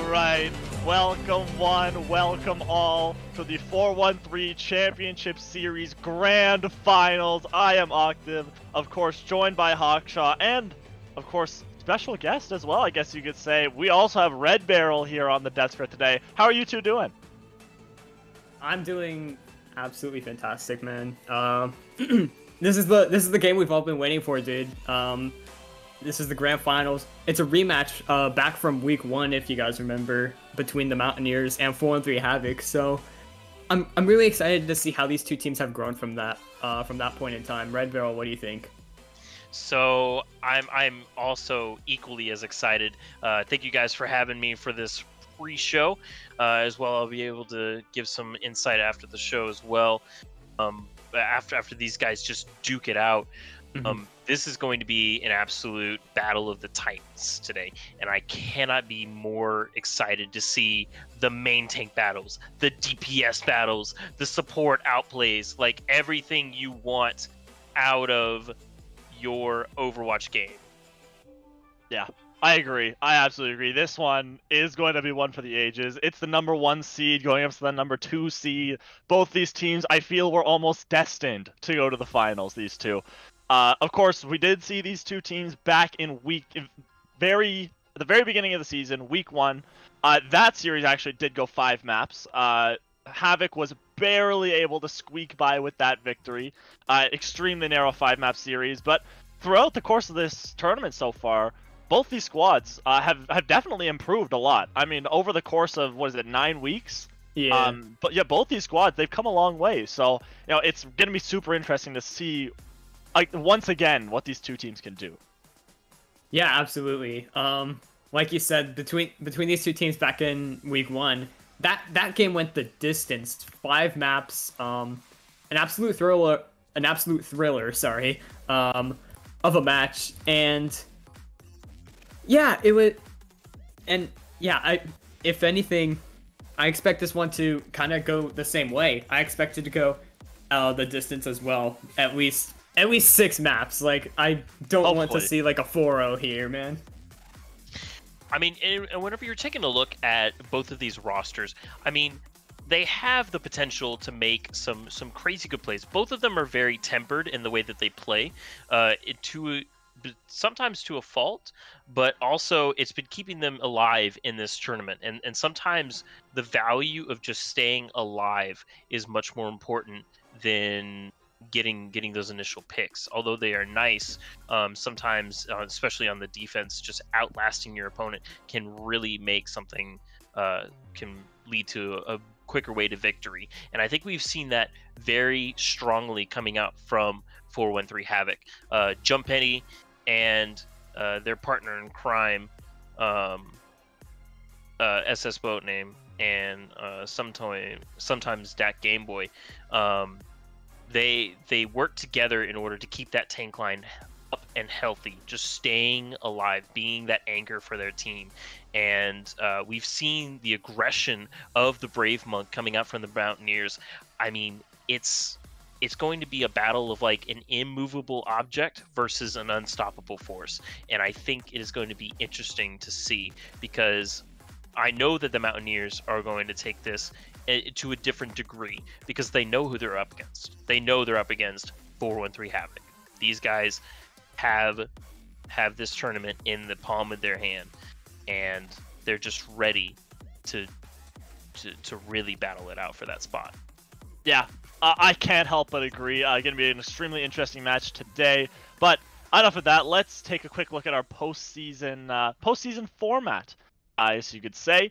right. Welcome one, welcome all to the 413 Championship Series Grand Finals. I am Octave, of course, joined by Hawkshaw, and, of course, special guest as well, I guess you could say. We also have Red Barrel here on the death script today. How are you two doing? I'm doing absolutely fantastic, man. This is the game we've all been waiting for, dude. This is the grand finals. It's a rematch back from week 1, if you guys remember, between the Mountaineers and 413 Havoc. So I'm really excited to see how these two teams have grown from that point in time. Red Barrel, what do you think? So I'm also equally as excited. Thank you guys for having me for this pre-show. As well, I'll be able to give some insight after the show as well. After these guys just duke it out. This is going to be an absolute battle of the titans today, and I cannot be more excited to see the main tank battles, the DPS battles, the support outplays, like everything you want out of your Overwatch game. Yeah, I agree. I absolutely agree. This one is going to be one for the ages. It's the #1 seed going up to the #2 seed. Both these teams, I feel, were almost destined to go to the finals, these two. Of course, we did see these two teams back in the very beginning of the season, week 1. That series actually did go 5 maps. Havoc was barely able to squeak by with that victory. Extremely narrow 5-map series, but throughout the course of this tournament so far, both these squads have definitely improved a lot. I mean, over the course of, 9 weeks? Yeah. But yeah, both these squads, they've come a long way. So, it's going to be super interesting to see, once again, what these two teams can do. Yeah, absolutely. Like you said, between these two teams back in week 1, that game went the distance. 5 maps, an absolute thriller, sorry, of a match. And yeah, it was, and yeah, if anything, I expect this one to kind of go the same way. I expect it to go the distance as well, at least 6 maps. Like, I don't want to see like a 4-0 here, man. I mean, and whenever you're taking a look at both of these rosters, I mean, they have the potential to make some crazy good plays. Both of them are very tempered in the way that they play, sometimes to a fault, but also it's been keeping them alive in this tournament. And sometimes the value of just staying alive is much more important than getting those initial picks. Although they are nice, sometimes, especially on the defense, just outlasting your opponent can really make something, can lead to a quicker way to victory. And I think we've seen that very strongly coming out from 413 Havoc. Jump Penny and their partner in crime, SS Boat Name, and sometimes Dak Game Boy, they work together in order to keep that tank line up and healthy, just staying alive, being that anchor for their team. And we've seen the aggression of the Brave Monk coming out from the Mountaineers. I mean, it's going to be a battle of like an immovable object versus an unstoppable force. And I think it is going to be interesting to see, because I know that the Mountaineers are going to take this to a different degree, because they know who they're up against. They know they're up against 413 Havoc. These guys have this tournament in the palm of their hand, and they're just ready to really battle it out for that spot. Yeah, I can't help but agree. Going to be an extremely interesting match today. But enough of that. Let's take a quick look at our postseason format, as you could say.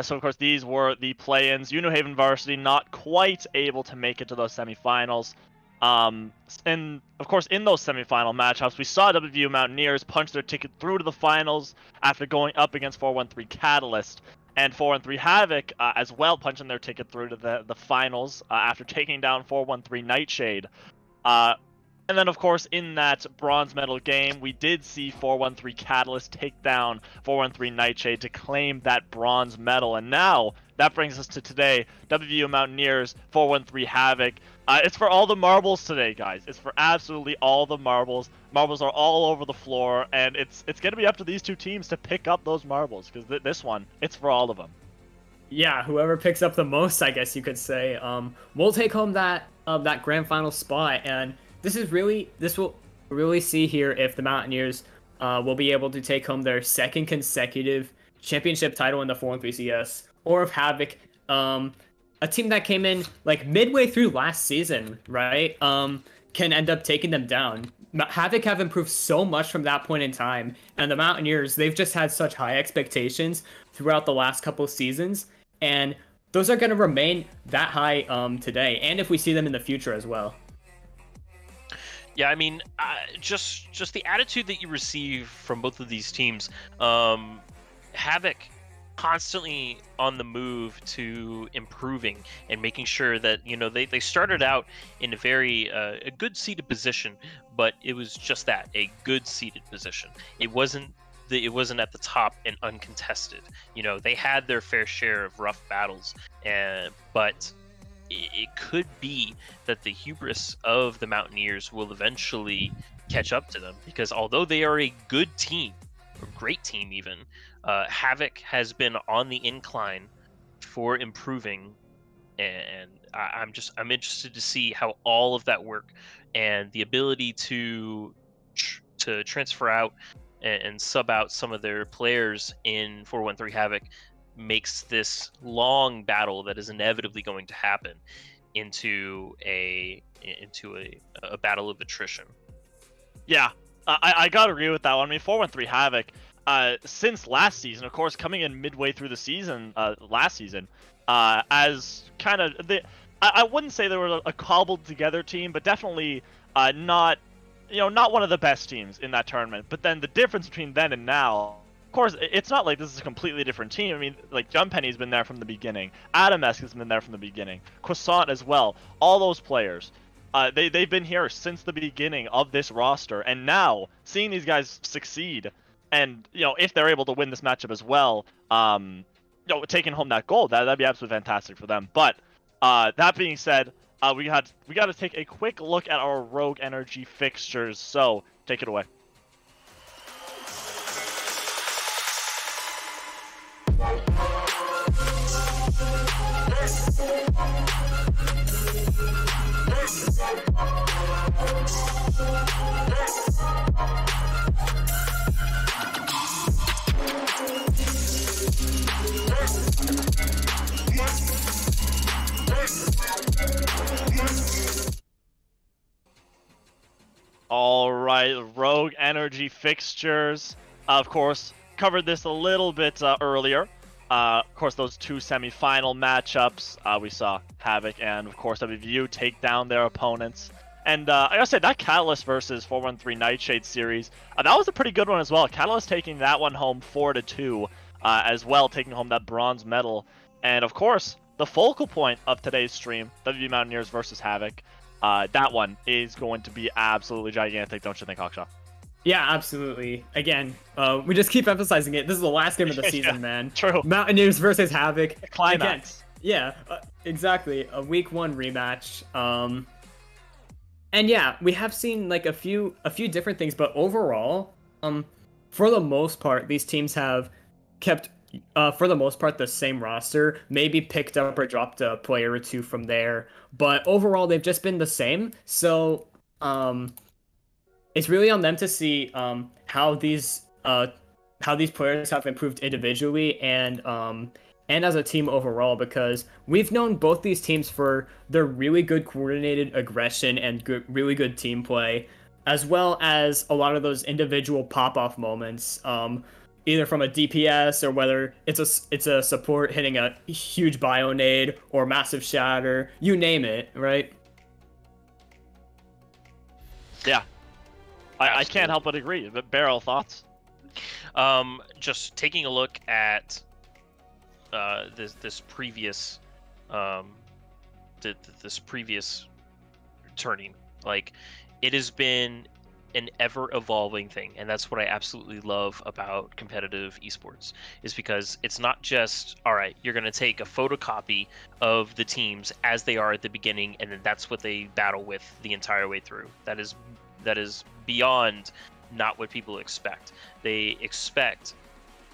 So, of course, these were the play-ins. New Haven Varsity not quite able to make it to those semifinals. And, of course, in those semifinal matchups, we saw WVU Mountaineers punch their ticket through to the finals after going up against 413 Catalyst. And 413 Havoc as well punching their ticket through to the finals after taking down 413 Nightshade. And then, of course, in that bronze medal game, we did see 413 Catalyst take down 413 Nightshade to claim that bronze medal. And now, that brings us to today. WVU Mountaineers, 413 Havoc. It's for all the marbles today, guys. It's for absolutely all the marbles. Marbles are all over the floor, and it's going to be up to these two teams to pick up those marbles, because this one, it's for all of them. Yeah, whoever picks up the most, I guess you could say, will take home that grand final spot. And this will really see here if the Mountaineers will be able to take home their second consecutive championship title in the 4-3 CS, or if Havoc, a team that came in like midway through last season, right, can end up taking them down. Havoc have improved so much from that point in time, and the Mountaineers, they've just had such high expectations throughout the last couple of seasons, and those are going to remain that high today, and if we see them in the future as well. Yeah, I mean, just the attitude that you receive from both of these teams. Havoc constantly on the move to improving and making sure that, you know, they started out in a very a good seated position, but it was just that, a good seated position. It wasn't at the top and uncontested. You know, they had their fair share of rough battles, but it could be that the hubris of the Mountaineers will eventually catch up to them, because although they are a good team, a great team even, Havoc has been on the incline for improving, and I'm interested to see how all of that work and the ability to transfer out and sub out some of their players in 413 Havoc makes this long battle that is inevitably going to happen into a battle of attrition. Yeah, I gotta agree with that one. I mean, 413 Havoc, since last season, of course, coming in midway through the season, last season, as kind of I wouldn't say they were a cobbled together team, but definitely not one of the best teams in that tournament. But then the difference between then and now, of course, it's not like this is a completely different team. I mean, like, Jumpenny's been there from the beginning. Adamesk has been there from the beginning. Croissant as well. All those players. They've been here since the beginning of this roster. And now, seeing these guys succeed, and, if they're able to win this matchup as well, taking home that gold, that'd be absolutely fantastic for them. But that being said, we got to take a quick look at our Rogue Energy fixtures. So, take it away. All right, Rogue Energy fixtures. Of course, covered this a little bit earlier. Of course, those two semi-final matchups, we saw Havoc and, of course, WVU take down their opponents. And I gotta say, that Catalyst versus 413 Nightshade series, that was a pretty good one as well. Catalyst taking that one home 4-2, as well, taking home that bronze medal. And, of course, the focal point of today's stream, WVU Mountaineers versus Havoc, that one is going to be absolutely gigantic, don't you think, Hawkshaw? Yeah, absolutely. Again, we just keep emphasizing it. This is the last game of the season, Yeah, man. true. Mountaineers versus Havoc. Climax. Again, yeah, exactly. A week 1 rematch. And yeah, we have seen like a few different things, but overall, for the most part, these teams have kept, for the most part, the same roster. Maybe picked up or dropped a player or two from there, but overall, they've just been the same. So, it's really on them to see how these players have improved individually and as a team overall, because we've known both these teams for their really good coordinated aggression and really good team play, as well as a lot of those individual pop-off moments, either from a DPS or whether it's a support hitting a huge bio-nade or massive shatter, you name it, right? Yeah. I can't help but agree. But Beryl, thoughts? Just taking a look at this previous this previous turning, like, it has been an ever-evolving thing, and that's what I absolutely love about competitive esports, is because it's not just, all right, you're going to take a photocopy of the teams as they are at the beginning, and then that's what they battle with the entire way through. That is beyond not what people expect. They expect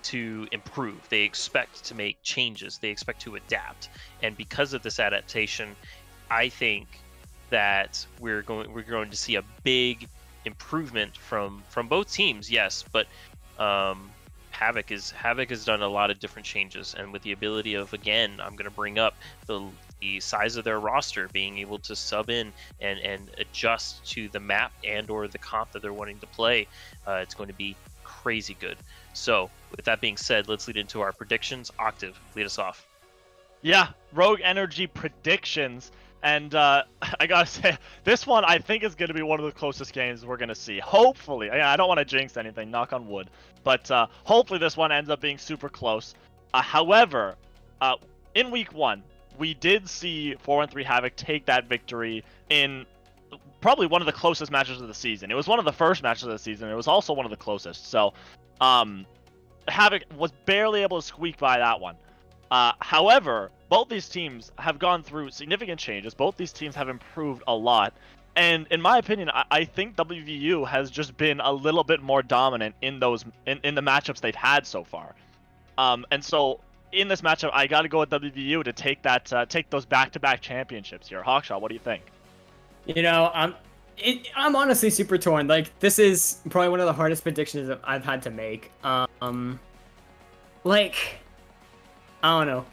to improve. They expect to make changes. They expect to adapt. And because of this adaptation, I think that we're going to see a big improvement from both teams, yes, but Havoc has done a lot of different changes, and with the ability of, again, I'm going to bring up the size of their roster, being able to sub in and adjust to the map and or the comp that they're wanting to play, it's going to be crazy good. So with that being said, let's lead into our predictions. Octave, lead us off. Yeah, Rogue Energy predictions. And I gotta say, this one I think is going to be one of the closest games we're going to see. Hopefully. I don't want to jinx anything, knock on wood. But hopefully this one ends up being super close. However, in week 1, we did see 4-3 Havoc take that victory in probably one of the closest matches of the season. It was one of the first matches of the season. It was also one of the closest. So Havoc was barely able to squeak by that one. However, both these teams have gone through significant changes. Both these teams have improved a lot. And in my opinion, I think WVU has just been a little bit more dominant in those in the matchups they've had so far. And so in this matchup, I got to go with WVU to take that take those back-to-back championships here. Hawkshot, what do you think? You know, I'm honestly super torn. Like, this is probably one of the hardest predictions that I've had to make. Like, I don't know.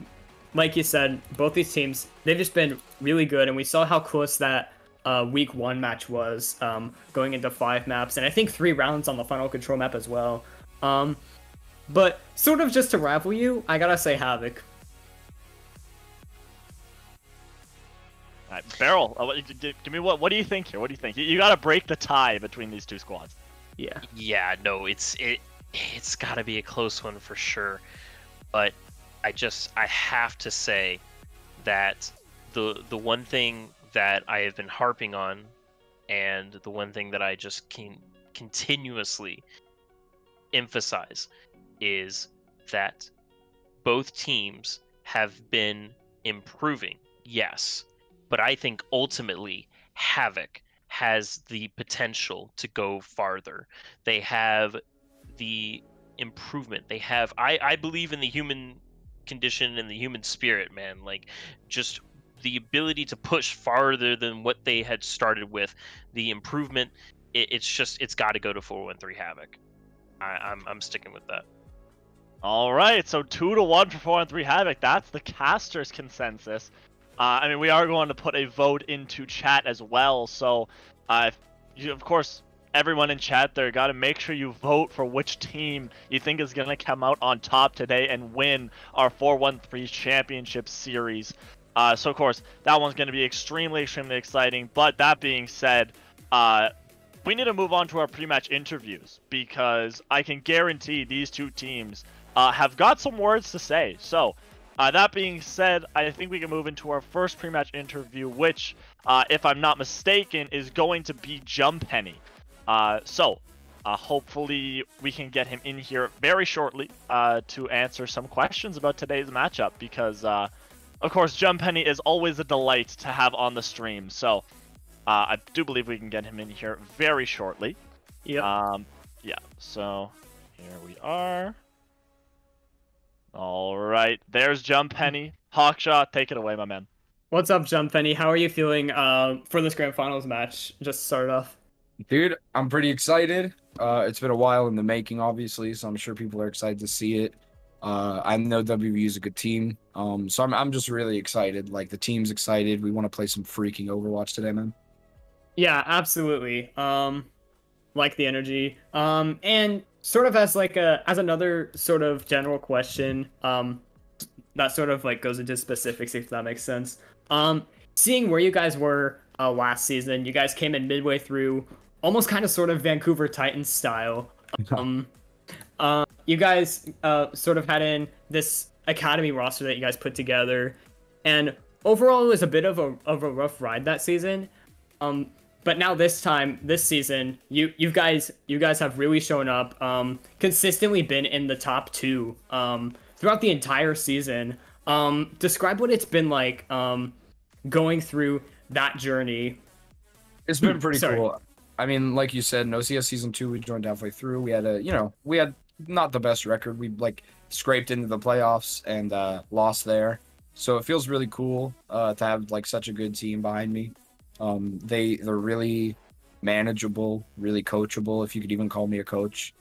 Like you said, both these teams, they've just been really good, and we saw how close that week 1 match was, going into 5 maps, and I think 3 rounds on the final control map as well. But sort of just to rival you, I gotta say Havoc. All right, Beryl, give me what do you think here? What do you think? You gotta break the tie between these two squads. Yeah. Yeah, no, it's gotta be a close one for sure. But I have to say that the one thing that I have been harping on, and the one thing that I just can continuously emphasize, is that both teams have been improving, yes, but I think ultimately Havoc has the potential to go farther. They have the improvement. They have, I believe in the human condition and the human spirit, man. Like, just the ability to push farther than what they had started with, the improvement. It's got to go to 4-1-3 Havoc. I'm sticking with that. All right, so 2-1 for 4-3 Havoc. That's the casters' consensus. I mean, we are going to put a vote into chat as well. So, of course, everyone in chat there, got to make sure you vote for which team you think is going to come out on top today and win our 4-1-3 championship series. So, of course, that one's going to be extremely, extremely exciting. But that being said, we need to move on to our pre-match interviews, because I can guarantee these two teams have got some words to say. So, that being said, I think we can move into our first pre-match interview, which, if I'm not mistaken, is going to be Jumppenny. Hopefully we can get him in here very shortly to answer some questions about today's matchup, because, of course, Jumppenny is always a delight to have on the stream. So, I do believe we can get him in here very shortly. Yep. Yeah, so here we are. All right, there's Jumppenny. Hawkshot, take it away, my man. What's up, Jumppenny? How are you feeling for this grand finals match? Just to start off. Dude, I'm pretty excited. It's been a while in the making, obviously, so I'm sure people are excited to see it. I know WVU is a good team, so I'm just really excited. Like, the team's excited. We want to play some freaking Overwatch today, man. Yeah, absolutely. Like the energy. And sort of as another sort of general question, that sort of like goes into specifics, if that makes sense. Seeing where you guys were last season, you guys came in midway through, almost kind of sort of Vancouver Titans style. You guys sort of had in this academy roster that you guys put together, and overall it was a bit of a rough ride that season. But now this season, you guys have really shown up, consistently been in the top two throughout the entire season. Describe what it's been like going through that journey. It's been pretty Sorry. cool. I mean, like you said, in OCS season 2, we joined halfway through. We had we had not the best record. We like scraped into the playoffs and lost there. So it feels really cool to have like such a good team behind me. They're really manageable, really coachable, if you could even call me a coach.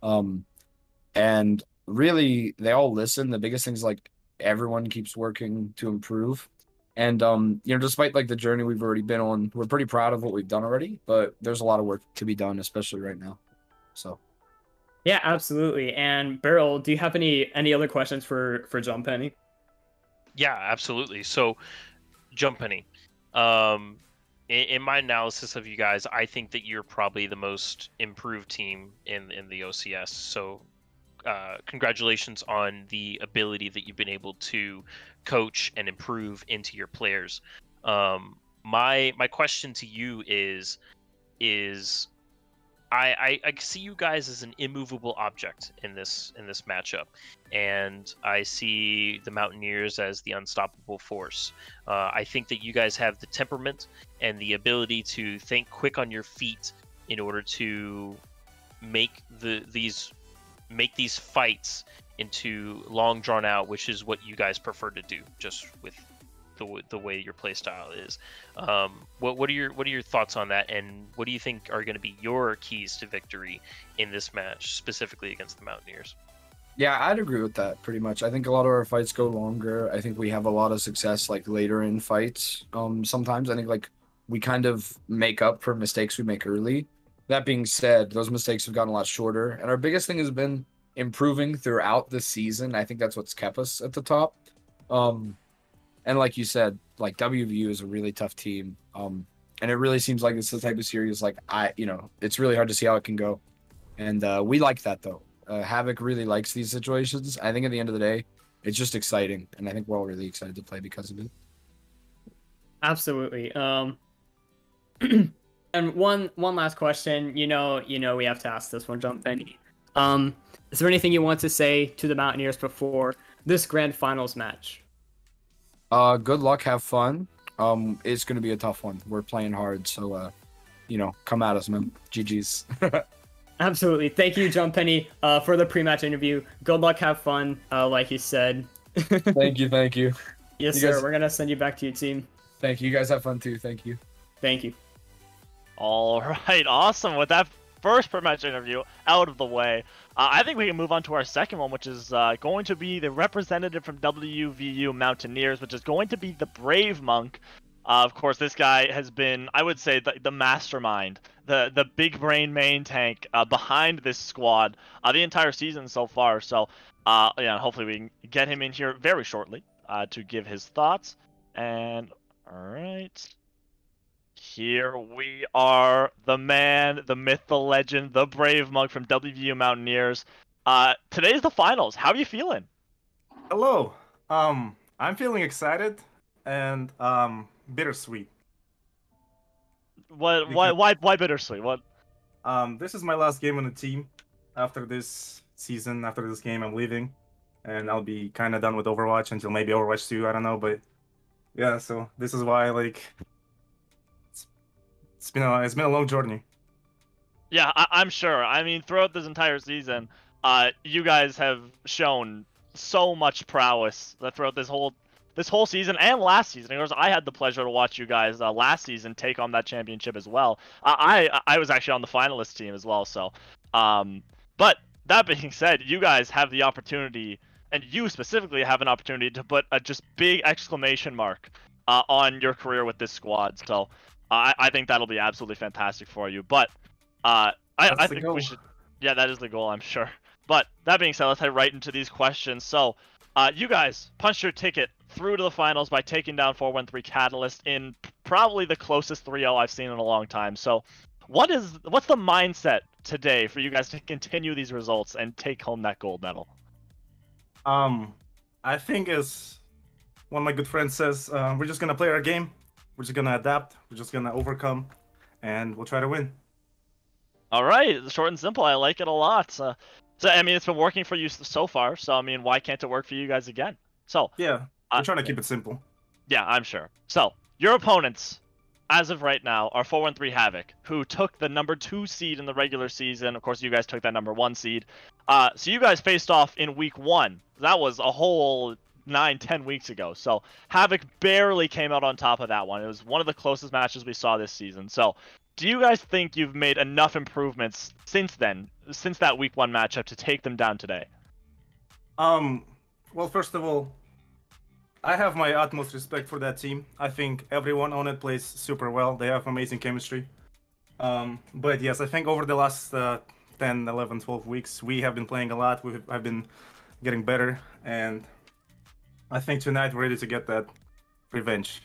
And really, they all listen. The biggest thing is like everyone keeps working to improve. And despite like the journey we've already been on, we're pretty proud of what we've done already. But there's a lot of work to be done, especially right now. So. Yeah, absolutely. And Beryl, do you have any other questions for John Penny? Yeah, absolutely. So, Jump Penny, in my analysis of you guys, I think that you're probably the most improved team in the OCS. So, congratulations on the ability that you've been able to coach and improve into your players. My question to you is I see you guys as an immovable object in this matchup, and I see the Mountaineers as the unstoppable force. I think that you guys have the temperament and the ability to think quick on your feet in order to make these fights into long drawn out, which is what you guys prefer to do, just with the way your play style is. What are your thoughts on that, and what do you think are going to be your keys to victory in this match, specifically against the Mountaineers? Yeah, I'd agree with that pretty much. I think a lot of our fights go longer. I think we have a lot of success like later in fights. Sometimes I think like we kind of make up for mistakes we make early. That being said, those mistakes have gotten a lot shorter, and our biggest thing has been improving throughout the season. I think that's what's kept us at the top. And like you said, like WVU is a really tough team. And it really seems like it's the type of series like it's really hard to see how it can go. And we like that though. Havoc really likes these situations. I think at the end of the day, it's just exciting, and I think we're all really excited to play because of it. Absolutely. And one last question. We have to ask this one, Jump Penny. Is there anything you want to say to the Mountaineers before this grand finals match? Good luck, have fun. It's gonna be a tough one. We're playing hard, so come at us, man. GG's. Absolutely. Thank you, John Penny, for the pre-match interview. Good luck, have fun, like you said. Thank you. Yes, you sir. guys... We're gonna send you back to your team. Thank you. You guys have fun too. Thank you. Thank you. All right, awesome. With that first pre-match interview out of the way, I think we can move on to our second one, which is going to be the representative from WVU Mountaineers, which is going to be the Brave Monk. Of course, this guy has been, I would say, the mastermind, the big brain main tank behind this squad the entire season so far. So, hopefully we can get him in here very shortly to give his thoughts. And, all right. Here we are, the man, the myth, the legend, the Brave Monk from WVU Mountaineers. Today's the finals. How are you feeling? Hello. I'm feeling excited and bittersweet. Why bittersweet? What? This is my last game on the team. After this season, after this game, I'm leaving, and I'll be kind of done with Overwatch until maybe Overwatch 2. I don't know, but yeah. So this is why it's been a long journey. Yeah, I'm sure. I mean, throughout this entire season, you guys have shown so much prowess throughout this whole season and last season. Of course, I had the pleasure to watch you guys last season take on that championship as well. I was actually on the finalist team as well. So, but that being said, you guys have the opportunity, and you specifically have an opportunity to put a just big exclamation mark on your career with this squad. So, I think that'll be absolutely fantastic for you. But I think we should. Yeah, that is the goal, I'm sure. But that being said, let's head right into these questions. So, you guys punched your ticket through to the finals by taking down 413 Catalyst in probably the closest 3-0 I've seen in a long time. So, what's the mindset today for you guys to continue these results and take home that gold medal? I think as one of my good friends says, we're just gonna play our game. We're just gonna adapt. We're just gonna overcome and we'll try to win. All right, short and simple. I like it a lot. So I mean, it's been working for you so far. So I mean, why can't it work for you guys again? So Yeah, we're trying to keep it simple. yeah, I'm sure. So your opponents, as of right now, are 4-3 Havoc, who took the number 2 seed in the regular season. Of course, you guys took that number 1 seed. So you guys faced off in week 1. That was a whole 9-10 weeks ago. So Havoc barely came out on top of that one. It was one of the closest matches we saw this season. So do you guys think you've made enough improvements since then, since that week 1 matchup, to take them down today? Well, first of all, I have my utmost respect for that team. I think everyone on it plays super well. They have amazing chemistry. But yes, I think over the last 10, 11, 12 weeks, we have been playing a lot. I've been getting better, and I think tonight we're ready to get that revenge.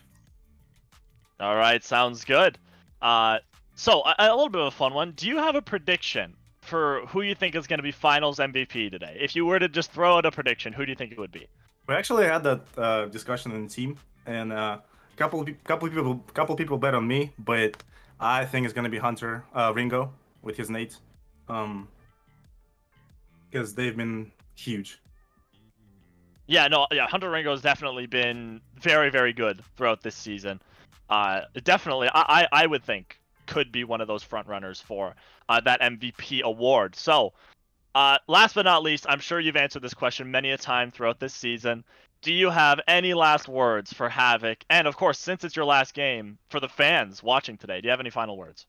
All right, sounds good. So a little bit of a fun one. Do you have a prediction for who you think is going to be Finals MVP today? If you were to just throw out a prediction, who do you think it would be? We actually had that discussion in the team, and couple people bet on me, but I think it's gonna be Hunter Ringo with his nades, because they've been huge. Yeah, no, yeah, Hunter Ringo has definitely been very, very good throughout this season. Definitely, I would think could be one of those front runners for that MVP award. So. Last but not least, I'm sure you've answered this question many a time throughout this season. Do you have any last words for Havoc? And of course, since it's your last game, for the fans watching today, do you have any final words?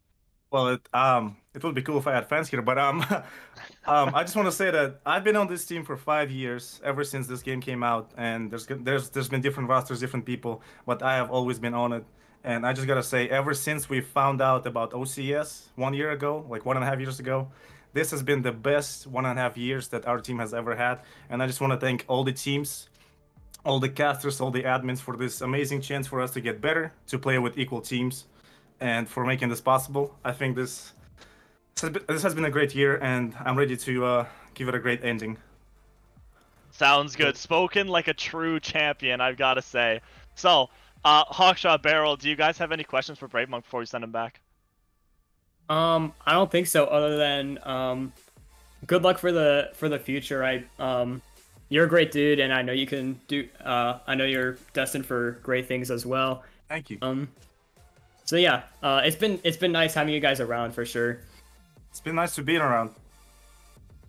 Well, it would be cool if I had fans here, but I just want to say that I've been on this team for 5 years, ever since this game came out, and there's been different rosters, different people, but I have always been on it. And I just gotta say, ever since we found out about OCS 1 year ago, like 1.5 years ago, this has been the best 1.5 years that our team has ever had. And I just want to thank all the teams, all the casters, all the admins for this amazing chance for us to get better, to play with equal teams, and for making this possible. I think this has been a great year, and I'm ready to give it a great ending. Sounds good. Spoken like a true champion, I've got to say. So, Hawkshot, Barrel, do you guys have any questions for Brave Monk before we send him back? I don't think so. Other than good luck for the future. You're a great dude, and I know you can do. I know you're destined for great things as well. Thank you. So yeah, it's been nice having you guys around for sure. It's been nice to be around.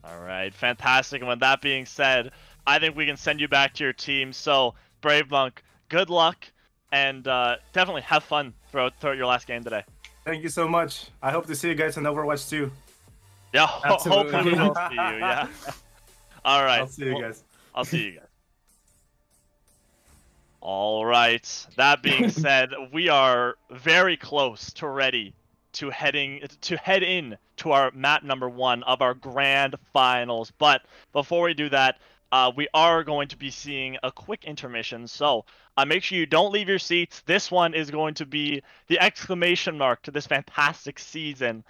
All right, fantastic. And with that being said, I think we can send you back to your team. So, Brave Monk, good luck, and definitely have fun throughout your last game today. Thank you so much. I hope to see you guys in Overwatch too. Yeah, hopefully we will see you, yeah. All right. I'll see you guys. I'll see you guys. All right. That being said, we are very close to ready to head in to our map number 1 of our grand finals. But before we do that, we are going to be seeing a quick intermission. So make sure you don't leave your seats. This one is going to be the exclamation mark to this fantastic season.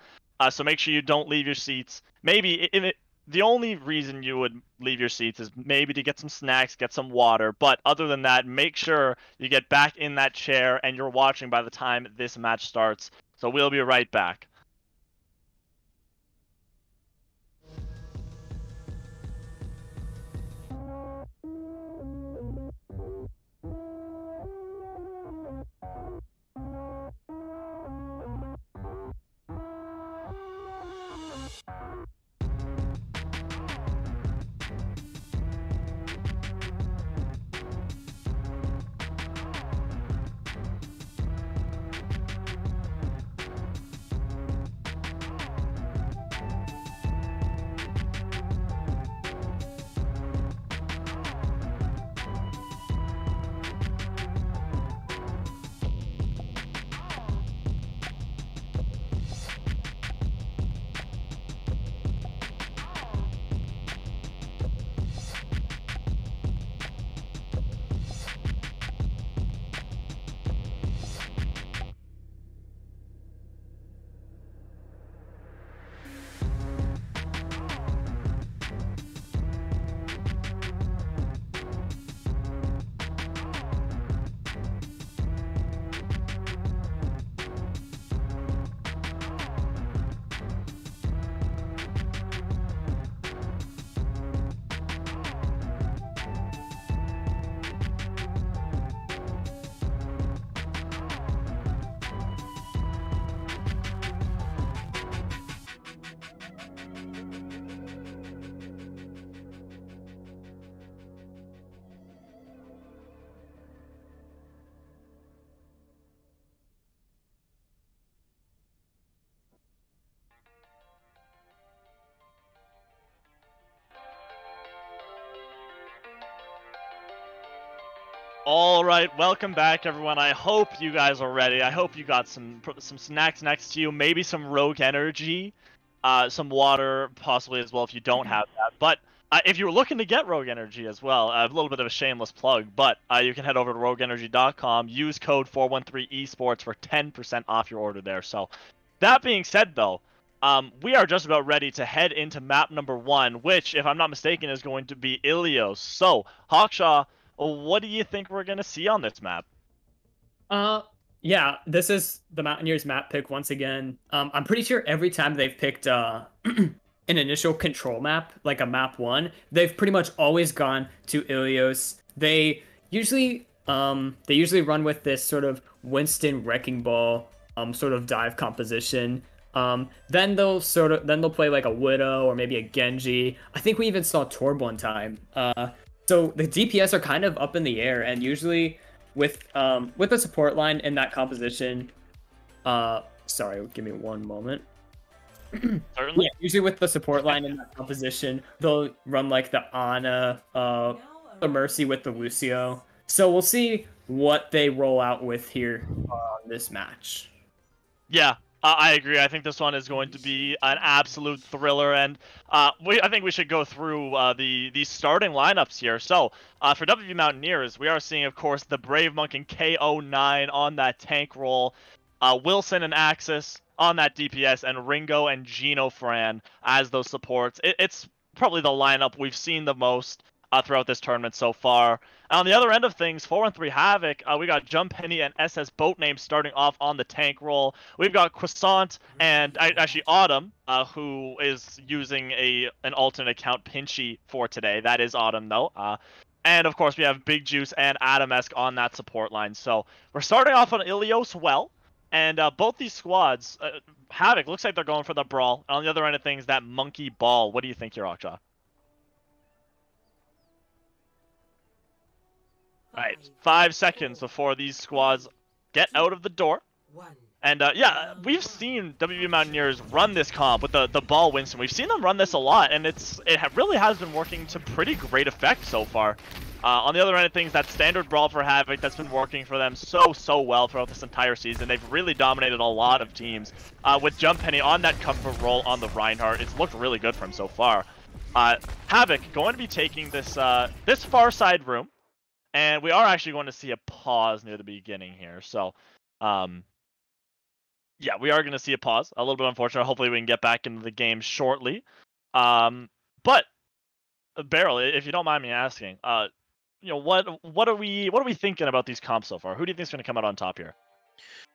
So make sure you don't leave your seats. Maybe the only reason you would leave your seats is maybe to get some snacks, get some water. But other than that, make sure you get back in that chair and you're watching by the time this match starts. So we'll be right back. All right, welcome back, everyone. I hope you guys are ready. I hope you got some snacks next to you, maybe some Rogue Energy, some water, possibly as well if you don't have that. But if you're looking to get Rogue Energy as well, a little bit of a shameless plug, but you can head over to rogueenergy.com, use code 413esports for 10% off your order there. So, that being said, though, we are just about ready to head into map number 1, which, if I'm not mistaken, is going to be Ilios. So, Hawkshaw, what do you think we're going to see on this map? Yeah, this is the Mountaineers map pick once again. I'm pretty sure every time they've picked an initial control map, like a map 1, they've pretty much always gone to Ilios. They usually run with this sort of Winston Wrecking Ball sort of dive composition. Then they'll play like a Widow or maybe a Genji. I think we even saw Torb one time. So the DPS are kind of up in the air, and usually with the support line in that composition, sorry, give me one moment. Certainly. Yeah, usually with the support line in that composition, they'll run like the Ana, the Mercy with the Lucio. So we'll see what they roll out with here on this match. Yeah, I agree. I think this one is going to be an absolute thriller, and I think we should go through the starting lineups here. So, for WVU Mountaineers, we are seeing, of course, the Brave Monk and KO9 on that tank role, Wilson and Axis on that DPS, and Ringo and Gino Fran as those supports. It's probably the lineup we've seen the most throughout this tournament so far. And on the other end of things, 4-3 Havoc, we got Jump Penny and SS Boatname starting off on the tank role. We've got Croissant and actually Autumn, who is using an alternate account, Pinchy, for today. That is Autumn, though. And of course, we have Big Juice and Adamesque on that support line. So we're starting off on Ilios well. And both these squads, Havoc looks like they're going for the brawl. And on the other end of things, that monkey ball. What do you think here, Aksha? Alright, 5 seconds before these squads get out of the door. And yeah, we've seen WVU Mountaineers run this comp with the ball Winston. We've seen them run this a lot, and it really has been working to pretty great effect so far. On the other end of things, that standard brawl for Havoc that's been working for them so well throughout this entire season. They've really dominated a lot of teams. With Jump Penny on that comfort role on the Reinhardt, it's looked really good for him so far. Havoc going to be taking this this far side room. And we are actually going to see a pause near the beginning here. So, yeah, we are going to see a pause. A little bit unfortunate. Hopefully we can get back into the game shortly. But, Beryl, if you don't mind me asking, you know, what are we thinking about these comps so far? Who do you think is going to come out on top here?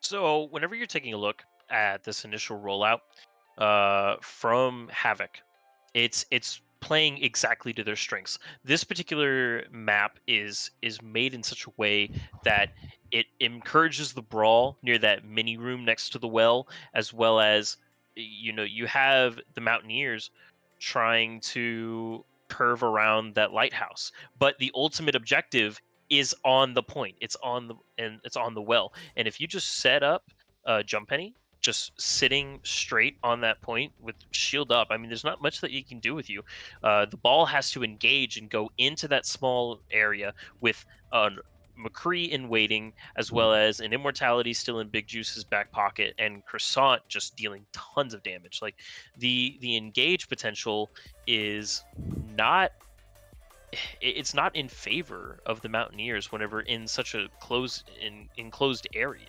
So whenever you're taking a look at this initial rollout from Havoc, it's playing exactly to their strengths. This particular map is made in such a way that it encourages the brawl near that mini room next to the well, as well as, you know, you have the Mountaineers trying to curve around that lighthouse, but the ultimate objective is on the point. It's on the well, and if you just set up Jump Penny just sitting straight on that point with shield up, I mean, there's not much that you can do with you. The ball has to engage and go into that small area with McCree in waiting, as well as an Immortality still in Big Juice's back pocket, and Croissant just dealing tons of damage. Like, the engage potential is not... It's not in favor of the Mountaineers whenever in such a enclosed area.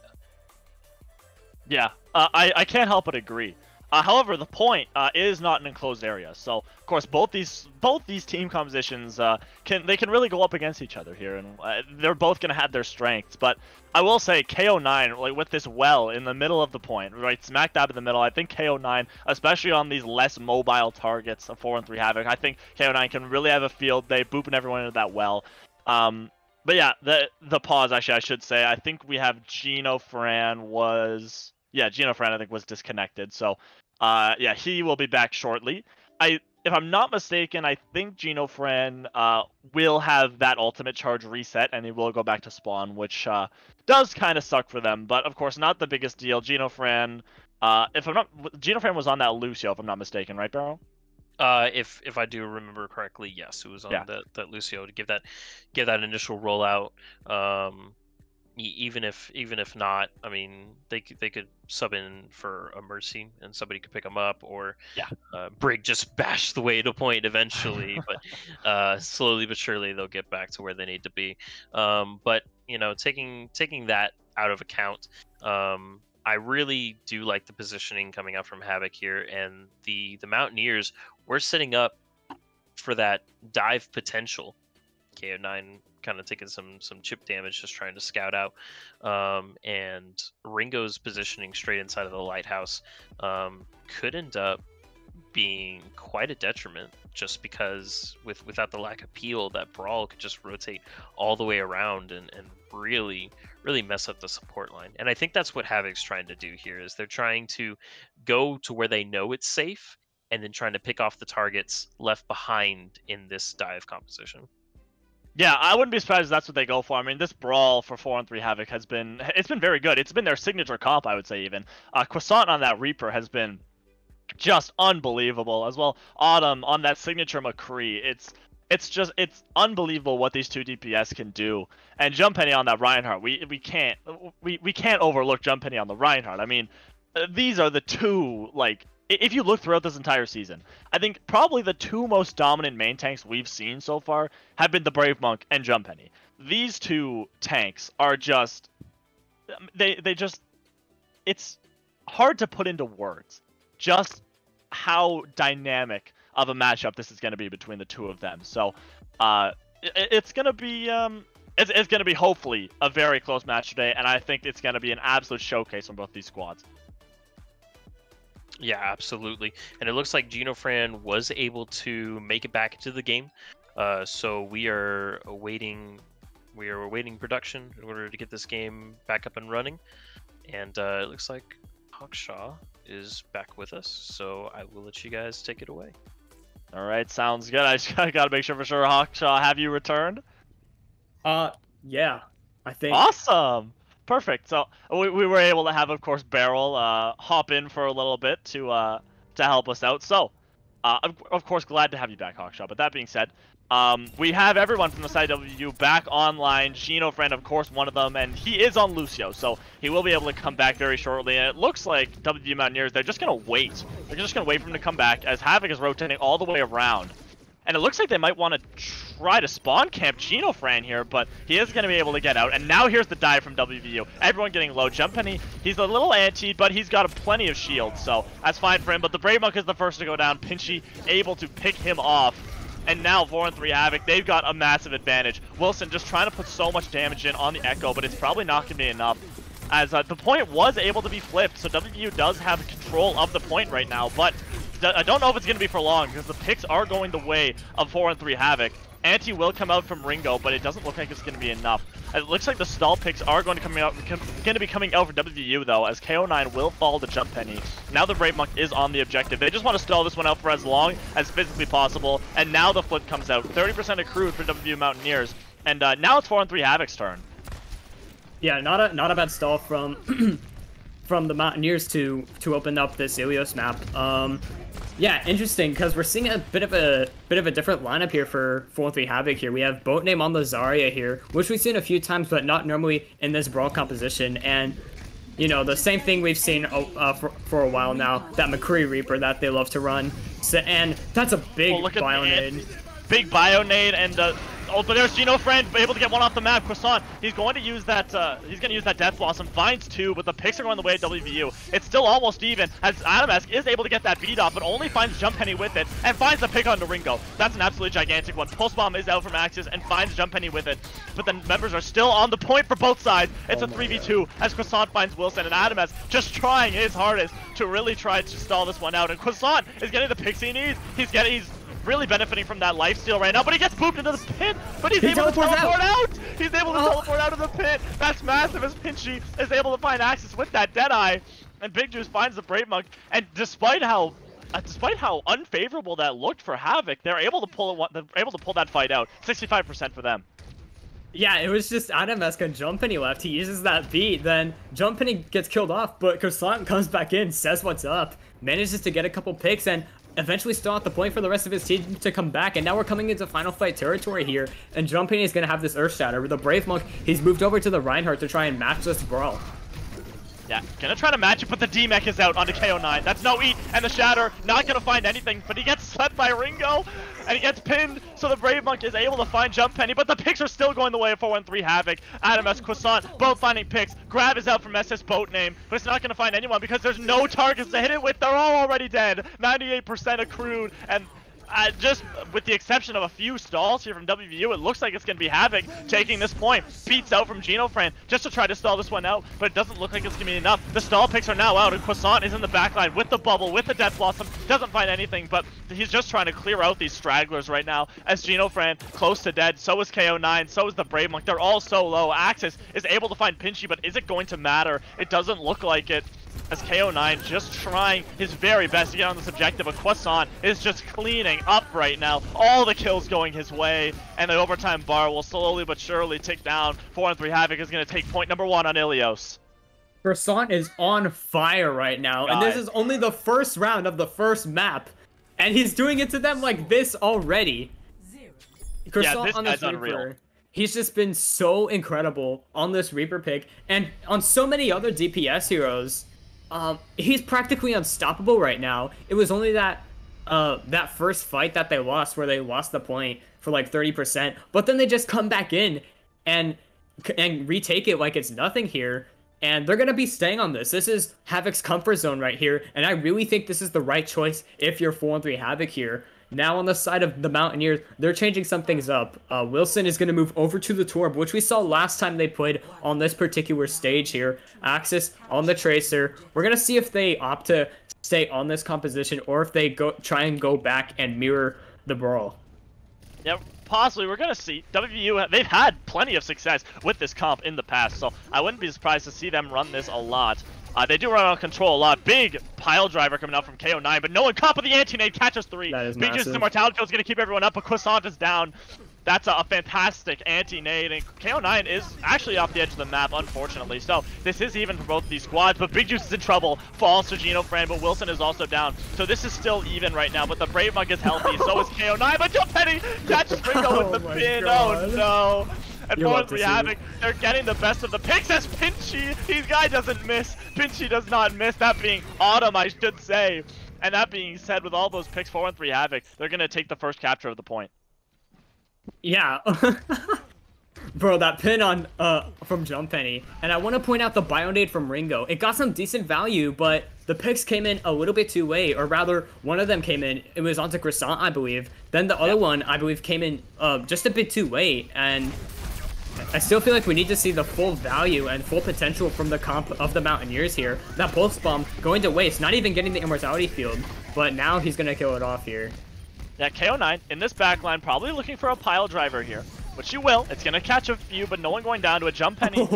Yeah, I can't help but agree. However, the point is not an enclosed area. So, of course, both these team compositions can really go up against each other here, and they're both going to have their strengths. But I will say, KO9, like with this well in the middle of the point, right, smack dab in the middle, I think KO9, especially on these less mobile targets of 4-3 Havoc, I think KO9 can really have a field day, booping everyone into that well. But yeah, the pause, actually, I should say, I think we have Gino Fran was... Yeah, Gino Fran, I think, was disconnected. So, yeah, he will be back shortly. If I'm not mistaken, I think Gino Fran will have that ultimate charge reset, and he will go back to spawn, which does kind of suck for them. But, of course, not the biggest deal. Gino Fran, Gino Fran was on that Lucio, if I'm not mistaken, right, Barrow? If I do remember correctly, yes, it was on Yeah. that Lucio to give that initial rollout. Even if not, I mean, they could sub in for a Mercy and somebody could pick them up, or Yeah. Brig just bash the way to point eventually, but slowly but surely they'll get back to where they need to be. But taking that out of account, I really do like the positioning coming out from Havoc here, and the Mountaineers. We're setting up for that dive potential. KO9 kind of taking some chip damage, just trying to scout out, and Ringo's positioning straight inside of the lighthouse could end up being quite a detriment, just because without the lack of peel, that Brawl could just rotate all the way around and really mess up the support line. And I think that's what Havoc's trying to do here, is they're trying to go to where they know it's safe and then trying to pick off the targets left behind in this dive composition. Yeah, I wouldn't be surprised if that's what they go for. I mean, this Brawl for 4-on-3 Havoc it's been very good. It's been their signature comp, I would say, even. Croissant on that Reaper has been just unbelievable as well. Autumn on that signature McCree. It's unbelievable what these two DPS can do. And Jump Penny on that Reinhardt. We can't overlook Jump Penny on the Reinhardt. I mean, these are the two, like, if you look throughout this entire season, I think probably the two most dominant main tanks we've seen so far have been the Brave Monk and Jump Penny. These two tanks are just it's hard to put into words just how dynamic of a matchup this is going to be between the two of them. So it's going to be it's going to be hopefully a very close match today, and I think it's going to be an absolute showcase from both these squads. Yeah, absolutely. And it looks like GenoFran was able to make it back into the game. So we are awaiting production in order to get this game back up and running. And it looks like Hawkshaw is back with us. So I will let you guys take it away. All right, sounds good. I just got to make sure for sure, Hawkshaw, have you returned? Yeah, I think. Awesome. Perfect. So we were able to have, of course, Beryl hop in for a little bit to help us out. So, of course, glad to have you back, Hawkshaw. But that being said, we have everyone from the side of WVU back online. GenoFran, of course, one of them, and he is on Lucio, so he will be able to come back very shortly. And it looks like WVU Mountaineers, they're just going to wait. They're just going to wait for him to come back as Havoc is rotating all the way around. And it looks like they might want to try to spawn camp GenoFran here, but he is going to be able to get out. And now here's the dive from WVU. Everyone getting low. Jump Penny, he's a little anti, but he's got plenty of shields, so that's fine for him. But the Brave Monk is the first to go down. Pinchy able to pick him off. And now 4-on-3 Havoc, they've got a massive advantage. Wilson just trying to put so much damage in on the Echo, but it's probably not going to be enough, as the point was able to be flipped. So WVU does have control of the point right now, but I don't know if it's going to be for long, because the picks are going the way of 4-on-3 Havoc. Anti will come out from Ringo, but it doesn't look like it's going to be enough. It looks like the stall picks are going to be coming out for WVU, though, as KO9 will fall to Jump Penny. Now the Brave Monk is on the objective. They just want to stall this one out for as long as physically possible, and now the flip comes out. 30% accrued for WVU Mountaineers, and now it's 4-on-3 Havoc's turn. Yeah, not a bad stall from from the Mountaineers to open up this Ilios map. Yeah, interesting, because we're seeing a bit of a different lineup here for 4-3 Havoc here. We have boat name on the Zarya here, which we've seen a few times, but not normally in this Brawl composition. And, you know, the same thing we've seen for a while now, that McCree Reaper that they love to run. So, and that's a big bio nade. Big bio nade, and oh, but there's GenoFran able to get one off the map. Croissant, he's going to use that Death Blossom, finds two, but the picks are going the way of WVU. It's still almost even, as Adamesk is able to get that beat off, but only finds Jump Penny with it, and finds the pick onto Ringo. That's an absolutely gigantic one. Pulse Bomb is out from Axis, and finds Jump Penny with it, but the members are still on the point for both sides. It's a 3v2, as Croissant finds Wilson, and Adamesk just trying his hardest to really try to stall this one out, and Croissant is getting the picks he needs. He's really benefiting from that lifesteal right now, but he gets booped into the pit, but he's able to teleport out! He's able to teleport out of the pit! That's massive, as Pinchy is able to find Axis with that Deadeye, and Big Juice finds the Brave Monk, and despite how unfavorable that looked for Havoc, they're able to pull that fight out. 65% for them. Yeah, it was just Adamesk and Jump Penny left. He uses that beat, then Jump Penny gets killed off, but Croissant comes back in, says what's up, manages to get a couple picks, and eventually still at the point for the rest of his team to come back, and now we're coming into final fight territory here, and Jumping is going to have this Earth Shatter. With the Brave Monk, he's moved over to the Reinhardt to try and match this brawl. Yeah, gonna try to match it, but the D-Mech is out onto KO9. That's no eat, and the Shatter not gonna find anything, but he gets slept by Ringo, and he gets pinned, so the Brave Monk is able to find Jump Penny, but the picks are still going the way of 4-1-3 Havoc. Adam S. Croissant, both finding picks. Grab is out from SS Boat Name, but it's not gonna find anyone because there's no targets to hit it with. They're all already dead. 98% accrued, and just with the exception of a few stalls here from WVU, it looks like it's going to be Havoc taking this point. Beats out from Genofran just to try to stall this one out, but it doesn't look like it's going to be enough. The stall picks are now out, and Croissant is in the backline with the bubble, with the Death Blossom. Doesn't find anything, but he's just trying to clear out these stragglers right now as Genofran close to dead. So is KO9, so is the Brave Monk. They're all so low. Axis is able to find Pinchy, but is it going to matter? It doesn't look like it, as KO9 just trying his very best to get on this objective. A Croissant is just cleaning up right now. All the kills going his way, and the overtime bar will slowly but surely tick down. 4-3 Havoc is going to take point number 1 on Ilios. Croissant is on fire right now, and this is only the first round of the first map, and he's doing it to them like this already. Croissant this on guy's this Reaper. unreal. He's just been so incredible on this Reaper pick, and on so many other DPS heroes. He's practically unstoppable right now. It was only that that first fight that they lost where they lost the point for like 30%, but then they just come back in and retake it like it's nothing here, and they're gonna be staying on this. This is Havoc's comfort zone right here, and I really think this is the right choice if you're 4-3 Havoc here. Now on the side of the Mountaineers, they're changing some things up. Wilson is going to move over to the Torb, which we saw last time they played on this particular stage here. Axis on the Tracer. We're going to see if they opt to stay on this composition or if they try and go back and mirror the Brawl. Yeah, possibly. We're going to see. WVU, they've had plenty of success with this comp in the past, so I wouldn't be surprised to see them run this a lot. They do run on control a lot. Big pile driver coming out from KO9, but no one caught, but the anti-nade catches 3. That is Big massive. Immortality Field is going to keep everyone up, but Croissant is down. That's a fantastic anti-nade, and KO9 is actually off the edge of the map, unfortunately. So this is even for both these squads, but Big Juice is in trouble. Falls to Genofran, but Wilson is also down. So this is still even right now, but the Brave Monk is healthy. So is KO9, but Jump Penny catches Ringo with the pin. God. Oh no. And You'll have to 4-3 see. Havoc, they're getting the best of the picks as Pinchy. His guy doesn't miss. Pinchy does not miss. That being Autumn, I should say. And that being said, with all those picks, 4-3 Havoc, they're going to take the first capture of the point. Yeah. Bro, that pin on from Jump Penny. And I want to point out the Bionade from Ringo. It got some decent value, but the picks came in a little bit too late, or rather, one of them came in. It was onto Croissant, I believe. Then the other one, I believe, came in just a bit too late. And I still feel like we need to see the full value and full potential from the comp of the Mountaineers here. That Pulse Bomb going to waste, not even getting the Immortality Field. But now he's going to kill it off here. Yeah, KO9 in this backline, probably looking for a pile driver here. Which you will. It's going to catch a few, but no one going down to a Jump Penny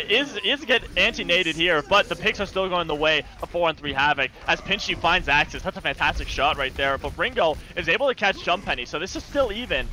is get anti-naded here, but the picks are still going the way of 4-3 Havoc as Pinchy finds Axis. That's a fantastic shot right there, but Ringo is able to catch Jump Penny, so this is still even.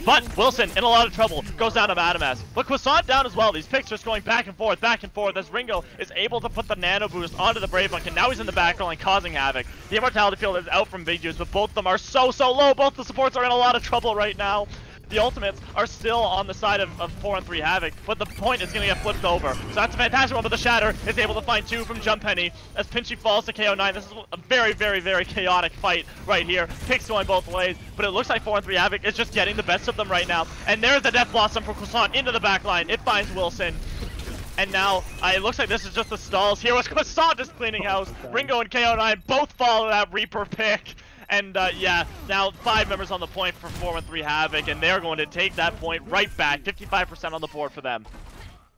But Wilson in a lot of trouble, goes down to Madam S. But Croissant down as well. These picks just going back and forth as Ringo is able to put the nano boost onto the Brave Monk, and now he's in the back line causing havoc. The Immortality Field is out from Big Juice, but both of them are so low. Both the supports are in a lot of trouble right now. The ultimates are still on the side of 4-3 Havoc, but the point is going to get flipped over. So that's a fantastic one, but the Shatter is able to find 2 from Jump Penny as Pinchy falls to KO9. This is a very chaotic fight right here. Picks going both ways, but it looks like 4-3 Havoc is just getting the best of them right now. And there's the Death Blossom for Croissant into the back line. It finds Wilson. And now, it looks like this is just the stalls here. With Croissant just cleaning house. Ringo and KO9 both follow that Reaper pick. And yeah, now 5 members on the point for 4-3 Havoc, and they're going to take that point right back. 55% on the board for them.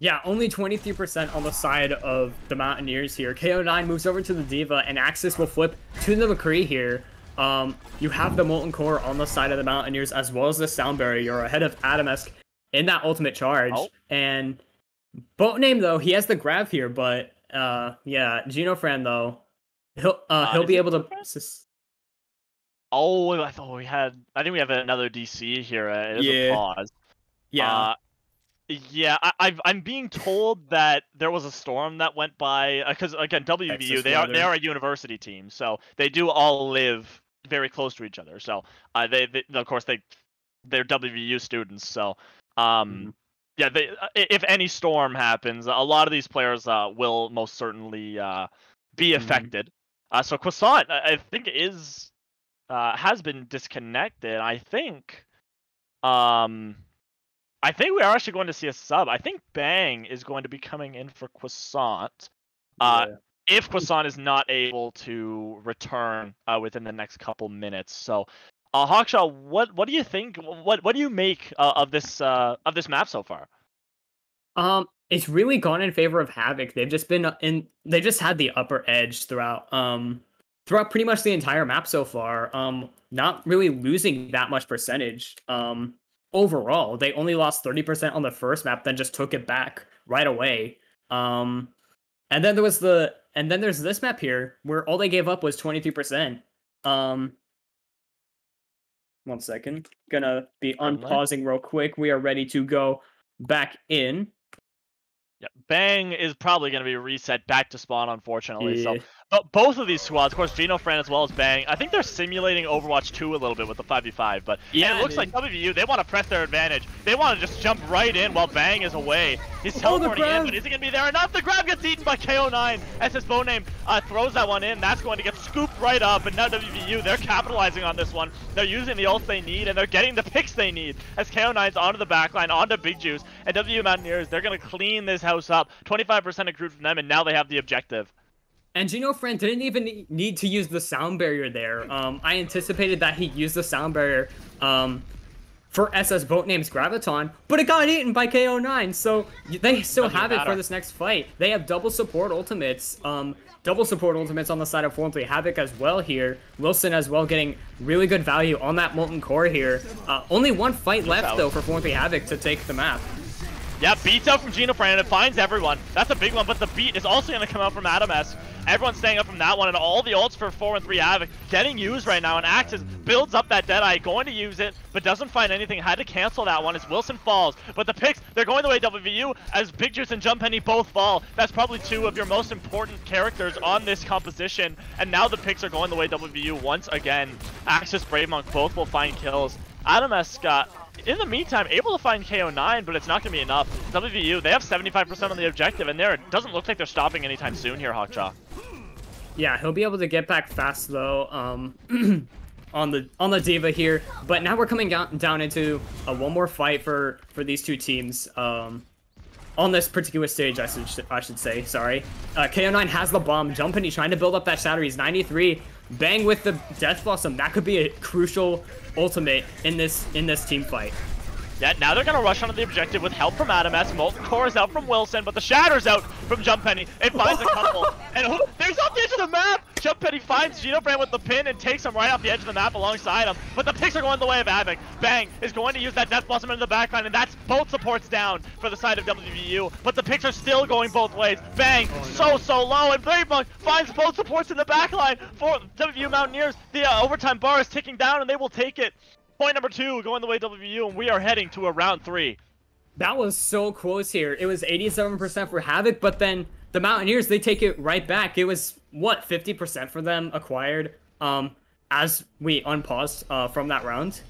Yeah, only 23% on the side of the Mountaineers here. KO9 moves over to the Diva, and Axis will flip to the McCree here. You have the Molten Core on the side of the Mountaineers, as well as the Sound Barrier. You're ahead of Adamesk in that ultimate charge. Oh. And Boat Name, though, he has the grab here, but yeah, Genofran, though, he'll be able to... Oh, I thought we had... I think we have another DC here. It is a pause. Yeah. Yeah, I'm being told that there was a storm that went by, because again, WVU, they are a university team, so they do all live very close to each other. So they of course they're WVU students. So yeah, if any storm happens, a lot of these players will most certainly be affected. So Croissant, I think, has been disconnected. I think we are actually going to see a sub. I think Bang is going to be coming in for Croissant. If Croissant is not able to return within the next couple minutes. So, Hawkshaw, what do you think? What do you make of this map so far? It's really gone in favor of Havoc. They've just been they just had the upper edge throughout pretty much the entire map so far. Not really losing that much percentage. Overall, they only lost 30% on the first map, then just took it back right away. And then there's this map here where all they gave up was 23%. 1 second. Gonna be unpausing real quick. We are ready to go back in. Yeah, Bang is probably going to be reset back to spawn, unfortunately. Yeah. So, but both of these squads, of course, Fran as well as Bang, I think they're simulating Overwatch 2 a little bit with the 5v5. But yeah, it looks like WVU, they want to press their advantage. They want to just jump right in while Bang is away. He's teleporting in, but is he going to be there or not? The grab gets eaten by KO9 as his phone name throws that one in. That's going to get scooped right up. And now WVU, they're capitalizing on this one. They're using the ults they need, and they're getting the picks they need. As KO9's onto the backline, onto Big Juice, and WVU Mountaineers, they're going to clean this house up. 25% accrued from them, and now they have the objective. And Gino Fran didn't even need to use the sound barrier there. I anticipated that he'd use the sound barrier for SS boat names Graviton, but it got eaten by KO9, so they still have it for this next fight. They have double support ultimates. Double support ultimates on the side of Fornfleet. Havoc as well here. Wilson as well getting really good value on that Molten Core here. Only one fight left, though, for Fornfleet Havoc to take the map. Yeah, beats out from Gino Fran, and it finds everyone. That's a big one, but the beat is also going to come out from Adam S. Everyone's staying up from that one, and all the ults for 4 and 3 Havoc getting used right now, and Axis builds up that Deadeye, going to use it, but doesn't find anything. Had to cancel that one as Wilson falls, but the picks, they're going the way WVU as Big Juice and Jump Penny both fall. That's probably 2 of your most important characters on this composition, and now the picks are going the way WVU once again. Axis, Brave Monk, both will find kills. Adam S got, in the meantime, able to find KO9, but it's not going to be enough. WVU, they have 75% on the objective, and it doesn't look like they're stopping anytime soon here, Hawkshaw. Yeah, he'll be able to get back fast, though, on the Diva here. But now we're coming down into one more fight for these two teams. On this particular stage, I should say, sorry. KO9 has the bomb. Jump and he's trying to build up that shatter. He's 93. Bang with the Death Blossom. That could be a crucial ultimate in this team fight. Yeah, now they're going to rush onto the objective with help from Adam S. Molten Core is out from Wilson, but the Shatter's out from Jump Penny. It finds a couple. And there's off the edge of the map! Jump Penny finds Gino Fran with the pin and takes him right off the edge of the map alongside him. But the picks are going the way of Havoc. Bang is going to use that Death Blossom into the backline, and that's both supports down for the side of WVU. But the picks are still going both ways. Bang, so low, and Brave Monk finds both supports in the backline for WVU Mountaineers. The overtime bar is ticking down, and they will take it. Point number 2 going the way WVU, and we are heading to a round 3. That was so close here. It was 87% for Havoc, but then the Mountaineers, they take it right back. It was, what, 50% for them acquired as we unpaused from that round?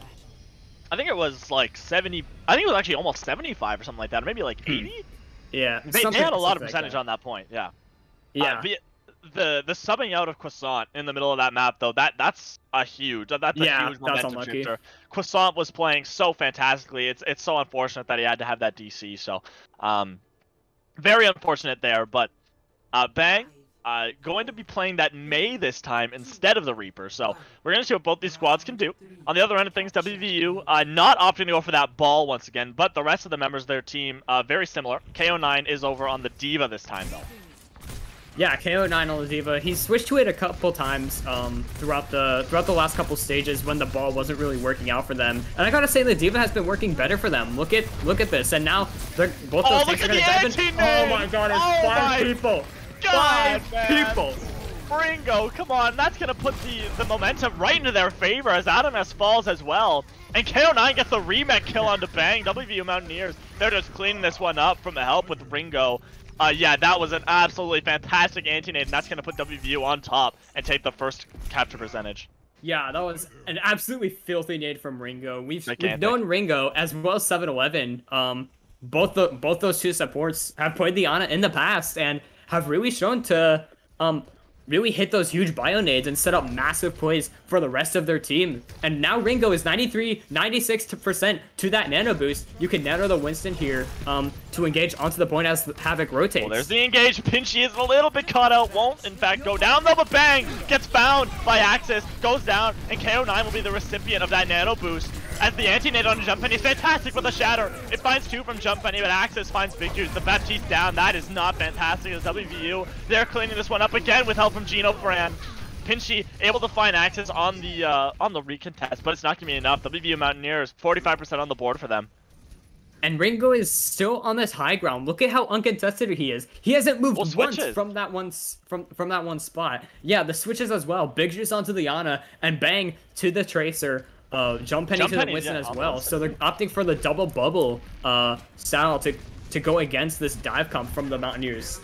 I think it was like 70. I think it was actually almost 75 or something like that, or maybe like 80? Yeah. They had a lot of percentage on that point, yeah. Yeah. The subbing out of Croissant in the middle of that map, though, that's a huge momentum shifter. Croissant was playing so fantastically. It's so unfortunate that he had to have that DC. So, very unfortunate there. But Bang, going to be playing that May this time instead of the Reaper. So we're gonna see what both these squads can do. On the other end of things, WVU not opting to go for that ball once again, but the rest of the members of their team very similar. KO9 is over on the Diva this time, though. Yeah, KO9 on the Diva. He switched to it a couple times throughout the last couple stages when the ball wasn't really working out for them. And I gotta say, the Diva has been working better for them. Look at this, and now they're both those tanks are gonna dive in. Oh my God! It's 5 people. God, 5 people. Ringo, come on, that's gonna put the momentum right into their favor as Adam S falls as well. And KO9 gets the remake kill onto Bang. WVU Mountaineers, they're just cleaning this one up from the help with Ringo. Yeah, that was an absolutely fantastic anti-nade, and that's going to put WVU on top and take the first capture percentage. Yeah, that was an absolutely filthy nade from Ringo. We've Gigantic. known Ringo as well as 7-Eleven. Both those two supports have played the Ana in the past and have really shown to really hit those huge bio nades and set up massive plays for the rest of their team. And now Ringo is 96% to that nano boost. You can nano the Winston here to engage onto the point as Havoc rotates. Well, there's the engage. Pinchy is a little bit caught out. Won't, in fact, go down though, but bang! Gets found by Axis, goes down, and KO9 will be the recipient of that nano boost. As the anti-nade on Jump Penny is fantastic with the Shatter. It finds 2 from Jump Penny, but Axis finds Big Juice. The Baptiste down. That is not fantastic as WVU. They're cleaning this one up again with help from Gino Brand. Pinchy able to find Axis on the recontest, but it's not gonna be enough. WVU Mountaineers 45% on the board for them. And Ringo is still on this high ground. Look at how uncontested he is. He hasn't moved once switches. from that one spot. Yeah, the switches as well. Big Juice onto the Ana and bang to the Tracer. Jump Penny to the Winston as well. So they're opting for the double bubble style to go against this dive comp from the Mountaineers.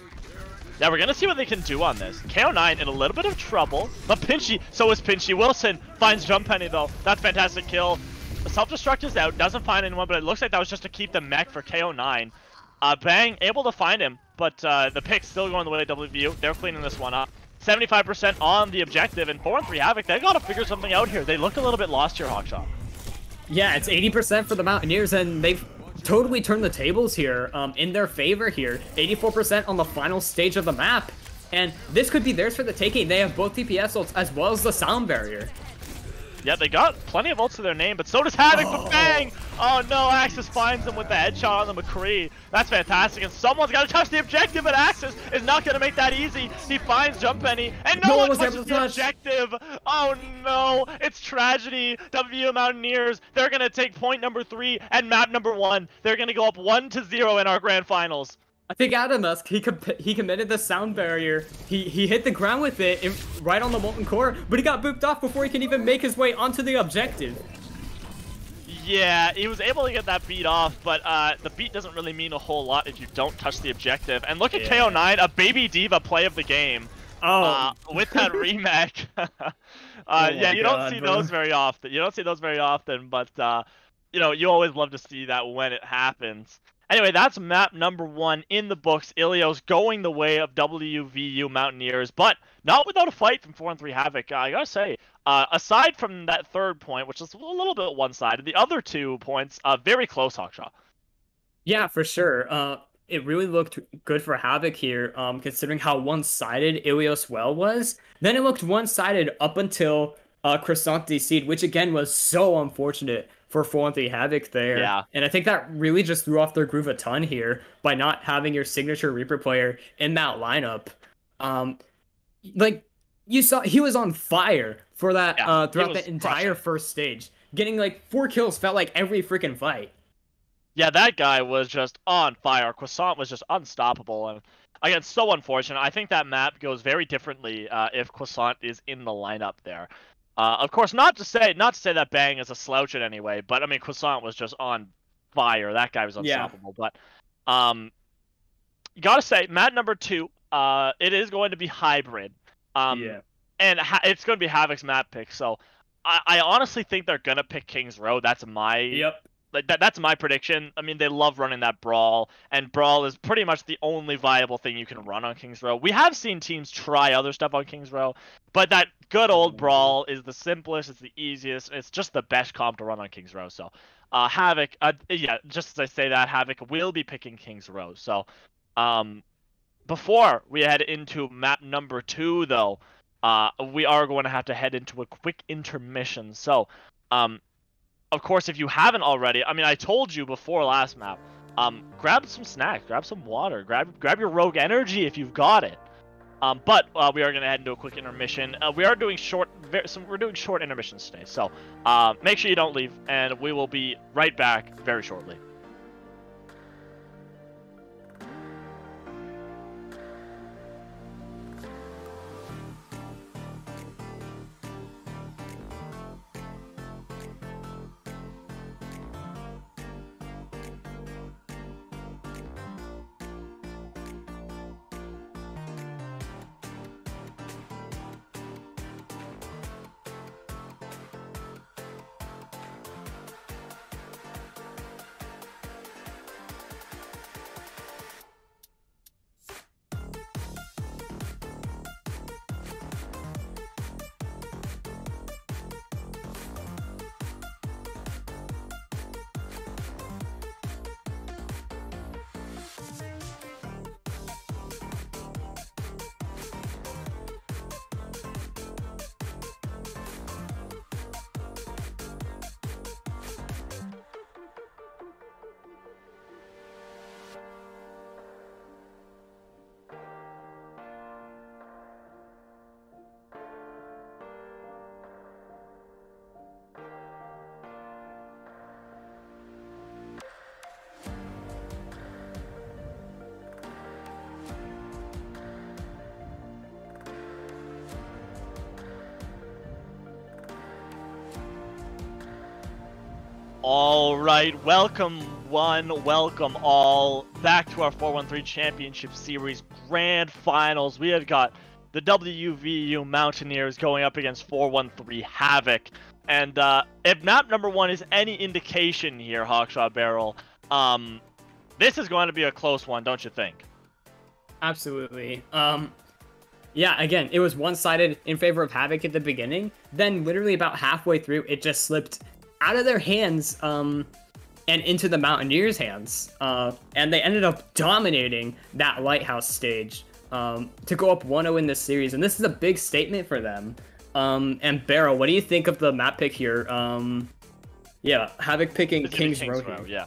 Yeah, we're gonna see what they can do on this. KO9 in a little bit of trouble, but Pinchy, so is Pinchy. Wilson finds Jump Penny though. That's fantastic kill. The self-destruct is out, doesn't find anyone, but it looks like that was just to keep the mech for KO9. Bang, able to find him, but the pick's still going the way of WVU. They're cleaning this one up. 75% on the objective, and 4-3 Havoc, they gotta figure something out here. They look a little bit lost here, Hawkshaw. Yeah, it's 80% for the Mountaineers, and they've totally turned the tables here in their favor here. 84% on the final stage of the map, and this could be theirs for the taking. They have both DPS ults as well as the sound barrier. Yeah, they got plenty of ults to their name, but so does Havoc, but bang! Oh no, Axis finds him with the headshot on the McCree. That's fantastic, and someone's got to touch the objective, but Axis is not going to make that easy. He finds Jump Penny, and no one touches the objective! Oh no, it's tragedy. WVU Mountaineers, they're going to take point number 3 and map number 1. They're going to go up 1-0 in our grand finals. I think Adamusk, he committed the sound barrier. He hit the ground with it right on the molten core, but he got booped off before he can even make his way onto the objective. Yeah, he was able to get that beat off, but the beat doesn't really mean a whole lot if you don't touch the objective. And look at KO9, a Baby Diva play of the game. With that remake. Yeah, you don't see those very often. You don't see those very often, but you know, you always love to see that when it happens. Anyway, that's map number 1 in the books. Ilios going the way of WVU Mountaineers, but not without a fight from 4-3 Havoc. I gotta say, aside from that 3rd point, which is a little bit one-sided, the other 2 points, very close, Hawkshaw. Yeah, for sure. It really looked good for Havoc here, considering how one-sided Ilios well was. Then it looked one-sided up until Croissant DC'd, which again was so unfortunate for 4-3 Havoc there. Yeah. And I think that really just threw off their groove a ton here by not having your signature Reaper player in that lineup. Like, you saw, he was on fire for that throughout the entire first stage. Getting like 4 kills felt like every freaking fight. Yeah, that guy was just on fire. Croissant was just unstoppable. And again, so unfortunate. I think that map goes very differently if Croissant is in the lineup there. Of course, not to say that Bang is a slouch in any way, but I mean, Croissant was just on fire. That guy was unstoppable. Yeah. But you gotta say, map number 2, it is going to be hybrid. And it's going to be Havoc's map pick. So I honestly think they're gonna pick King's Row. That's my that's my prediction. I mean, they love running that Brawl, and Brawl is pretty much the only viable thing you can run on King's Row. We have seen teams try other stuff on King's Row, but that good old Brawl is the simplest, it's the easiest, it's just the best comp to run on King's Row. So Havoc, yeah, just as I say that, Havoc will be picking King's Row. So before we head into map number 2, though, we are going to have to head into a quick intermission. So of course, if you haven't already, I mean, I told you before last map, grab some snacks, grab some water, grab your Rogue Energy if you've got it. But we are going to head into a quick intermission. We are doing we're doing short intermissions today, so make sure you don't leave, and we will be right back very shortly. All right, welcome one, welcome all back to our 4-1-3 Championship Series Grand Finals. We have got the WVU Mountaineers going up against 4-1-3 Havoc. And if map number 1 is any indication here, Hawkshot Barrel, this is going to be a close one, don't you think? Absolutely. Yeah, again, it was one-sided in favor of Havoc at the beginning. Then literally about halfway through, it just slipped out of their hands and into the Mountaineers' hands. And they ended up dominating that Lighthouse stage to go up 1-0 in this series. And this is a big statement for them. And Barrow, what do you think of the map pick here? Yeah, Havoc picking Kings Row here.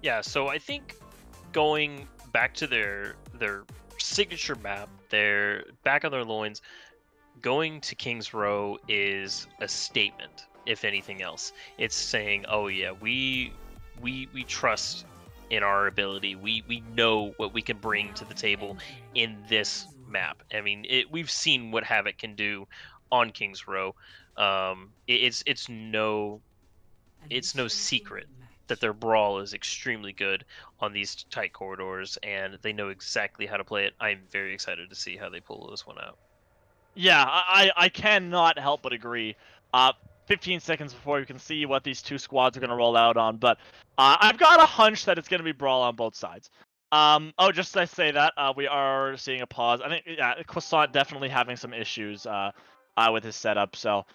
Yeah, so I think going back to their signature map, they're back on their loins. Going to Kings Row is a statement, if anything else. It's saying, oh yeah, we trust in our ability. We know what we can bring to the table in this map. I mean, we've seen what Havoc can do on Kings Row. It's no secret that their brawl is extremely good on these tight corridors, and they know exactly how to play it. I'm very excited to see how they pull this one out. Yeah, I cannot help but agree. 15 seconds before you can see what these two squads are going to roll out on, but I've got a hunch that it's going to be brawl on both sides. Oh, just to say that, we are seeing a pause. I think, yeah, Croissant definitely having some issues with his setup, so...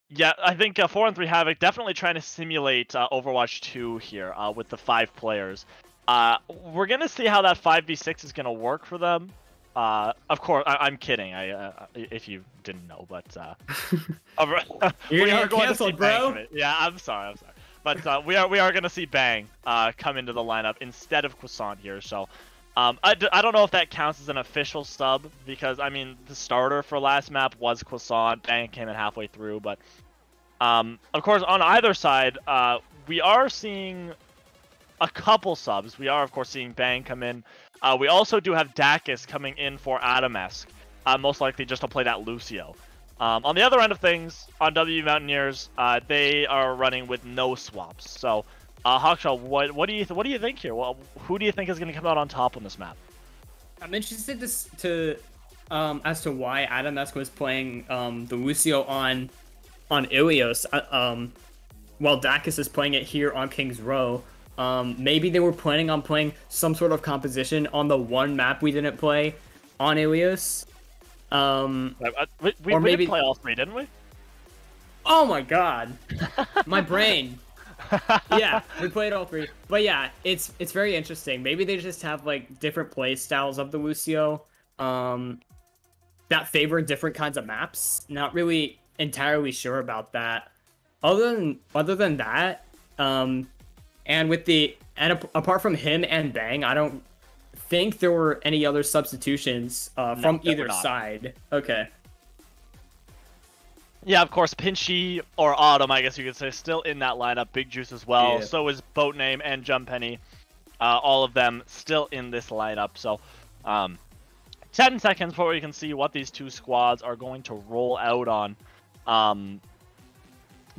Yeah, I think 4-3 Havoc definitely trying to simulate Overwatch 2 here with the 5 players. We're going to see how that 5v6 is going to work for them. Of course, I'm kidding. If you didn't know, but we are going to see bro. Yeah, I'm sorry. But we are going to see Bang come into the lineup instead of Croissant here. So I don't know if that counts as an official sub, because I mean the starter for last map was Croissant. Bang came in halfway through, but of course on either side we are seeing a couple subs. We are of course seeing Bang come in. We also do have Dacus coming in for Adamesk, most likely just to play that Lucio. On the other end of things, on WVU Mountaineers, they are running with no swaps. So, Hawkshaw, what do you think here? Well, who do you think is going to come out on top on this map? I'm interested to as to why Adamesk was playing the Lucio on Ilios, while Dacus is playing it here on Kings Row. Maybe they were planning on playing some sort of composition on the one map we didn't play on Ilios. We did play all 3, didn't we? Oh my god, my brain. Yeah, we played all 3. But yeah, it's very interesting. Maybe they just have like different play styles of the Lucio that favor different kinds of maps. Not really entirely sure about that. Other than that, and apart from him and Bang, I don't think there were any other substitutions from either side. Okay. Yeah, of course, Pinchy or Autumn, I guess you could say, still in that lineup. Big Juice as well. Yeah. So is Boatname and Jumpenny. All of them still in this lineup. So, 10 seconds before we can see what these two squads are going to roll out on.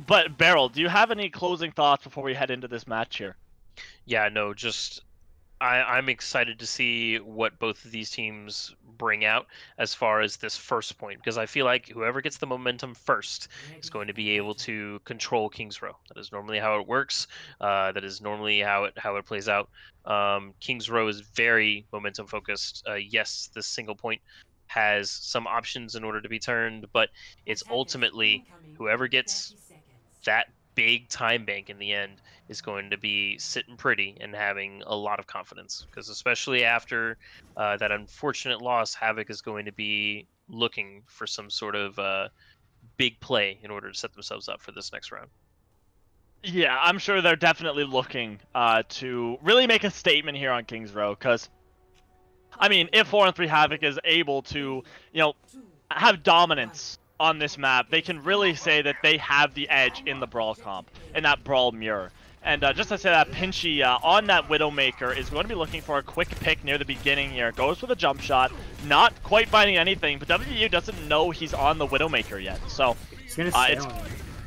But Beryl, do you have any closing thoughts before we head into this match here? Yeah, no, just I'm excited to see what both of these teams bring out as far as this first point, because I feel like whoever gets the momentum first is going to be able to control Kings Row. That is normally how it works. That is normally how it plays out. Kings Row is very momentum focused. Yes, this single point has some options in order to be turned, but it's ultimately whoever gets that big time bank in the end is going to be sitting pretty and having a lot of confidence, because especially after that unfortunate loss, Havoc is going to be looking for some sort of big play in order to set themselves up for this next round. Yeah, I'm sure they're definitely looking to really make a statement here on Kings Row, because I mean, if 4-3 Havoc is able to, have dominance on this map, they can really say that they have the edge in the brawl comp, in that brawl mirror. And just to say that, Pinchy on that Widowmaker is going to be looking for a quick pick near the beginning here. Goes for the jump shot, not quite finding anything, but WVU doesn't know he's on the Widowmaker yet. So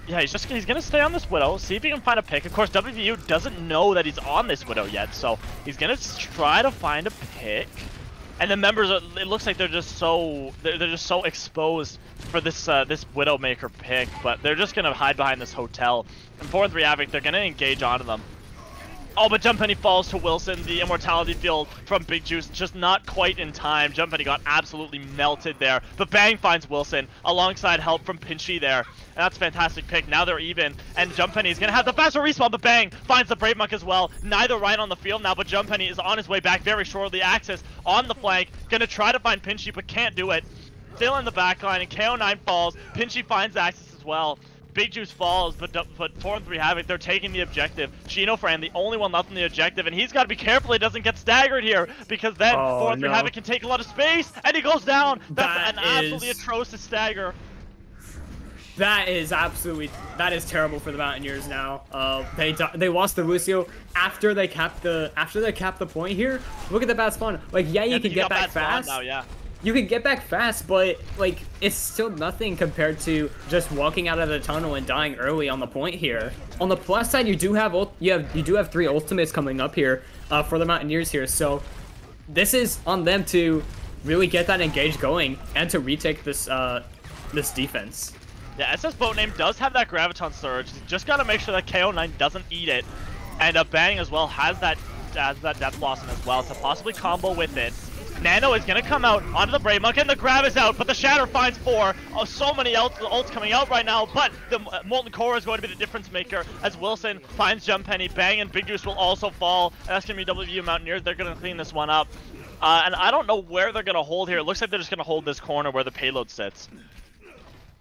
Yeah, he's gonna stay on this Widow, see if he can find a pick. Of course, WVU doesn't know that he's on this Widow yet, so he's gonna try to find a pick. And the members, it looks like they're just so exposed for this this Widowmaker pick, but they're just gonna hide behind this hotel. And 4-3 Havoc, they're gonna engage onto them. Oh, but Jump Penny falls to Wilson. The Immortality Field from Big Juice just not quite in time. Jump Penny got absolutely melted there. But Bang finds Wilson alongside help from Pinchy there. And that's a fantastic pick. Now they're even. And Jump Penny is going to have the faster respawn, but Bang finds the Brave Monk as well. Neither right on the field now, but Jump Penny is on his way back very shortly. Axis on the flank. Going to try to find Pinchy, but can't do it. Still in the backline, and KO9 falls. Pinchy finds Axis as well. Big Juice falls, but 4-3 Havoc, they're taking the objective. Chino Fran, the only one left in the objective, and he's got to be careful he doesn't get staggered here, because then 4-3 Havoc can take a lot of space, and he goes down. That's an absolutely atrocious stagger. That is terrible for the Mountaineers now. They lost the Lucio after they capped the point here. Look at the bad spawn. Like, yeah, you can get back fast. Now, yeah. You can get back fast, but like it's still nothing compared to just walking out of the tunnel and dying early on the point here. On the plus side, you do have 3 ultimates coming up here for the Mountaineers here, so this is on them to really get that engage going and to retake this this defense. Yeah, SS Boatname does have that Graviton Surge. You just gotta make sure that KO9 doesn't eat it, and Bang as well has that Death Blossom as well to possibly combo with it. Nano is going to come out onto the Brave Monk, and the grab is out, but the Shatter finds 4. Oh, so many ults coming out right now, but the Molten Core is going to be the difference maker as Wilson finds Jump Penny. Bang and Big Juice will also fall. And that's going to be WVU Mountaineers. They're going to clean this one up. And I don't know where they're going to hold here. It looks like they're just going to hold this corner where the payload sits.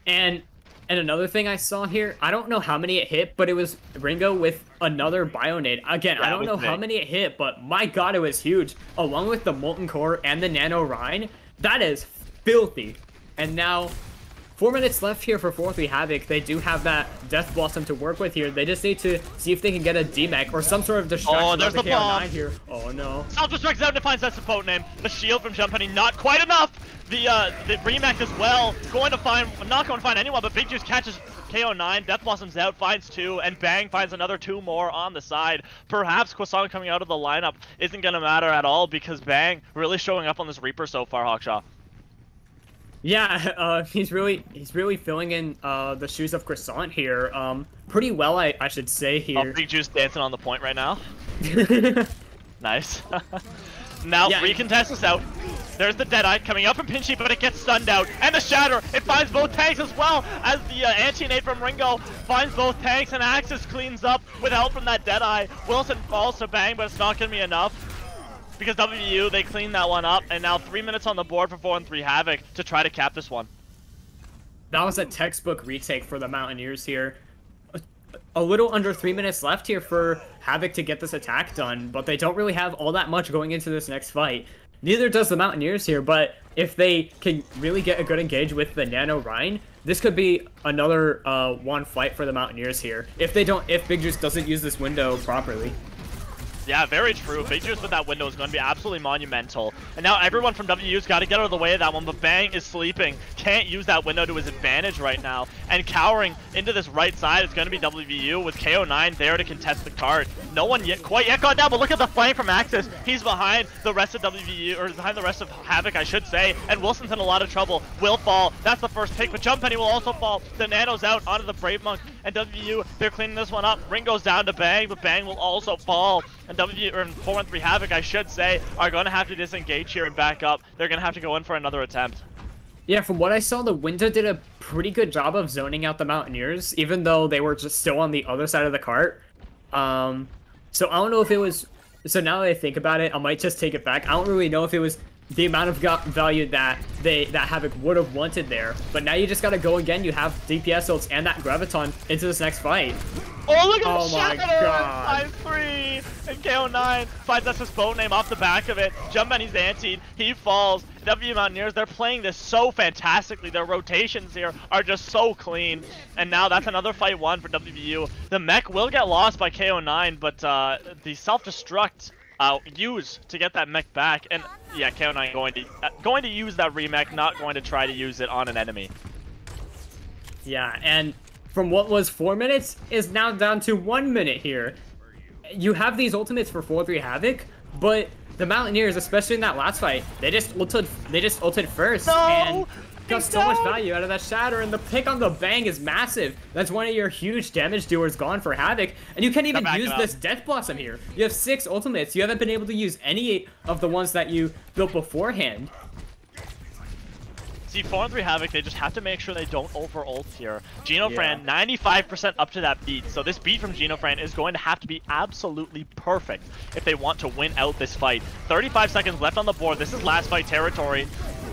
And another thing I saw here, I don't know how many it hit, but it was Ringo with another Bionade. Again, yeah, I don't know how many it hit, but my god, it was huge. Along with the Molten Core and the Nano Rhine, that is filthy. And now, 4 minutes left here for 4-3 Havoc. They do have that Death Blossom to work with here. They just need to see if they can get a DMAC or some sort of distraction. Oh, there's the bomb here. Oh no. Self-destructs out and finds that support name. The shield from Jump Penny, not quite enough. The Remac as well, not going to find anyone, but Big Juice catches KO9, Death Blossom's out, finds 2, and Bang finds another 2 more on the side. Perhaps Croissant coming out of the lineup isn't going to matter at all because Bang really showing up on this Reaper so far, Hawkshaw. Yeah, he's really filling in the shoes of Croissant here. Pretty well, I should say here. Oh, Big Juice dancing on the point right now. Nice. Now, yeah. Recontest is out. There's the Deadeye coming up from Pinchy, but it gets stunned out. And the Shatter, it finds both tanks as well as the anti-nade from Ringo finds both tanks, and Axis cleans up with help from that Deadeye. Wilson falls to Bang, but it's not going to be enough because WVU, they clean that one up, and now 3 minutes on the board for 4-3 Havoc to try to cap this one. That was a textbook retake for the Mountaineers here. A little under 3 minutes left here for Havoc to get this attack done, but they don't really have all that much going into this next fight. Neither does the Mountaineers here, but if they can really get a good engage with the Nano Rhine, this could be another one fight for the Mountaineers here. If Big Juice doesn't use this window properly. Yeah, very true. Big Juice with that window is going to be absolutely monumental. And now everyone from WVU's got to get out of the way of that one, but Bang is sleeping. Can't use that window to his advantage right now. And cowering into this right side is going to be WVU with KO9 there to contest the card. No one quite yet got down, but look at the flank from Axis. He's behind the rest of WVU, or behind the rest of Havoc, I should say. And Wilson's in a lot of trouble. Will fall. That's the first pick, but Jump Penny will also fall. The Nano's out onto the Brave Monk. And WVU, they're cleaning this one up. Ring goes down to Bang, but Bang will also fall. And 4-3 Havoc, I should say, are going to have to disengage here and back up. They're going to have to go in for another attempt. Yeah, from what I saw, the window did a pretty good job of zoning out the Mountaineers, even though they were just still on the other side of the cart. So I don't know if it was... So now that I think about it, I might just take it back. I don't really know if it was the amount of value that Havoc would have wanted there. But now you just gotta go again. You have DPS ults and that Graviton into this next fight. Oh, look at the Shatter! 5-3! And KO9 finds us his boat name off the back of it. Jump Penny's antied. He falls. WVU Mountaineers, they're playing this so fantastically. Their rotations here are just so clean. And now that's another fight won for WVU. The mech will get lost by KO9, but the self-destruct used to get that mech back. And yeah, KO9 going to use that remech, not going to try to use it on an enemy. Yeah, and from what was 4 minutes is now down to 1 minute here. You have these ultimates for 4-3 Havoc, but the Mountaineers, especially in that last fight, they just ulted first and got so much value out of that shatter, and the pick on the bang is massive. That's one of your huge damage doers gone for Havoc, and you can't even use this Death Blossom here. You have 6 ultimates. You haven't been able to use any of the ones that you built beforehand. See, 4-3 Havoc, they just have to make sure they don't over-ult here. Genofran, 95% up to that beat, so this beat from Genofran is going to have to be absolutely perfect if they want to win out this fight. 35 seconds left on the board. This is last fight territory.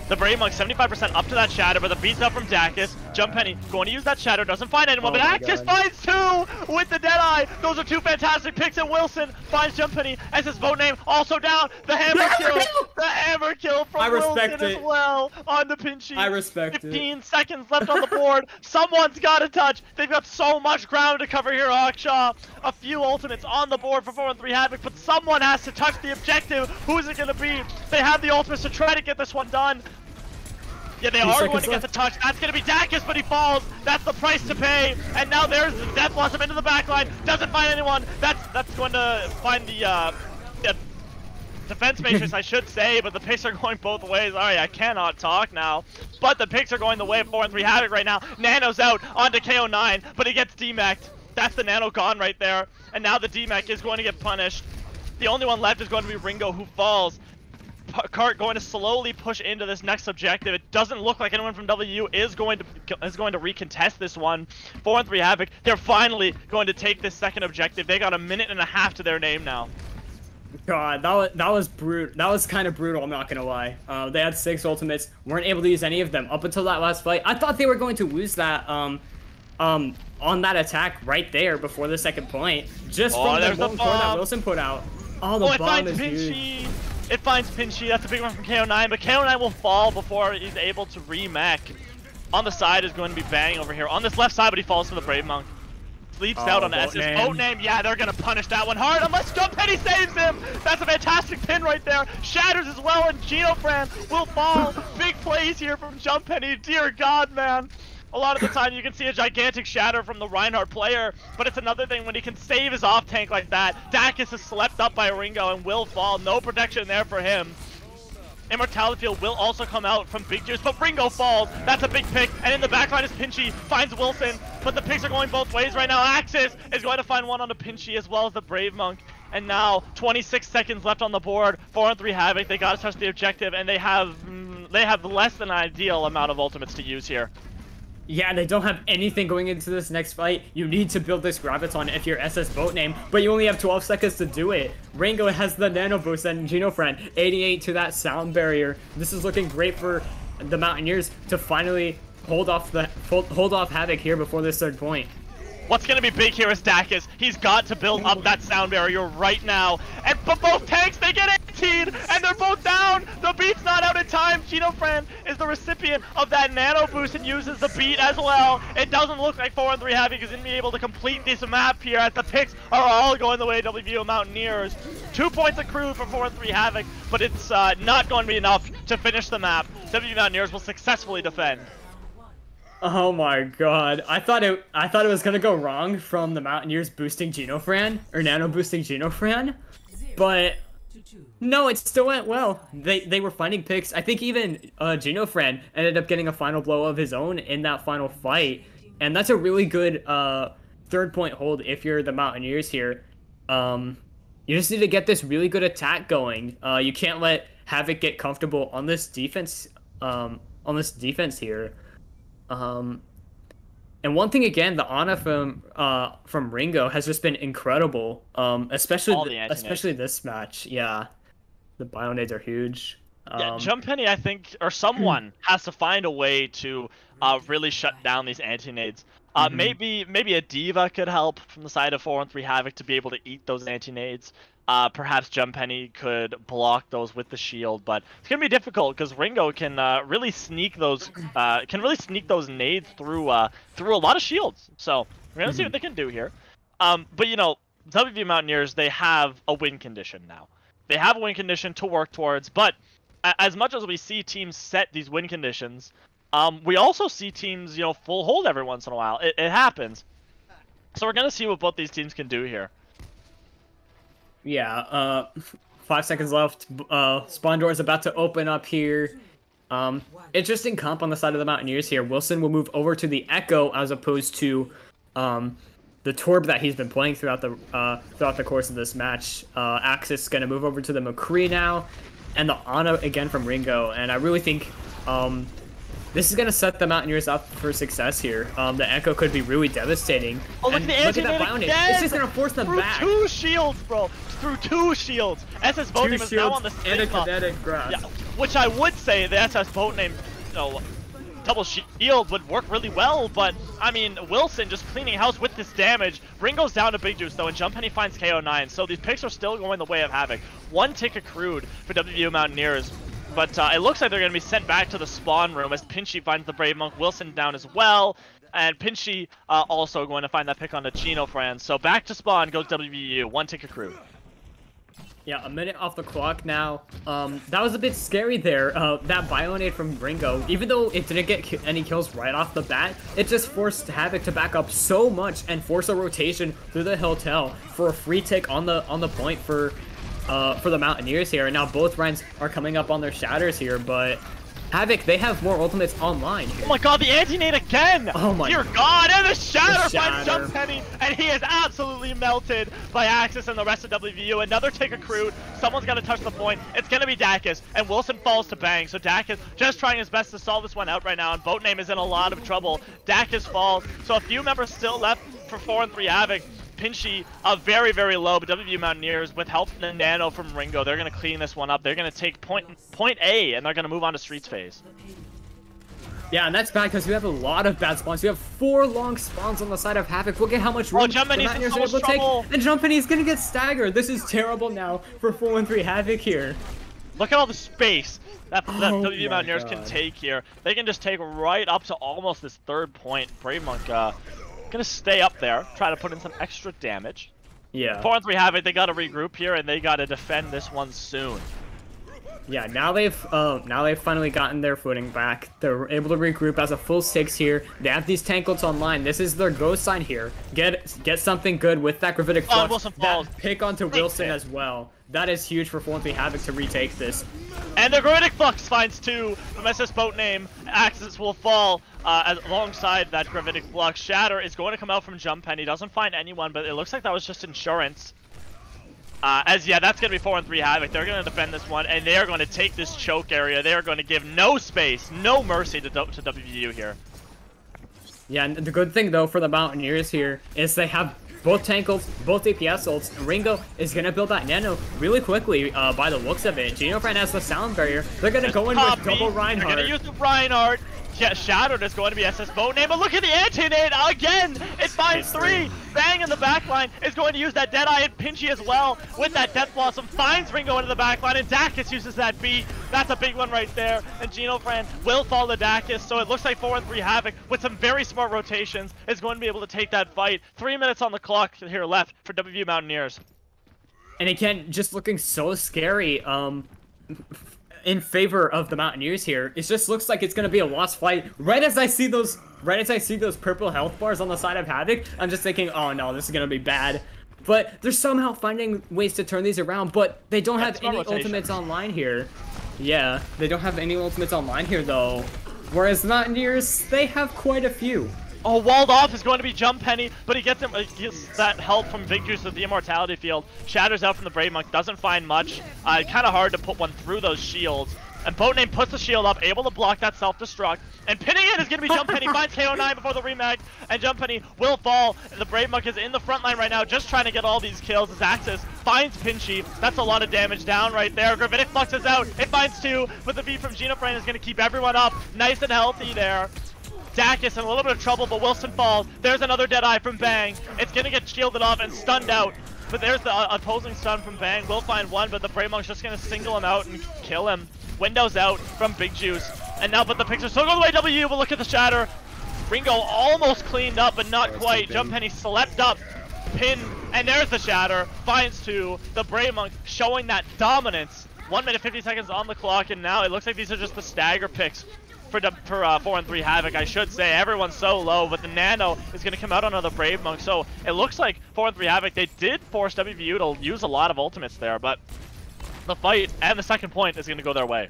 The Brave Monk, 75% up to that shatter, but the beat's up from Dacus. Jumppenny going to use that shatter, doesn't find anyone, but Axis finds 2 with the Deadeye. Those are 2 fantastic picks, and Wilson finds Jumppenny as his vote name also down. The hammer kill, the hammer kill from Wilson as well on the Pinchy. I respect 15 seconds left on the board. Someone's got to touch. They've got so much ground to cover here, Akshaw. A few ultimates on the board for 4-3 Havoc, but someone has to touch the objective. Who's it going to be? They have the ultimates to try to get this one done. Yeah, they are going to get the touch. That's going to be Dacus, but he falls. That's the price to pay. And now there's the Death Blossom into the backline. Doesn't find anyone. That's going to find the defense matrix, I should say, but the picks are going both ways. Alright, I cannot talk now. But the picks are going the way of 4-3 Havoc right now. Nano's out onto KO9, but he gets DMAC'd. That's the Nano gone right there. And now the DMAC is going to get punished. The only one left is going to be Ringo, who falls. Cart going to slowly push into this next objective. It doesn't look like anyone from WVU is going to recontest this one. 4-3 Havoc, they're finally going to take this second objective. They got a minute and a half to their name now. God, that was brutal. That was kind of brutal, I'm not gonna lie. They had 6 ultimates, weren't able to use any of them up until that last fight. I thought they were going to lose that on that attack right there before the second point. Just from the one core that Wilson put out. Oh, the bomb is huge. It finds Pinchy. That's a big one from KO9, but KO9 will fall before he's able to remech. On the side is going to be Bang over here. On this left side, but he falls for the Brave Monk. Sleeps out on S's. Boat name, yeah, they're going to punish that one hard unless Jumppenny saves him. That's a fantastic pin right there. Shatters as well, and Genofran will fall. Big plays here from Jumppenny. Dear God, man. A lot of the time you can see a gigantic shatter from the Reinhardt player, but it's another thing when he can save his off tank like that. Dacus is slept up by Ringo and will fall. No protection there for him. Immortality Field will also come out from Big Tears, but Ringo falls. That's a big pick, and in the backline is Pinchy, finds Wilson, but the picks are going both ways right now. Axis is going to find one on the Pinchy as well as the Brave Monk. And now 26 seconds left on the board. 4-3 Havoc. They got to touch the objective, and they have less than an ideal amount of ultimates to use here. Yeah, they don't have anything going into this next fight. You need to build this Graviton if you're SS boat name, but you only have 12 seconds to do it. Ringo has the Nano Boost and Genofran 88 to that sound barrier. This is looking great for the Mountaineers to finally hold off Havoc here before this third point. What's going to be big here is Dacus. He's got to build up that sound barrier right now. But both tanks, they get 18, and they're both down. The beat's not out in time. Genofran is the recipient of that nano boost and uses the beat as well. It doesn't look like 4-3 Havoc is going to be able to complete this map here, as the picks are all going the way of WVU Mountaineers. 2 points accrued for 4-3 Havoc, but it's not going to be enough to finish the map. WVU Mountaineers will successfully defend. Oh my God! I thought it was gonna go wrong from the Mountaineers boosting Genofran or nano boosting Genofran, but no, it still went well. They were finding picks. I think even Genofran ended up getting a final blow of his own in that final fight, and that's a really good third point hold if you're the Mountaineers here. You just need to get this really good attack going. You can't let Havoc get comfortable on this defense. Here. And one thing again, the Ana from Ringo has just been incredible. Especially this match. Yeah, the Bionades are huge. Yeah, Jumppenny, I think, or someone has to find a way to really shut down these anti-nades. Maybe a Diva could help from the side of 4-3 Havoc to be able to eat those anti-nades. Perhaps Jumppenny could block those with the shield, but it's gonna be difficult because Ringo can really sneak those nades through a lot of shields. So we're gonna see what they can do here. But you know, WVU Mountaineers, they have a win condition now. They have a win condition to work towards, but as much as we see teams set these win conditions, We also see teams, you know, full hold every once in a while. It happens. So we're gonna see what both these teams can do here. Yeah, 5 seconds left. Spawn door is about to open up here. Interesting comp on the side of the Mountaineers here. Wilson will move over to the Echo as opposed to the Torb that he's been playing throughout the course of this match. Axis is going to move over to the McCree now, and the Ana again from Ringo. And I really think this is going to set the Mountaineers up for success here. The Echo could be really devastating. Oh, look and at the that again! It's just going to force them back. Through 2 shields, bro. Through 2 shields. SS boat name is now on the and a Sigma. kinetic grasp. Yeah, which I would say the SS boat name, you know, double shield would work really well, but I mean, Wilson just cleaning house with this damage. Ringo's down to Big Juice though, and Jumppenny finds KO9, so these picks are still going the way of Havoc. 1 tick accrued for WVU Mountaineers, but it looks like they're going to be sent back to the spawn room as Pinchy finds the Brave Monk, Wilson down as well, and Pinchy also going to find that pick on the Gino Fran. So back to spawn goes WVU, 1 tick accrued. Yeah, a minute off the clock now. That was a bit scary there. That Bionade from Ringo, even though it didn't get any kills right off the bat, it just forced Havoc to back up so much and force a rotation through the hotel for a free tick on the point for the Mountaineers here. And now both Rhymes are coming up on their shatters here, but Havoc, they have more ultimates online here. Oh my god, the anti-nade again! Oh my dear god, and the shatter finds shatter. Jumppenny, and he is absolutely melted by Axis and the rest of WVU. Another tick accrued, someone's got to touch the point. It's going to be Dacus, and Wilson falls to Bang. So Dacus just trying his best to solve this one out right now, and Boat Name is in a lot of trouble. Dacus falls, so a few members still left for 4 and 3 Havoc. Pinchy very, very low, but WVU Mountaineers with help from the Nano from Ringo, they're going to clean this one up. They're going to take point A, and they're going to move on to Streets phase. Yeah, and that's bad because we have a lot of bad spawns. We have 4 long spawns on the side of Havoc. Look at how much room the Mountaineers are able to take. And Jumppenny's going to get staggered. This is terrible now for 4 and 3 Havoc here. Look at all the space that WVU Mountaineers can take here. They can just take right up to almost this 3rd point. Brave Monk gonna stay up there, try to put in some extra damage. Yeah. 4 and 3 Havoc, they gotta regroup here, and they gotta defend this one soon. Yeah, now they've finally gotten their footing back. They're able to regroup as a full 6 here. They have these tank ults online. This is their go sign here. Get something good with that gravitic flux. Wilson falls. That pick onto Wilson as well. That is huge for 4 and 3 Havoc to retake this. And the gravitic flux finds 2 from SS Boat Name. Axis will fall alongside that gravitic flux. Shatter is going to come out from Jumppenny. Doesn't find anyone, but it looks like that was just insurance. That's going to be 4 and 3 Havoc. They're going to defend this one, and they are going to take this choke area. They are going to give no space, no mercy to WVU here. Yeah, and the good thing, though, for the Mountaineers here is they have both tank ults, both DPS ults. Ringo is going to build that Nano really quickly by the looks of it. Gino Fran has the sound barrier. They're going to go in with double Reinhardt. They're going to use the Reinhardt. Yeah, Shattered is going to be SS Boat Name, but look at the anti-nade again! It finds 3! Bang in the backline is going to use that Deadeye, and Pinchy as well with that Death Blossom finds Ringo into the backline, and Dacus uses that beat. That's a big one right there, and Gino Fran will fall to Dacus, so it looks like 4 and 3 Havoc with some very smart rotations is going to be able to take that fight. 3 minutes on the clock here left for WVU Mountaineers. And again, just looking so scary. In favor of the Mountaineers here. It just looks like it's gonna be a lost fight. Right as I see those purple health bars on the side of Havoc, I'm just thinking, oh no, this is gonna be bad. But they're somehow finding ways to turn these around, but they don't have any ultimates online here. Yeah, they don't have any ultimates online here though. Whereas the Mountaineers, they have quite a few. Oh, walled off is going to be Jumppenny, but he gets that help from Big Juice with the Immortality Field. Shatters out from the Brave Monk, doesn't find much. Kind of hard to put one through those shields. And Boatname puts the shield up, able to block that self-destruct. And pinning it is going to be Jumppenny, finds KO9 before the remag, and Jumppenny will fall. And the Brave Monk is in the front line right now, just trying to get all these kills as Axis finds Pinchy. That's a lot of damage down right there. Gravitic Flux is out, it finds 2, but the beat from Gino Fran is going to keep everyone up. Nice and healthy there. Dacus in a little bit of trouble, but Wilson falls. There's another Deadeye from Bang. It's going to get shielded off and stunned out. But there's the opposing stun from Bang. We'll find one, but the Brave Monk's just going to single him out and kill him. Windows out from Big Juice. And now, but the picture still going the way W, but look at the shatter. Ringo almost cleaned up, but not quite. Jumppenny slept up. Pin, and there's the shatter. Finds 2. The Brave Monk showing that dominance. 1 minute 50 seconds on the clock, and now it looks like these are just the stagger picks 4-3 Havoc, I should say. Everyone's so low, but the Nano is going to come out on another Brave Monk. So it looks like 4-3 Havoc, they did force WVU to use a lot of ultimates there, but the fight and the second point is going to go their way.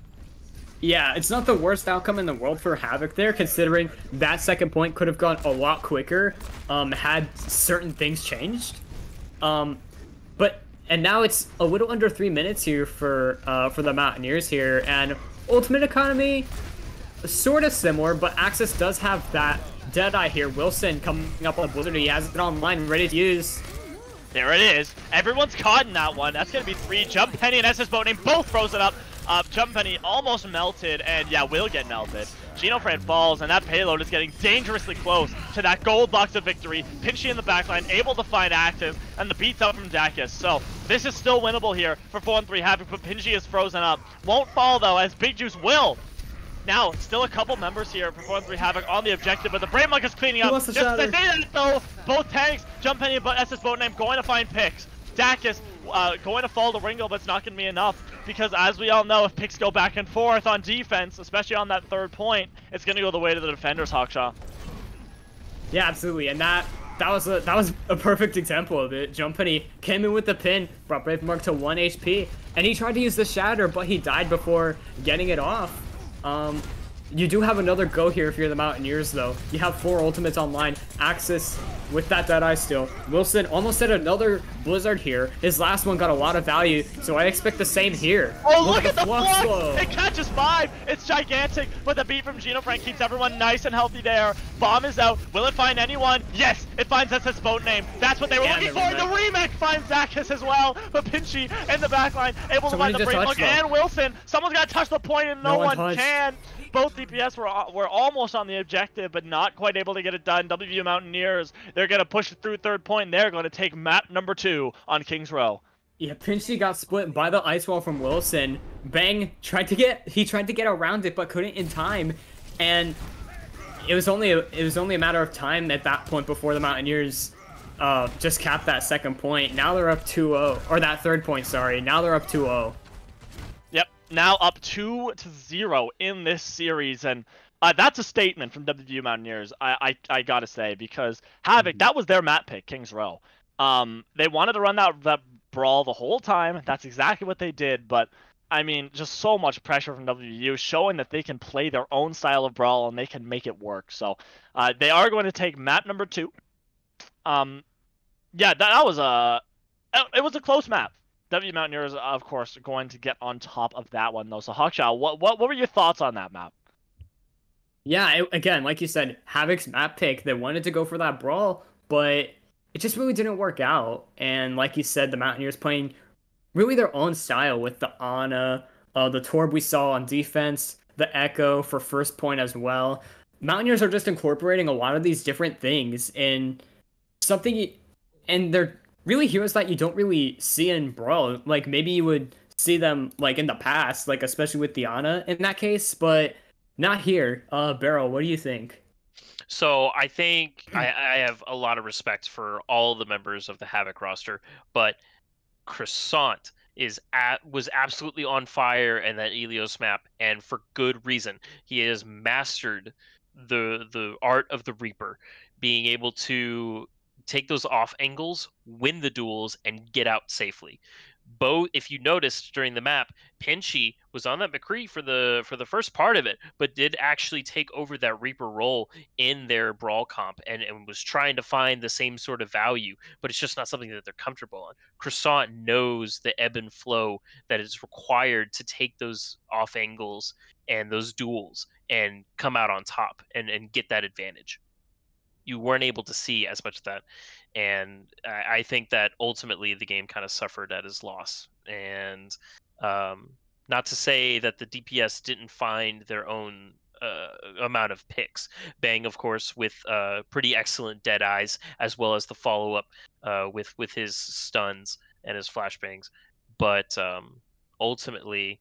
Yeah, it's not the worst outcome in the world for Havoc there, considering that second point could have gone a lot quicker had certain things changed. And now it's a little under 3 minutes here for the Mountaineers here, and Ultimate Economy, sort of similar, but Axis does have that Deadeye here. Wilson coming up on Blizzard, he has it online, ready to use. There it is. Everyone's caught in that one. That's going to be 3. Jump Penny and SS Boat Name both frozen up. Jump Penny almost melted, and yeah, will get melted. Genofran falls, and that payload is getting dangerously close to that gold box of victory. Pinchy in the backline, able to find Active, and the beats out from Dacus. So this is still winnable here for 4-3 Havoc, but Pinchy is frozen up. Won't fall, though, as Big Juice will. Now, still a couple members here for 4-3 Havoc on the objective, but the Brave Monk is cleaning up. Just to say that, though, both tanks, Jump Penny and SS Boat Name, going to find picks. Dacus going to fall to Ringo, but it's not going to be enough, because as we all know, if picks go back and forth on defense, especially on that third point, it's going to go the way to the defenders, Hawkshaw. Yeah, absolutely, and that was a perfect example of it. Jump Penny came in with the pin, brought Brave Monk to 1 HP, and he tried to use the Shatter, but he died before getting it off. You do have another go here if you're the Mountaineers, though. You have 4 ultimates online. Axis with that Deadeye still. Wilson almost had another Blizzard here. His last one got a lot of value, so I expect the same here. Oh, look at the flux! It catches 5! It's gigantic, but the beat from Genofran keeps everyone nice and healthy there. Bomb is out. Will it find anyone? Yes, it finds SS Boat Name. That's what they were looking for. The remake finds Dacus as well, but Pinchy in the backline able to find the Brave Monk and Wilson. Someone's got to touch the point, and no one can. Both DPS were almost on the objective, but not quite able to get it done. WVU Mountaineers, they're going to push it through third point. They're going to take map number 2 on Kings Row. Yeah, Pinchy got split by the ice wall from Wilson. Bang tried to get around it, but couldn't in time. And it was only a matter of time at that point before the Mountaineers just capped that second point. Now they're up 2-0, or that third point, sorry. Now they're up 2-0. Now up 2-0 in this series, and that's a statement from WVU Mountaineers, I gotta say, because Havoc, that was their map pick, Kings Row. They wanted to run that brawl the whole time. That's exactly what they did, but I mean, just so much pressure from WVU, showing that they can play their own style of brawl and they can make it work. So they are going to take map number 2. Yeah, that was it was a close map. WVU Mountaineers, of course, are going to get on top of that one, though. So, Hawkshaw, what were your thoughts on that map? Yeah, again, like you said, Havoc's map pick, they wanted to go for that brawl, but it just really didn't work out. And like you said, the Mountaineers playing really their own style with the Ana, the Torb we saw on defense, the Echo for first point as well. Mountaineers are just incorporating a lot of these different things in something, and they're really heroes that you don't really see in Brawl. Like, maybe you would see them, like, in the past, like, especially with Diana in that case, but not here. Beryl, what do you think? So I think I have a lot of respect for all the members of the Havoc roster, but Croissant was absolutely on fire in that Elios map, and for good reason. He has mastered the art of the Reaper, being able to take those off angles, win the duels, and get out safely. Both, if you noticed during the map, Pinchy was on that McCree for the first part of it, but did actually take over that Reaper role in their brawl comp and was trying to find the same sort of value, but it's just not something that they're comfortable on. Croissant knows the ebb and flow that is required to take those off angles and those duels and come out on top and get that advantage. You weren't able to see as much of that, and I think that ultimately the game kind of suffered at his loss. And not to say that the DPS didn't find their own amount of picks. Bang, of course, with pretty excellent dead eyes, as well as the follow up with his stuns and his flashbangs. But ultimately,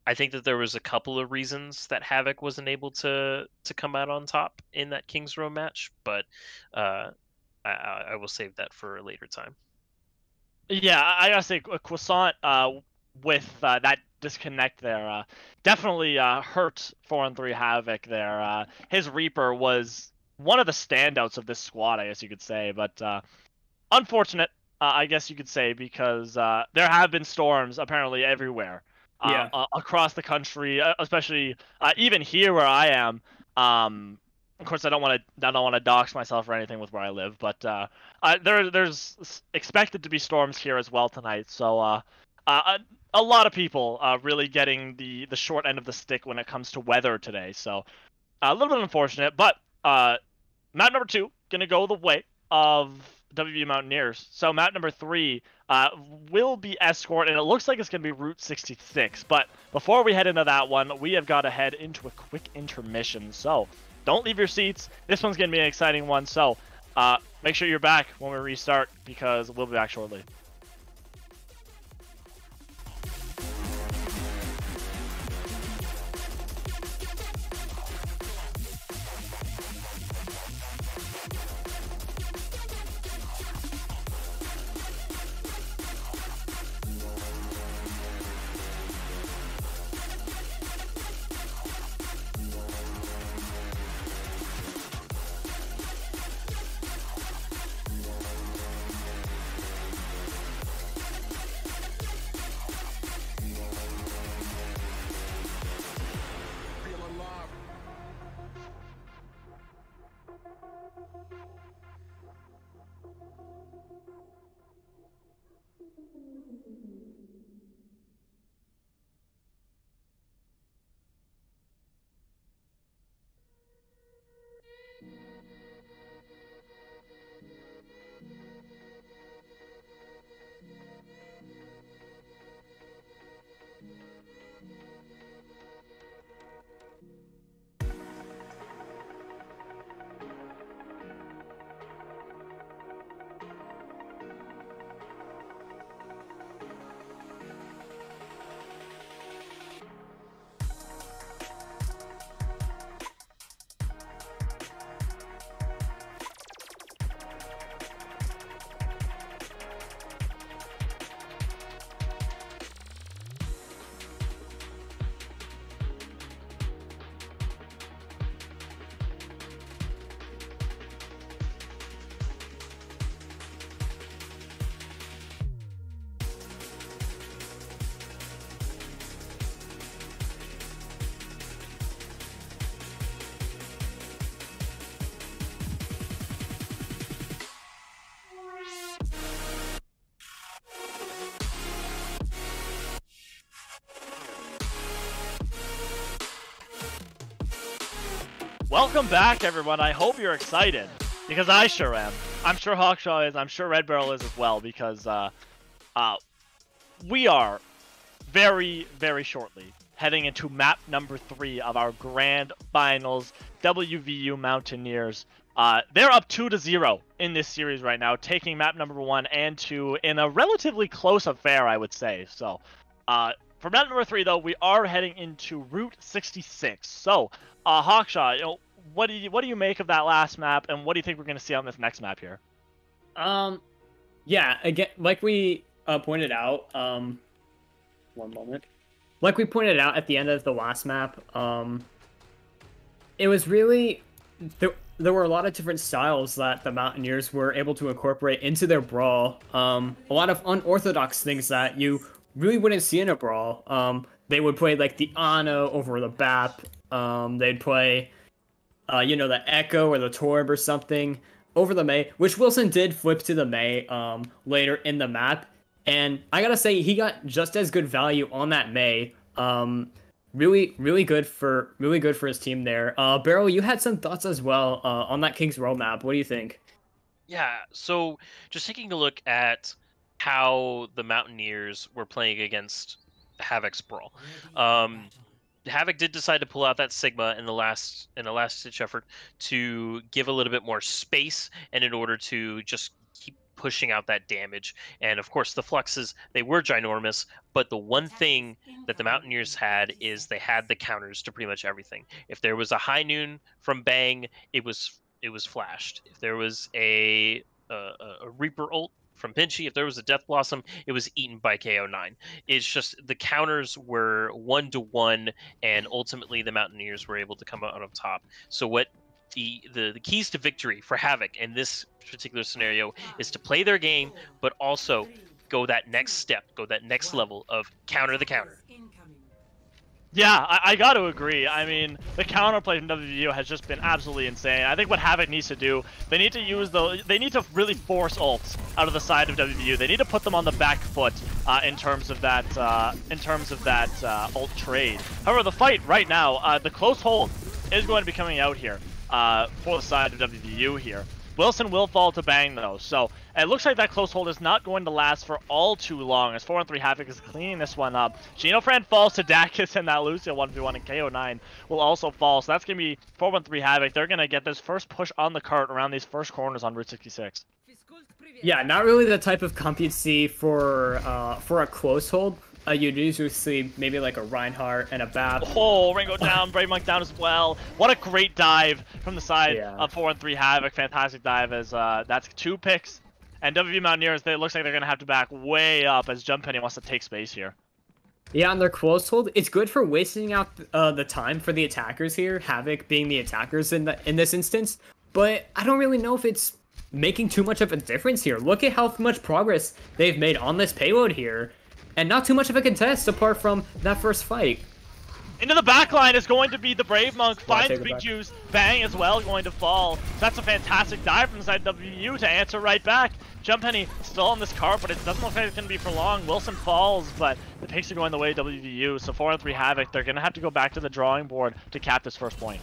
I think that there was a couple of reasons that Havoc wasn't able to come out on top in that Kings Row match, but I will save that for a later time. Yeah, I gotta say, Croissant, with that disconnect there. Definitely hurt 4-3 Havoc there. His Reaper was one of the standouts of this squad, I guess you could say, but unfortunate, I guess you could say, because there have been storms apparently everywhere Yeah. across the country, especially even here where I am. Of course, I don't want to dox myself or anything with where I live, but there's expected to be storms here as well tonight. So a lot of people really getting the short end of the stick when it comes to weather today. So a little bit unfortunate, but map number 2 gonna go the way of WVU Mountaineers. So map number 3 will be Escort, and it looks like it's gonna be Route 66. But before we head into that one, we have got to head into a quick intermission. So don't leave your seats. This one's gonna be an exciting one. So make sure you're back when we restart, because we'll be back shortly. Welcome back, everyone. I hope you're excited, because I sure am. I'm sure Hawkshaw is. I'm sure Red Barrel is as well, because we are very, very shortly heading into map number 3 of our grand finals, WVU Mountaineers. They're up 2-0 in this series right now, taking map number 1 and 2 in a relatively close affair, I would say. So, for map number 3, though, we are heading into Route 66. So, Hawkshaw, you know, what do you make of that last map, and what do you think we're going to see on this next map here? Yeah, again, like we pointed out, one moment. Like we pointed out at the end of the last map, it was really there were a lot of different styles that the Mountaineers were able to incorporate into their brawl. A lot of unorthodox things that you really wouldn't see in a brawl. They would play like the Ana over the BAP. They'd play, you know, the Echo or the Torb or something over the Mei, which Wilson did flip to the Mei later in the map. And I gotta say, he got just as good value on that Mei. Really good for his team there. Beryl, you had some thoughts as well on that King's Row map. What do you think? Yeah, so just taking a look at how the Mountaineers were playing against Havoc's brawl. Havoc did decide to pull out that Sigma in the last ditch effort to give a little bit more space, and in order to just keep pushing out that damage. And of course, the fluxes, they were ginormous, but the one thing that the Mountaineers had is they had the counters to pretty much everything. If there was a high noon from Bang, it was flashed. If there was a Reaper ult from Pinchy. If there was a Death Blossom, it was eaten by KO9. It's just the counters were 1-to-1, and ultimately the Mountaineers were able to come out on top. So what the keys to victory for Havoc in this particular scenario is to play their game, but also go that next step, go that next level of counter the counter. Yeah, I got to agree. I mean, the counterplay from WVU has just been absolutely insane. I think what Havoc needs to do, they need to really force ults out of the side of WVU. They need to put them on the back foot in terms of that ult trade. However, the fight right now, the close hold is going to be coming out here for the side of WVU here. Wilson will fall to Bang though, so it looks like that close hold is not going to last for all too long as 4-on-3 Havoc is cleaning this one up. Genofran falls to Dacus and that Lucio 1v1, and KO9 will also fall, so that's going to be 4-on-3 Havoc. They're going to get this first push on the cart around these first corners on Route 66. Yeah, not really the type of comp you'd see for a close hold. You'd usually see maybe like a Reinhardt and a Bap. Oh, Ringo down, Brave Monk down as well. What a great dive from the side of 4-on-3 Havoc. Fantastic dive as that's 2 picks. And WVU Mountaineers, it looks like they're going to have to back way up as Jump Penny wants to take space here. Yeah, on their close hold, it's good for wasting out the time for the attackers here, Havoc being the attackers in this instance. But I don't really know if it's making too much of a difference here. Look at how much progress they've made on this payload here. And not too much of a contest apart from that first fight. Into the backline is going to be the Brave Monk, finds Big Juice, Bang as well going to fall. So that's a fantastic dive from the side of WVU to answer right back. Jump Penny still on this cart, but it doesn't look like it's going to be for long. Wilson falls, but the picks are going the way of WVU. So 4-on-3 Havoc, they're going to have to go back to the drawing board to cap this first point.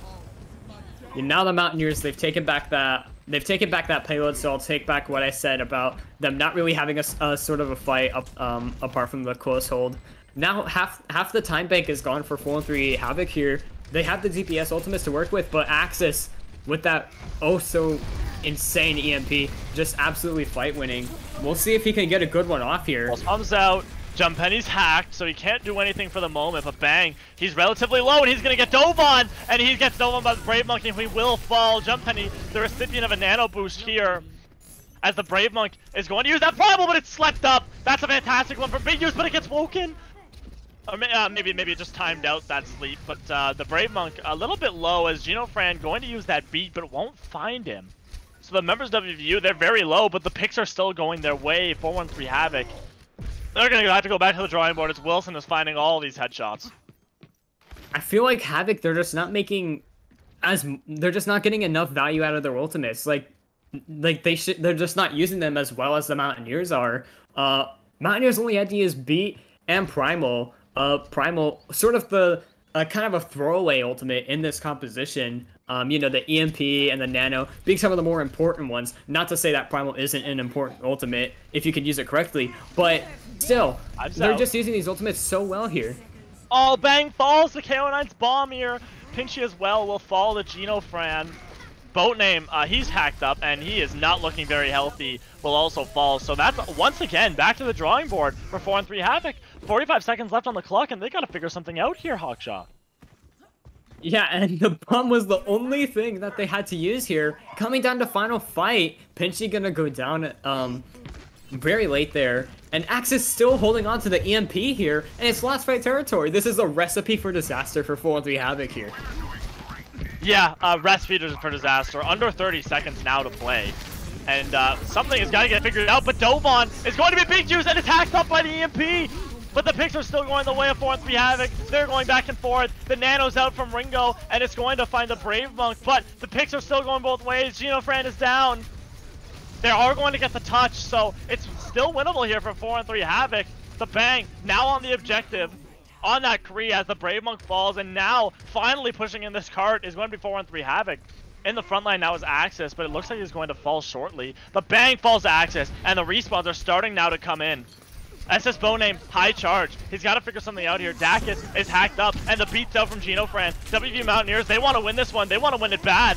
And now the Mountaineers, they've taken back that payload, so I'll take back what I said about them not really having a sort of a fight apart from the close hold. Now half the time bank is gone for 4-on-3 Havoc here. They have the DPS ultimates to work with, but Axis with that oh so insane EMP just absolutely fight winning. We'll see if he can get a good one off here. Pulse comes out. Jump Penny's hacked, so he can't do anything for the moment, but Bang, he's relatively low, and he's going to get dove on, and he gets dove on by the Brave Monk, and he will fall. Jump Penny, the recipient of a nano boost here, as the Brave Monk is going to use that Primal, but it's slept up. That's a fantastic one for Big Use, but it gets woken. Or maybe it just timed out that sleep, but the Brave Monk a little bit low as Genofran going to use that beat, but won't find him. So the members of WVU, they're very low, but the picks are still going their way. 4-1-3 Havoc. They're going to have to go back to the drawing board as Wilson is finding all these headshots. I feel like Havoc, they're just not getting enough value out of their ultimates. Like they're just not using them as well as the Mountaineers are. Mountaineers only had to use Beat and Primal. Primal, sort of the kind of a throwaway ultimate in this composition. You know, the EMP and the Nano being some of the more important ones. Not to say that Primal isn't an important ultimate if you can use it correctly, but still, they're just using these ultimates so well here. Oh, Bang falls to KO9's bomb here. Pinchy as well will fall to Genofran. Boat name, he's hacked up and he is not looking very healthy, will also fall. So that's once again back to the drawing board for 4-on-3 Havoc. 45 seconds left on the clock and they gotta figure something out here, Hawkshaw. Yeah, and the bomb was the only thing that they had to use here. Coming down to final fight, Pinchy gonna go down very late there. And Axis still holding on to the EMP here, and it's last fight territory. This is a recipe for disaster for 4-on-3 Havoc here. Yeah, recipe for disaster. Under 30 seconds now to play. And something has got to get figured out, but Dovon is going to be Big Juice and it's hacked up by the EMP. But the picks are still going the way of 4-on-3 Havoc. They're going back and forth. The Nano's out from Ringo, and it's going to find the Brave Monk. But the picks are still going both ways. Genofran is down. They are going to get the touch, so it's still winnable here for 4-on-3 Havoc. The Bang now on the objective. On that Kree as the Brave Monk falls, and now finally pushing in this cart is going to be 4-on-3 Havoc. In the front line now is Axis, but it looks like he's going to fall shortly. The Bang falls to Axis, and the respawns are starting now to come in. SS Boname, high charge. He's got to figure something out here. Dacus is hacked up, and the beat's out from Genofran. WVU Mountaineers, they want to win this one. They want to win it bad.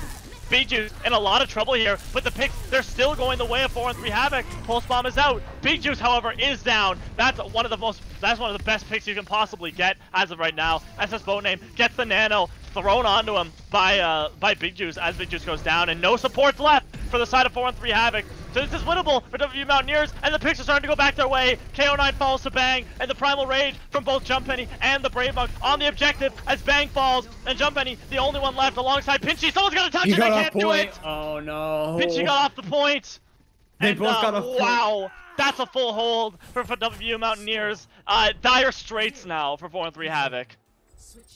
Big Juice in a lot of trouble here, but the picks, they're still going the way of 4-on-3 Havoc. Pulse Bomb is out. Big Juice, however, is down. That's one of the best picks you can possibly get as of right now. SS Boname gets the Nano thrown onto him by Big Juice as Big Juice goes down, and no supports left for the side of 4-on-3 Havoc. So this is winnable for WVU Mountaineers, and the picks are starting to go back their way. KO9 falls to Bang, and the Primal Rage from both Jumppenny and the Brave Monk on the objective as Bang falls, and Jumppenny, the only one left alongside Pinchy. Someone's gonna touch it, they can't do it! Oh no. Pinchy got off the point. They both got a point. Wow, that's a full hold for WVU Mountaineers. Dire straits now for 4-3 Havoc.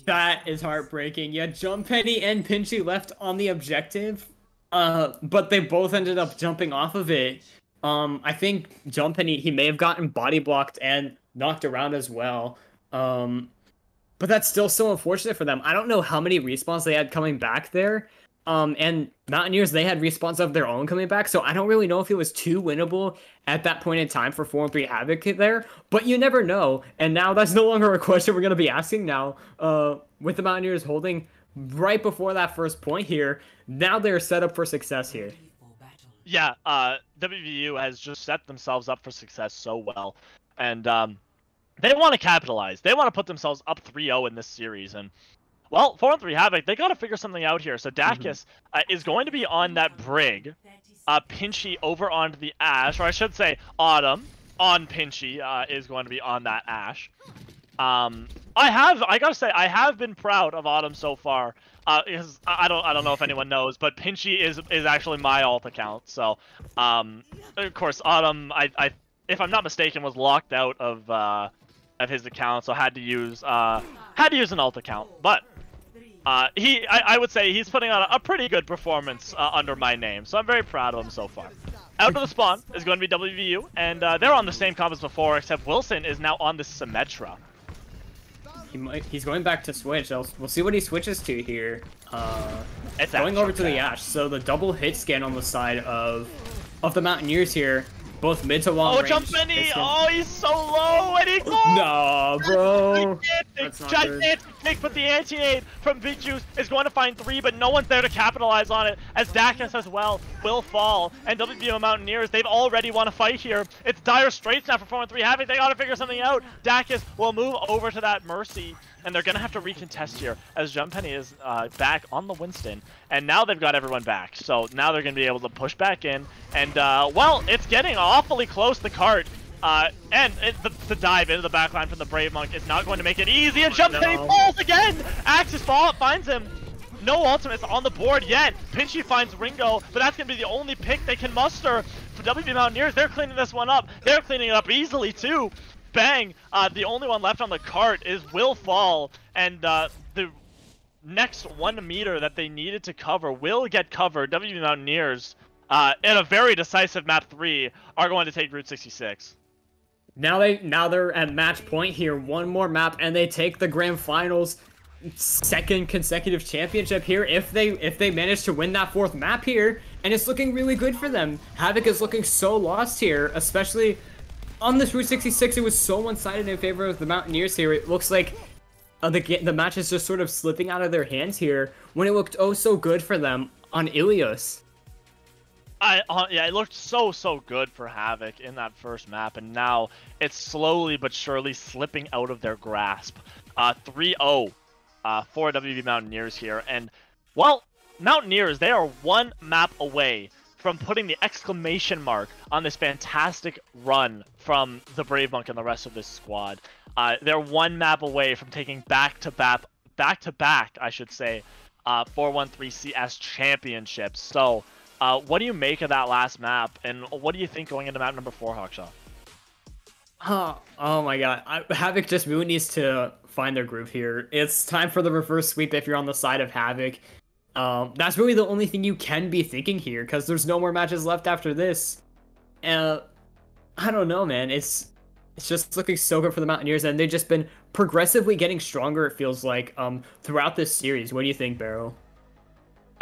That is heartbreaking. Yeah, Jumppenny and Pinchy left on the objective, but they both ended up jumping off of it. I think Jumppenny, he may have gotten body blocked and knocked around as well. But that's still so unfortunate for them. I don't know how many respawns they had coming back there. And Mountaineers, they had respawns of their own coming back, so I don't really know if it was too winnable at that point in time for 4-3 Havoc there, but you never know. And now that's no longer a question we're going to be asking now, with the Mountaineers holding right before that first point here. Now they're set up for success here. Yeah, WVU has just set themselves up for success so well, and they want to capitalize. They want to put themselves up 3-0 in this series, and well, 4-3 Havoc, they got to figure something out here. So Dacus is going to be on that Brig. Pinchy over onto the Ash, or I should say Autumn on Pinchy is going to be on that Ash. I gotta say, I have been proud of Autumn so far. Because I don't know if anyone knows, but Pinchy is actually my alt account. So, of course, Autumn, if I'm not mistaken, was locked out of his account, so had to use an alt account. But I would say he's putting on a pretty good performance under my name, so I'm very proud of him so far. Out of the spawn is going to be WVU, and they're on the same comp as before, except Wilson is now on the Symmetra. He's going back to switch. We'll see what he switches to here. It's going over to the Ash, so the double hit scan on the side of the Mountaineers here. Both mid to long range. Oh, Jumppenny! Oh, he's so low, and he goes! No, bro! Gigantic pick, but the anti-aid from Big Juice is going to find 3, but no one's there to capitalize on it, as Dacus as well will fall, and WVU Mountaineers, they've already won a fight here. It's dire straits now for 4-3 Havoc. They gotta figure something out. Dacus will move over to that Mercy, and they're gonna have to recontest here, as Jumppenny is back on the Winston, and now they've got everyone back. So now they're gonna be able to push back in, and well, it's getting awfully close, the cart. And the dive into the backline from the Brave Monk is not going to make it easy, and Jumppenny falls again! Axis fall finds him. No ultimates on the board yet. Pinchy finds Ringo, but that's going to be the only pick they can muster. For WV Mountaineers, they're cleaning this one up. They're cleaning it up easily, too. Bang! The only one left on the cart is Will Fall, and the next 1 meter that they needed to cover will get covered. WV Mountaineers, in a very decisive map 3, are going to take Route 66. Now they're at match point here. One more map, and they take the grand finals. Second consecutive championship here if they manage to win that 4th map here, and it's looking really good for them. Havoc is looking so lost here, especially on this Route 66. It was so one-sided in favor of the Mountaineers here. It looks like the match is just sort of slipping out of their hands here when it looked oh so good for them on Ilios. Yeah, it looked so good for Havoc in that first map, and now it's slowly but surely slipping out of their grasp. 3-0 for WV Mountaineers here, and well, Mountaineers, they are 1 map away from putting the exclamation mark on this fantastic run from the Brave Monk and the rest of this squad. They're 1 map away from taking back-to-back, I should say, 4-1-3 CS championships. So, what do you make of that last map, and what do you think going into map number 4, Hawkshaw? Oh my god, Havoc just really needs to find their groove here. It's time for the reverse sweep if you're on the side of Havoc. That's really the only thing you can be thinking here, because there's no more matches left after this. I don't know, man. It's just looking so good for the Mountaineers, and they've just been progressively getting stronger, it feels like, throughout this series. What do you think, Barrow?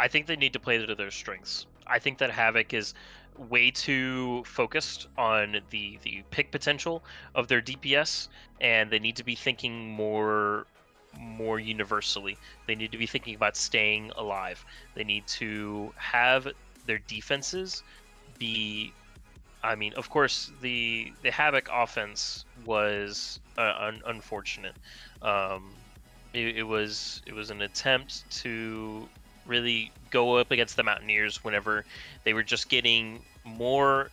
I think they need to play to their strengths. I think that Havoc is way too focused on the pick potential of their DPS, and they need to be thinking more universally. They need to be thinking about staying alive. They need to have their defenses be, I mean, of course, the Havoc offense was unfortunate. It was an attempt to really go up against the Mountaineers whenever they were just getting more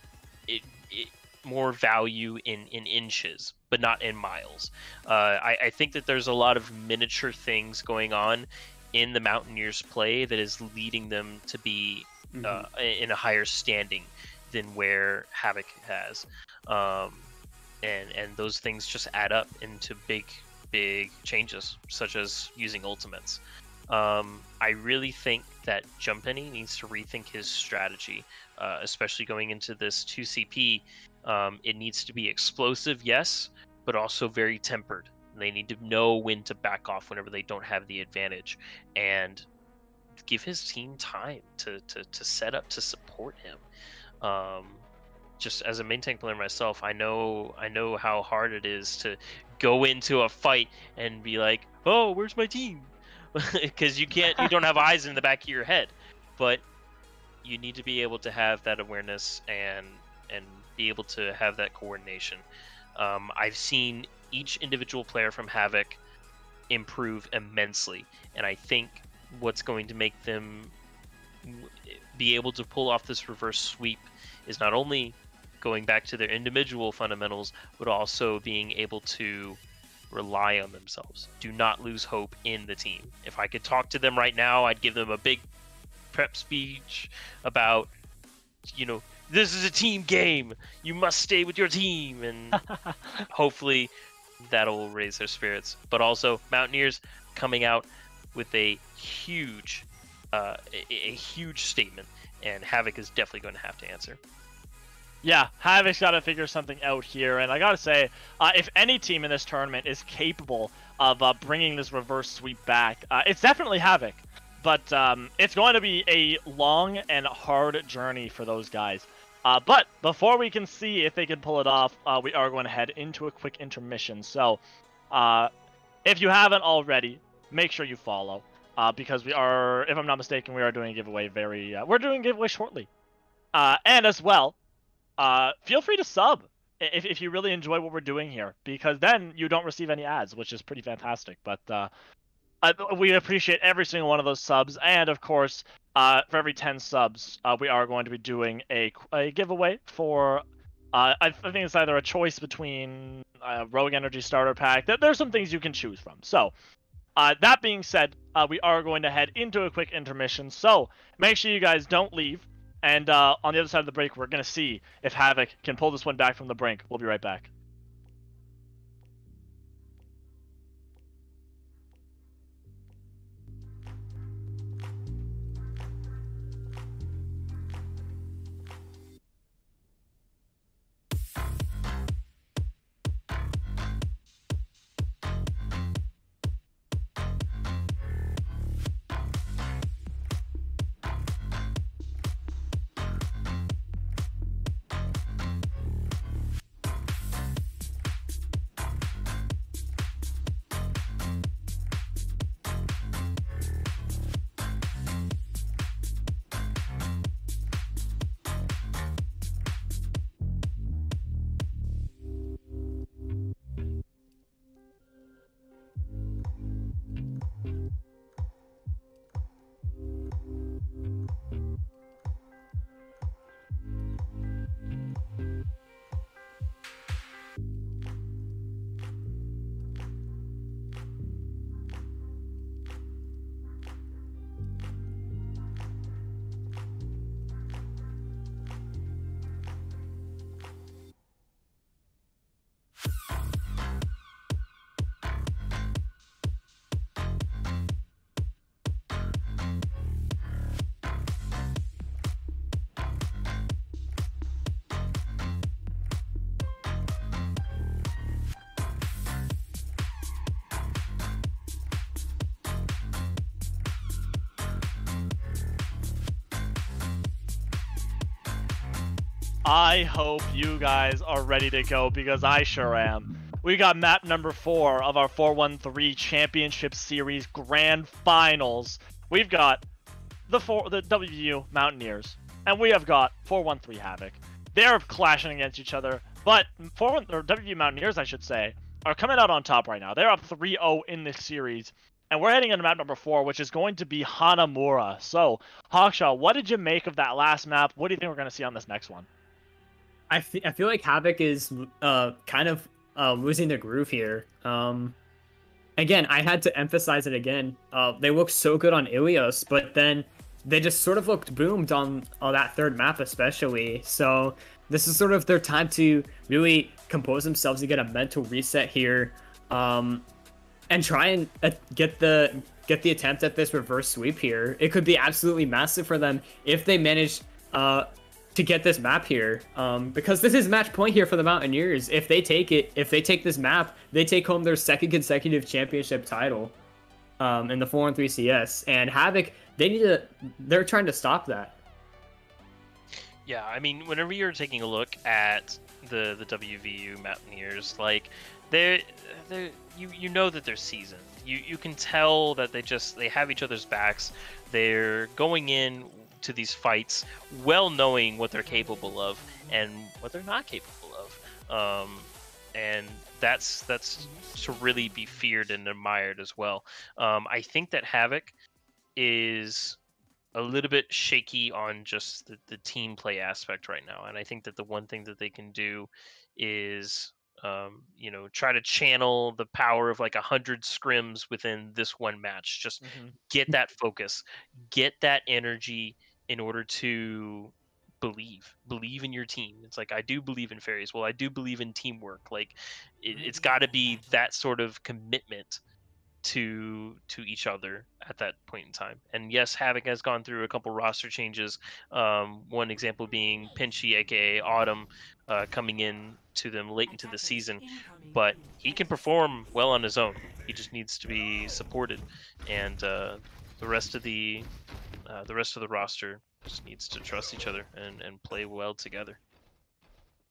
more value in inches, but not in miles. I think that there's a lot of miniature things going on in the Mountaineers play that is leading them to be in a higher standing than where Havoc has. And those things just add up into big changes, such as using ultimates. I really think that Jumpany needs to rethink his strategy, especially going into this 2CP. It needs to be explosive, yes, but also very tempered. They need to know when to back off whenever they don't have the advantage, and give his team time to set up to support him. Just as a main tank player myself, I know how hard it is to go into a fight and be like, "Oh, where's my team?" Because you don't have eyes in the back of your head. But you need to be able to have that awareness and be able to have that coordination. I've seen each individual player from Havoc improve immensely, and I think what's going to make them be able to pull off this reverse sweep is not only going back to their individual fundamentals, but also being able to rely on themselves. Do not lose hope in the team. If I could talk to them right now, I'd give them a big prep speech about, this is a team game. You must stay with your team, and hopefully that'll raise their spirits. But also, Mountaineers coming out with a huge statement, and Havoc is definitely going to have to answer. Yeah, Havoc's got to figure something out here, and I gotta say, if any team in this tournament is capable of bringing this reverse sweep back, it's definitely Havoc. But it's going to be a long and hard journey for those guys. But before we can see if they can pull it off, we are going to head into a quick intermission. So, if you haven't already, make sure you follow, because we are, if I'm not mistaken, we are doing a giveaway we're doing a giveaway shortly. And as well, feel free to sub if you really enjoy what we're doing here, because then you don't receive any ads, which is pretty fantastic. But we appreciate every single one of those subs, and of course, for every 10 subs, we are going to be doing a giveaway for, I think it's either a choice between Rogue Energy Starter Pack. There's some things you can choose from. So, that being said, we are going to head into a quick intermission, so make sure you guys don't leave. And on the other side of the break, we're going to see if Havoc can pull this one back from the brink. We'll be right back. I hope you guys are ready to go, because I sure am. We got map number 4 of our 4-1-3 Championship Series Grand Finals. We've got the WVU Mountaineers, and we have got 4-1-3 Havoc. They're clashing against each other, but WVU Mountaineers, I should say, are coming out on top right now. They're up 3-0 in this series, and we're heading into map number 4, which is going to be Hanamura. So, Hawkshaw, what did you make of that last map? What do you think we're going to see on this next one? I feel like Havoc is kind of losing their groove here. Again, I had to emphasize it again. They looked so good on Ilios, but then they just sort of looked boomed on that third map especially. So this is sort of their time to really compose themselves and get a mental reset here, and try and get the attempt at this reverse sweep here. It could be absolutely massive for them if they manage to get this map here, because this is match point here for the Mountaineers. If they take it, if they take this map, they take home their second consecutive championship title in the 4-on-3 CS. And Havoc, they're trying to stop that. Yeah, I mean, whenever you're taking a look at the WVU Mountaineers, like you know that they're seasoned. You can tell that they have each other's backs. They're going in to these fights well knowing what they're capable of and what they're not capable of, and that's to really be feared and admired as well. I think that Havoc is a little bit shaky on just the team play aspect right now, and I think that the one thing that they can do is try to channel the power of like 100 scrims within this one match. Just get that focus, get that energy in order to believe in your team. It's like, I do believe in fairies. Well, I do believe in teamwork. Like it's got to be that sort of commitment to each other at that point in time. And yes, Havoc has gone through a couple roster changes. One example being Pinchy, aka Autumn, coming in to them late into the season, but he can perform well on his own. He just needs to be supported, and the rest of the roster just needs to trust each other and play well together.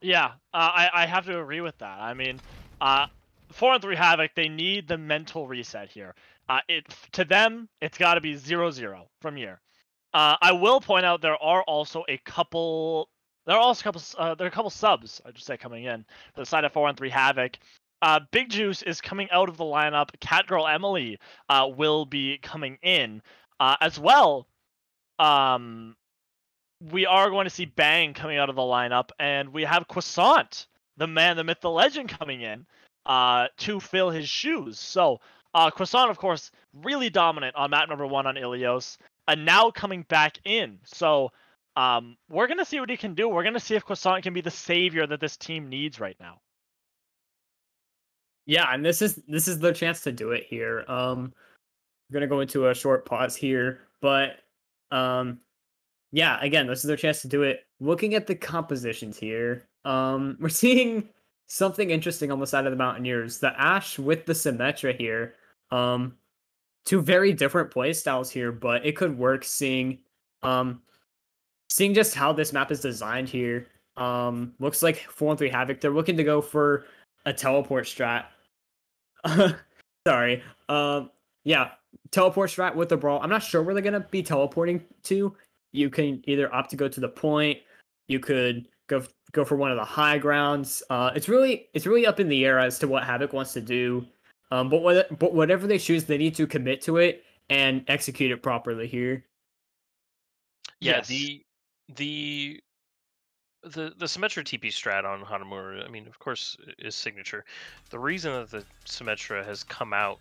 Yeah, I have to agree with that. I mean, 4-on-3 Havoc, they need the mental reset here. To them, it's got to be 0-0 from here. I will point out there are a couple subs, I should say, coming in for the side of 4-on-3 Havoc. Big Juice is coming out of the lineup. Catgirl Emily will be coming in as well. We are going to see Bang coming out of the lineup, and we have Croissant, the man, the myth, the legend, coming in to fill his shoes. So Croissant, of course, really dominant on map number 1 on Ilios, and now coming back in. So we're going to see what he can do. We're going to see if Croissant can be the savior that this team needs right now. Yeah, and this is their chance to do it here. I'm gonna go into a short pause here, but yeah, again, this is their chance to do it. Looking at the compositions here, we're seeing something interesting on the side of the Mountaineers. The Ashe with the Symmetra here. Two very different play styles here, but it could work seeing just how this map is designed here. Looks like 4-on-3 Havoc, they're looking to go for a teleport strat. Sorry. Yeah, teleport strat with the brawl. I'm not sure where they're gonna be teleporting to. You can either opt to go to the point. You could go for one of the high grounds. It's really up in the air as to what Havoc wants to do. But whatever they choose, they need to commit to it and execute it properly here. Yeah, Yes. the Symmetra TP strat on Hanamura, I mean, of course, is signature. The reason that the Symmetra has come out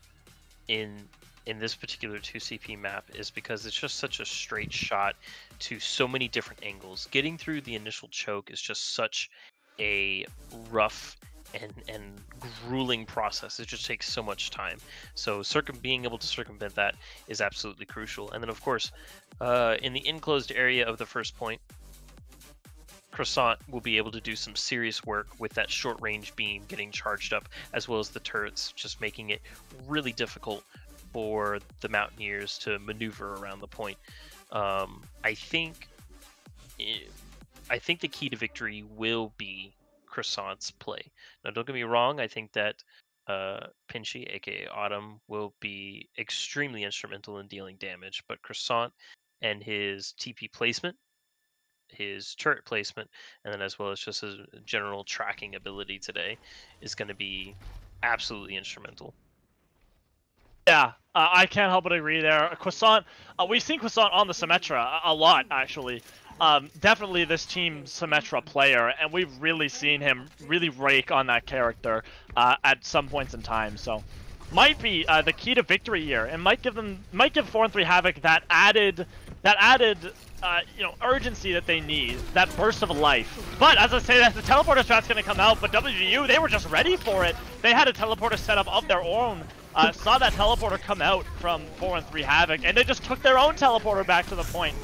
in this particular 2CP map is because it's just such a straight shot to so many different angles. Getting through the initial choke is just such a rough and grueling process. It just takes so much time. So being able to circumvent that is absolutely crucial. And then, of course, in the enclosed area of the first point, Croissant will be able to do some serious work with that short range beam getting charged up, as well as the turrets, just making it really difficult for the Mountaineers to maneuver around the point. I think the key to victory will be Croissant's play. Now, don't get me wrong. I think that Pinchy, aka Autumn, will be extremely instrumental in dealing damage, but Croissant and his TP placement, his turret placement, and then as well as just his general tracking ability today is going to be absolutely instrumental. Yeah, I can't help but agree there. Croissant, we've seen Croissant on the Symmetra a lot, actually. Definitely this Team Symmetra player, and we've really seen him really rake on that character at some points in time. So, might be the key to victory here, and might give 4-3 Havoc that added urgency that they need, that burst of life. But as I say that, the teleporter strat's going to come out, but WVU, they were just ready for it. They had a teleporter setup of their own. Saw that teleporter come out from 4-3 Havoc, and they just took their own teleporter back to the point,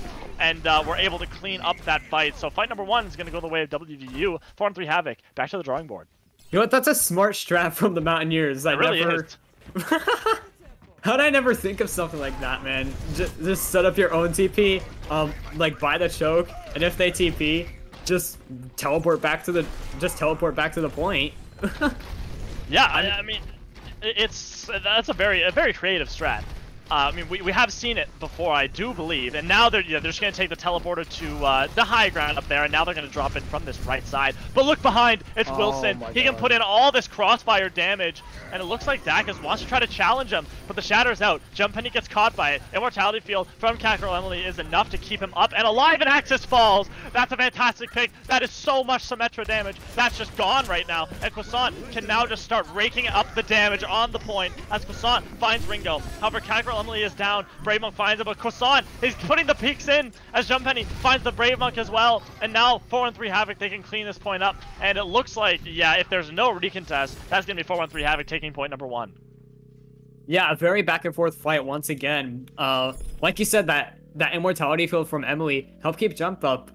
and were able to clean up that fight. So fight number 1 is going to go the way of WVU. 4-3 Havoc, back to the drawing board. You know what? That's a smart strat from the Mountaineers. It really is. How'd I never think of something like that, man? Just set up your own TP, like buy the choke, and if they TP, just teleport back to the point. Yeah, I mean, that's a very creative strat. I mean, we have seen it before, I do believe, and now they're just going to take the teleporter to the high ground up there, and now they're going to drop in from this right side. But look behind, it's Wilson. He can put in all this crossfire damage, and it looks like Dacus wants to try to challenge him, but the Shatter's out. Jump Penny gets caught by it. Immortality Field from Kakarot Emily is enough to keep him up and alive, and Axis falls. That's a fantastic pick. That is so much Symmetra damage. That's just gone right now, and Croissant can now just start raking up the damage on the point as Croissant finds Ringo. However, Kakarot Emily is down. Brave Monk finds him, but Croissant is putting the peaks in as Jump Penny finds the Brave Monk as well. And now 4-3 Havoc, they can clean this point up. And it looks like, yeah, if there's no recontest, that's going to be 4-3 Havoc taking point number 1. Yeah, a very back and forth fight once again. Like you said, that immortality field from Emily helped keep Jump up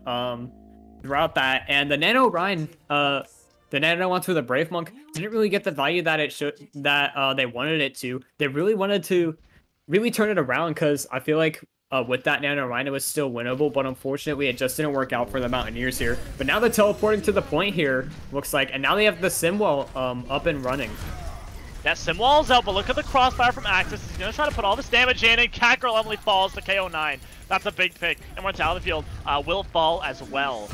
throughout that. And the Nano Ryan, the Nano onto the Brave Monk didn't really get the value that they wanted it to. They really wanted to turn it around, because I feel like with that Nano Rhino, it was still winnable, but unfortunately it just didn't work out for the Mountaineers here. But now they're teleporting to the point here, looks like, and now they have the Simwall up and running. That Simwall's out, but look at the crossfire from Axis. He's going to try to put all this damage in, and Kakarot Emily falls to KO9. That's a big pick. Immortality Field will fall as well.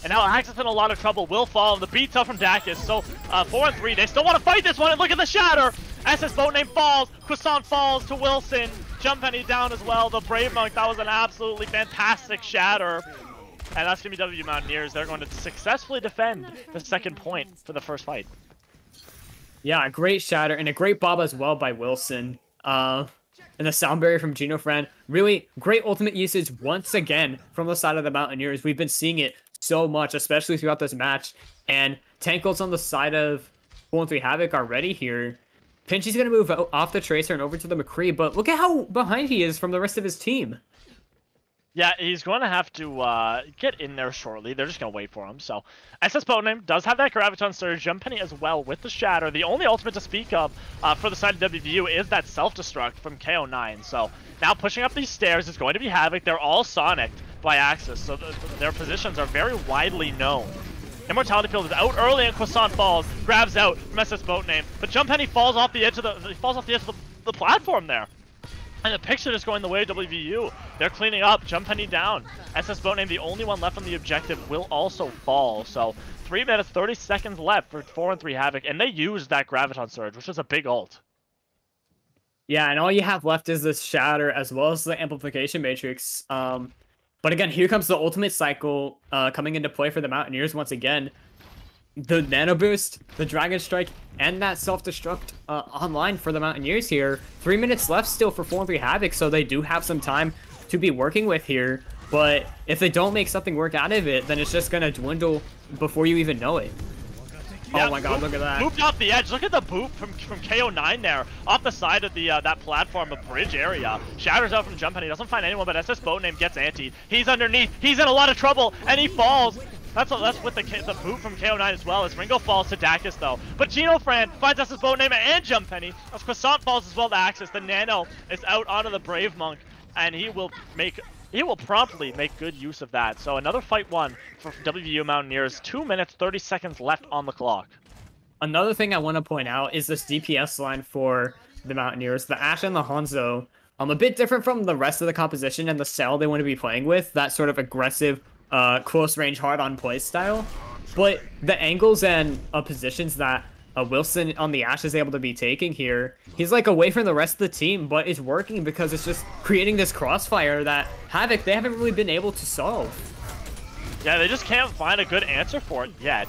And now Axis in a lot of trouble, will fall, and the beats up from Dacus. So 4-3, they still want to fight this one, and look at the Shatter! SS Boatname falls, Croissant falls to Wilson, Jump Penny down as well, the Brave Monk, that was an absolutely fantastic Shatter. And that's going to be WVU Mountaineers. They're going to successfully defend the second point for the first fight. Yeah, a great Shatter, and a great Bob as well by Wilson. And the Sound Barrier from Genofran. Really great ultimate usage once again from the side of the Mountaineers. We've been seeing it so much, especially throughout this match. And tank ults on the side of 4-3 Havoc are ready here. Pinchy's going to move off the Tracer and over to the McCree, but look at how behind he is from the rest of his team. Yeah, he's going to have to get in there shortly. They're just going to wait for him. So, SS Boatname does have that Graviton Surge. Jump Penny as well with the Shatter. The only ultimate to speak of for the side of WVU is that Self-Destruct from KO9. So, now pushing up these stairs is going to be Havoc. They're all Sonicked by Axis, so their positions are very widely known. Immortality Field is out early, and Croissant falls, grabs out from SS Boatname, but Jump Penny falls off the edge of the platform there. And the picture is going the way of WVU. They're cleaning up, Jump Penny down. SS Boatname, the only one left on the objective, will also fall. So 3 minutes, 30 seconds left for 4-3 Havoc, and they used that Graviton Surge, which is a big ult. Yeah, and all you have left is this Shatter as well as the Amplification Matrix. But again, here comes the ultimate cycle coming into play for the Mountaineers once again. The Nano Boost, the Dragon Strike, and that Self-Destruct online for the Mountaineers here. 3 minutes left still for 4-3 Havoc, so they do have some time to be working with here. But if they don't make something work out of it, then it's just going to dwindle before you even know it. Yeah, oh my god, look at that. Moved off the edge. Look at the boot from KO9 there. Off the side of the that platform, the bridge area. Shatters out from Jump Penny. Doesn't find anyone, but SS Boatname gets antied. He's underneath. He's in a lot of trouble, and he falls. That's with the boot from KO9 as well, as Ringo falls to Dacus though. But Genofran finds SS Boatname and Jump Penny. As Croissant falls as well to Axis. The Nano is out onto the Brave Monk, and he will promptly make good use of that. So another fight won for WVU Mountaineers. 2 minutes, 30 seconds left on the clock. Another thing I want to point out is this DPS line for the Mountaineers. The Ashe and the Hanzo, a bit different from the rest of the composition and the cell they want to be playing with. That sort of aggressive, close range, hard on play style. But the angles and positions that Wilson on the Ashe is able to be taking here. He's like away from the rest of the team, but it's working because it's just creating this crossfire that Havoc, they haven't really been able to solve. Yeah, they just can't find a good answer for it yet.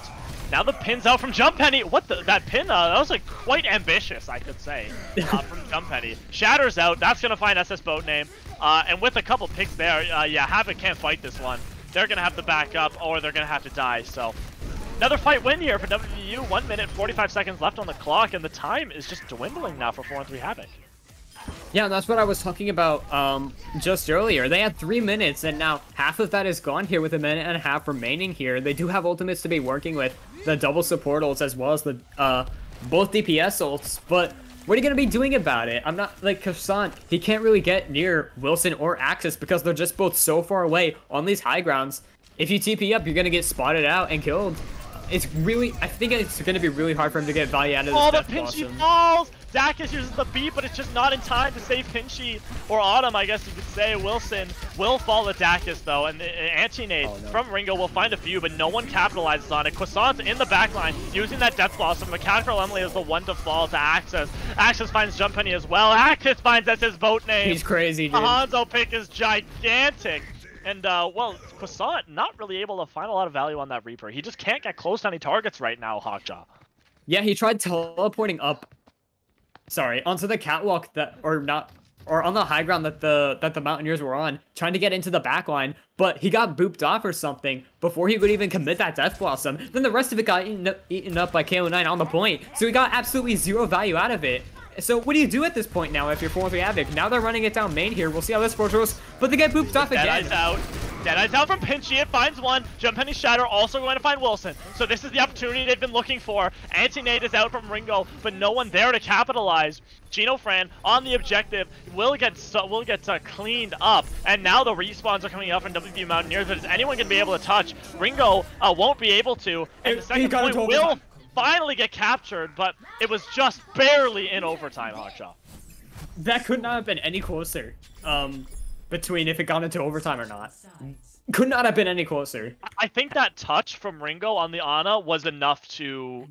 Now the pin's out from Jumppenny. What that pin? That was like quite ambitious, I could say, from Jumppenny. Shatter's out. That's gonna find SS Boat Name. And with a couple picks there, yeah, Havoc can't fight this one. They're gonna have to back up, or they're gonna have to die. So another fight win here for WVU. 1 minute 45 seconds left on the clock, and the time is just dwindling now for 4-on-3 Havoc. Yeah, that's what I was talking about just earlier. They had 3 minutes, and now half of that is gone here with 1.5 minutes remaining here. They do have ultimates to be working with, the double support ults as well as the both DPS ults, but what are you going to be doing about it? I'm not, like, Croissant, he can't really get near Wilson or Axis because they're just both so far away on these high grounds. If you TP up, you're going to get spotted out and killed. It's really, I think it's going to be really hard for him to get value out of this Oh, the Death Pinchy Blossom. falls! Dacus uses the beat, but it's just not in time to save Pinchy, or Autumn, I guess you could say. Wilson will fall to Dacus, though, and the anti-nade from Ringo will find a few, but no one capitalizes on it. Croissant's in the backline, using that Death Blossom. Mechanical Emily is the one to fall to Axis. Axis finds Jumppenny as well. Axis finds that's his boat name. He's crazy, dude. The Hanzo pick is gigantic. And, well, Croissant not really able to find a lot of value on that Reaper. He just can't get close to any targets right now, Hawkjaw. Yeah, he tried teleporting up, onto the catwalk or on the high ground that the Mountaineers were on, trying to get into the back line, but he got booped off or something before he could even commit that Death Blossom. Then the rest of it got eaten up by KO9 on the point, so he got absolutely zero value out of it. So what do you do at this point now if you're 4-3 Havoc? Now they're running it down main here. We'll see how this goes, but they get booped off again. Deadeye's out. Deadeye's out from Pinchy. It finds one. Jumppenny Shatter also going to find Wilson. So this is the opportunity they've been looking for. Anti-nade is out from Ringo, but no one there to capitalize. Gino Fran on the objective will get cleaned up, and now the respawns are coming up from WVU Mountaineers. But is anyone going to be able to touch? Ringo won't be able to, and the second point will finally get captured, but it was just barely in overtime, Hawkshaw. That could not have been any closer, between if it got into overtime or not. Could not have been any closer. I think that touch from Ringo on the Ana was enough to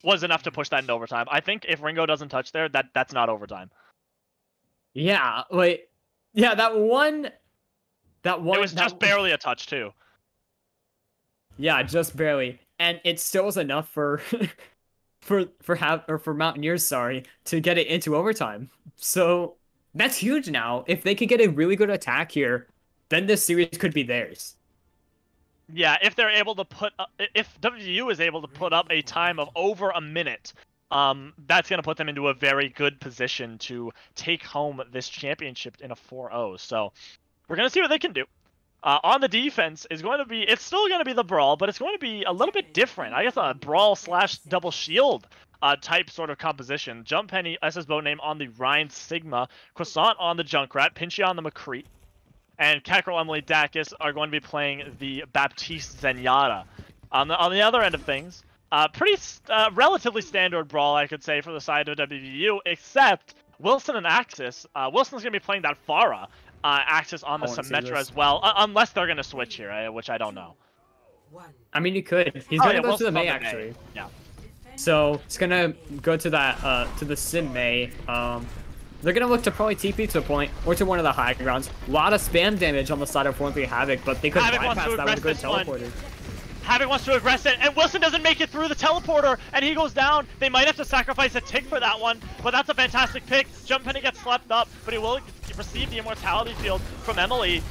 push that into overtime. I think if Ringo doesn't touch there, that's not overtime. Yeah, like, yeah, that one. It was just barely a touch too. Yeah, just barely. And it still was enough for Mountaineers, to get it into overtime. So that's huge now. If they could get a really good attack here, then this series could be theirs. Yeah, if they're able to if WVU is able to put up a time of over a minute, that's going to put them into a very good position to take home this championship in a 4-0. So we're going to see what they can do. On the defense is going to be, it's still going to be the Brawl, but it's going to be a little bit different. I guess a Brawl / double shield type sort of composition. Jumppenny, SS Boat Name on the Rhine Sigma, Croissant on the Junkrat, Pinchy on the McCree, and Kakarot Emily Dacus are going to be playing the Baptiste Zenyatta. On the other end of things, relatively standard Brawl, I could say, for the side of WVU, except Wilson and Axis. Wilson's going to be playing that Pharah. Axis on the Symmetra as well, unless they're going to switch here, which I don't know. I mean, you could. He's going to go to the Mei, actually. Yeah. So, it's going to go to that, to the Sim Mei. They're going to look to probably TP to a point, or to one of the high grounds. A lot of spam damage on the side of 4-3 Havoc, but they could bypass that with a good teleporter. Havoc wants to aggress it, and Wilson doesn't make it through the teleporter, and he goes down. They might have to sacrifice a tick for that one, but that's a fantastic pick. Jumppenny gets slept up, but he will receive the immortality field from Emily.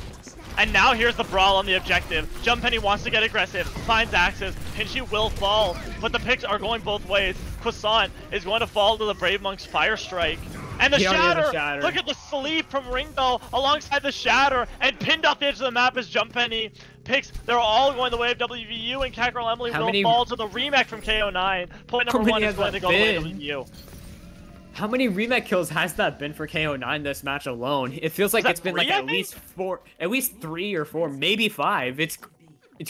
And now here's the Brawl on the objective. Jumppenny wants to get aggressive, finds Axis. Pinchy will fall, but the picks are going both ways. Croissant is going to fall to the Brave Monk's Fire Strike. And the Shatter, look at the sleep from Ringo alongside the Shatter, and pinned off the edge of the map is Jumppenny. Picks, they're all going the way of WVU, and Kakarot Emily will fall to the remake from KO9. Point number 1 is going to go the way of WVU. How many remake kills has that been for KO9 this match alone? It feels like it's been like at least 3 or 4, maybe 5. It's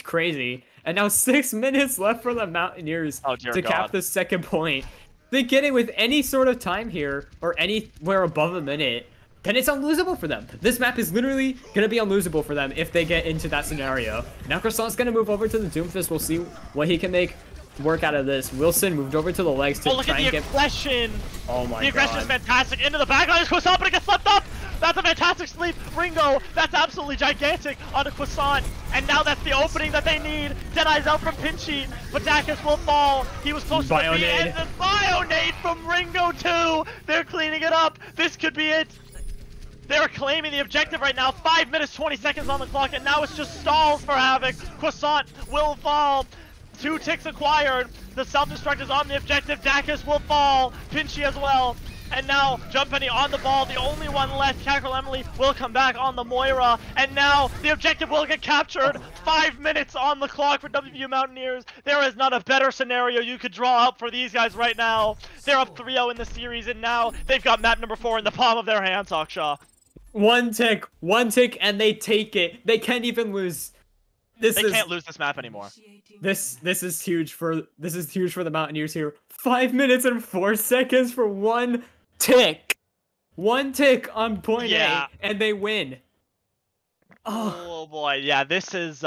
crazy. And now 6 minutes left for the Mountaineers to cap the second point. They get it with any sort of time here, or anywhere above a minute, then it's unlosable for them. This map is literally going to be unlosable for them if they get into that scenario. Now Croissant's going to move over to the Doomfist. We'll see what he can make work out of this. Wilson moved over to the legs to Oh, look try at and the get... aggression! Oh my The aggression is god. fantastic. Into the backline is Croissant, but it gets slipped up! That's a fantastic sleep. Ringo, that's absolutely gigantic on a Croissant. And now that's the opening that they need. Deadeye's out from Pinchy, but Dacus will fall. He was close to the Bionade. end. And Bionade from Ringo too. They're cleaning it up. This could be it. They're claiming the objective right now. 5 minutes, 20 seconds on the clock, and now it's just stalls for Havoc. Croissant will fall. 2 ticks acquired. The self-destruct is on the objective. Dacus will fall. Pinchy as well. And now, Jump Penny on the ball, the only one left. Cackerel Emily will come back on the Moira. And now, the objective will get captured. 5 minutes on the clock for WVU Mountaineers. There is not a better scenario you could draw up for these guys right now. They're up 3-0 in the series, and now they've got map number 4 in the palm of their hands, Hawkshaw. One tick, and they take it. They can't even lose. They can't lose this map anymore. This is huge for the Mountaineers here. 5 minutes and 4 seconds for one tick. One tick on point Yeah. A, and they win. Oh boy, yeah, this is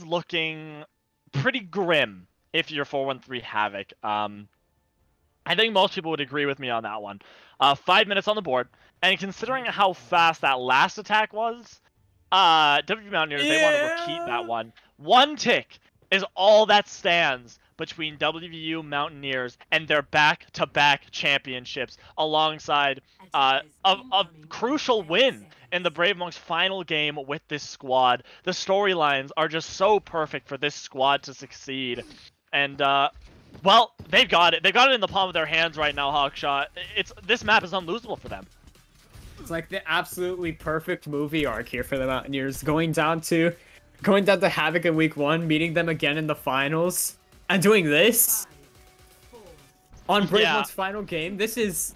looking pretty grim if you're 413 Havoc. I think most people would agree with me on that one. 5 minutes on the board, and considering how fast that last attack was, WVU Mountaineers, they want to repeat that one. One tick is all that stands between WVU Mountaineers and their back-to-back championships, alongside a crucial win in the Brave Monks' final game with this squad. The storylines are just so perfect for this squad to succeed, and well, they've got it. They've got it in the palm of their hands right now, Hawkshaw. This map is unlosable for them. It's like the absolutely perfect movie arc here for the Mountaineers, going down to Havoc in week 1, meeting them again in the finals, and doing this on Brave Monks' final game. This is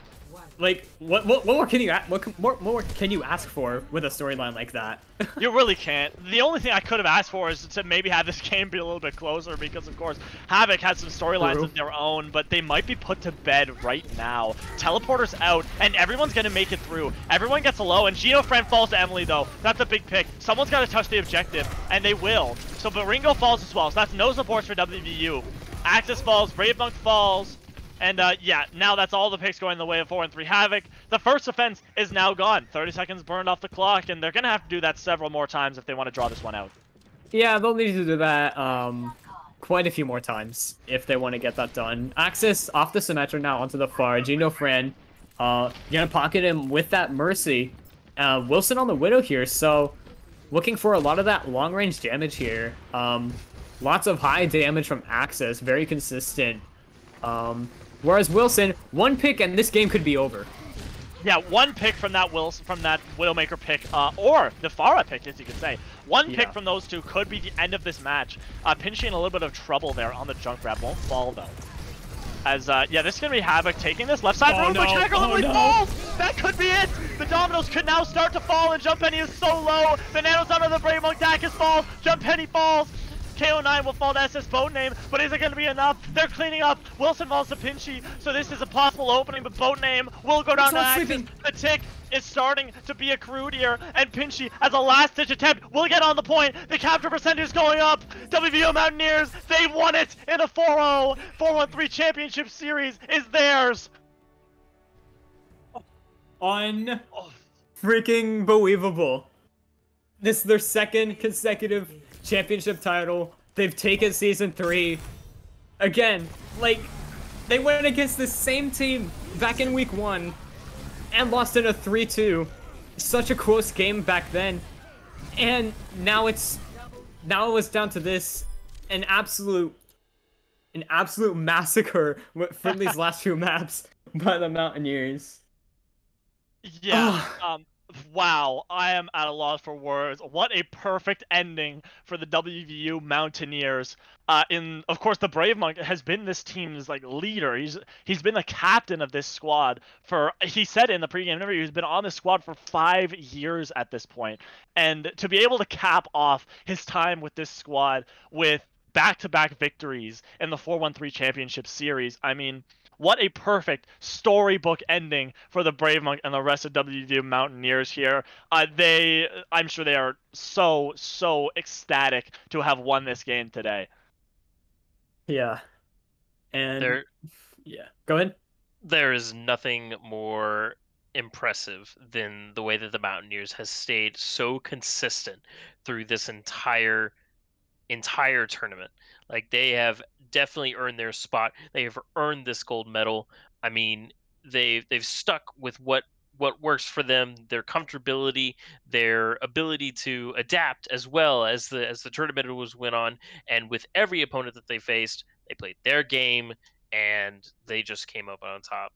like what more can you ask for with a storyline like that? You really can't. The only thing I could have asked for is to maybe have this game be a little bit closer, because of course Havoc has some storylines of their own, but they might be put to bed right now. Teleporter's out, and everyone's gonna make it through. Everyone gets low, and Gino Friend falls to Emily though. That's a big pick. Someone's gotta touch the objective, and they will. So Baringo falls as well, so that's no supports for WVU. Axis falls, Brave Monk falls. And yeah, now that's all the picks going the way of 4-3 Havoc. The first offense is now gone. 30 seconds burned off the clock, and they're going to have to do that several more times if they want to draw this one out. Yeah, they'll need to do that quite a few more times if they want to get that done. Axis off the Symmetra now onto the far. Gino Fran gonna pocket him with that Mercy. Wilson on the Widow here, so looking for a lot of that long-range damage here. Lots of high damage from Axis, very consistent. Whereas Wilson, one pick and this game could be over. Yeah, one pick from that Widowmaker pick, or the Pharah pick, as you could say. One pick from those two could be the end of this match. Pinchy in a little bit of trouble there on the junk grab, won't fall though. As yeah, this is gonna be Havoc taking this left side room, but Cackerel falls. That could be it. The dominoes could now start to fall, and Jump Penny is so low. The nanos under the Brave Monk, Dacus falls, Jump Penny falls. KO9 will fall to SS Boatname, but is it going to be enough? They're cleaning up. Wilson falls to Pinchy, so this is a possible opening, but Boatname will go down to Axis. The tick is starting to be accrued here, and Pinchy, as a last-ditch attempt, will get on the point. The capture percentage is going up. WVU Mountaineers, they won it in a 4-0. 4-1-3 championship series is theirs. Freaking believable. This is their second consecutive championship title. They've taken season 3. Again, like, they went against the same team back in week 1 and lost in a 3-2. Such a close game back then. And now it was down to this, an absolute massacre from these last 2 maps by the Mountaineers. Yeah, wow, I am at a loss for words. What a perfect ending for the WVU Mountaineers. Of course, the Brave Monk has been this team's like leader. He's been the captain of this squad he said in the pregame interview, he's been on this squad for 5 years at this point. And to be able to cap off his time with this squad with back-to-back victories in the 4-1-3 championship series, I mean, what a perfect storybook ending for the Brave Monk and the rest of WVU Mountaineers here. I'm sure they are so ecstatic to have won this game today. Yeah. And There, yeah, go ahead. there is nothing more impressive than the way that the Mountaineers has stayed so consistent through this entire tournament. Like they have definitely earned their spot. They have earned this gold medal. I mean, they've stuck with what works for them, their comfortability, their ability to adapt as well as the tournament was went on, and with every opponent that they faced, they played their game and they just came up on top.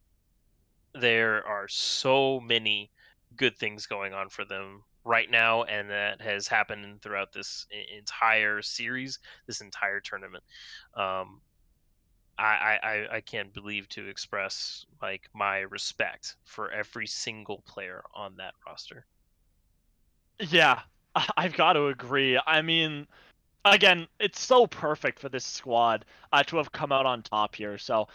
There are so many good things going on for them right now, and that has happened throughout this entire series, this entire tournament. Um, I can't believe to express like my respect for every single player on that roster. Yeah, I've got to agree. I mean, again, it's so perfect for this squad to have come out on top here. So,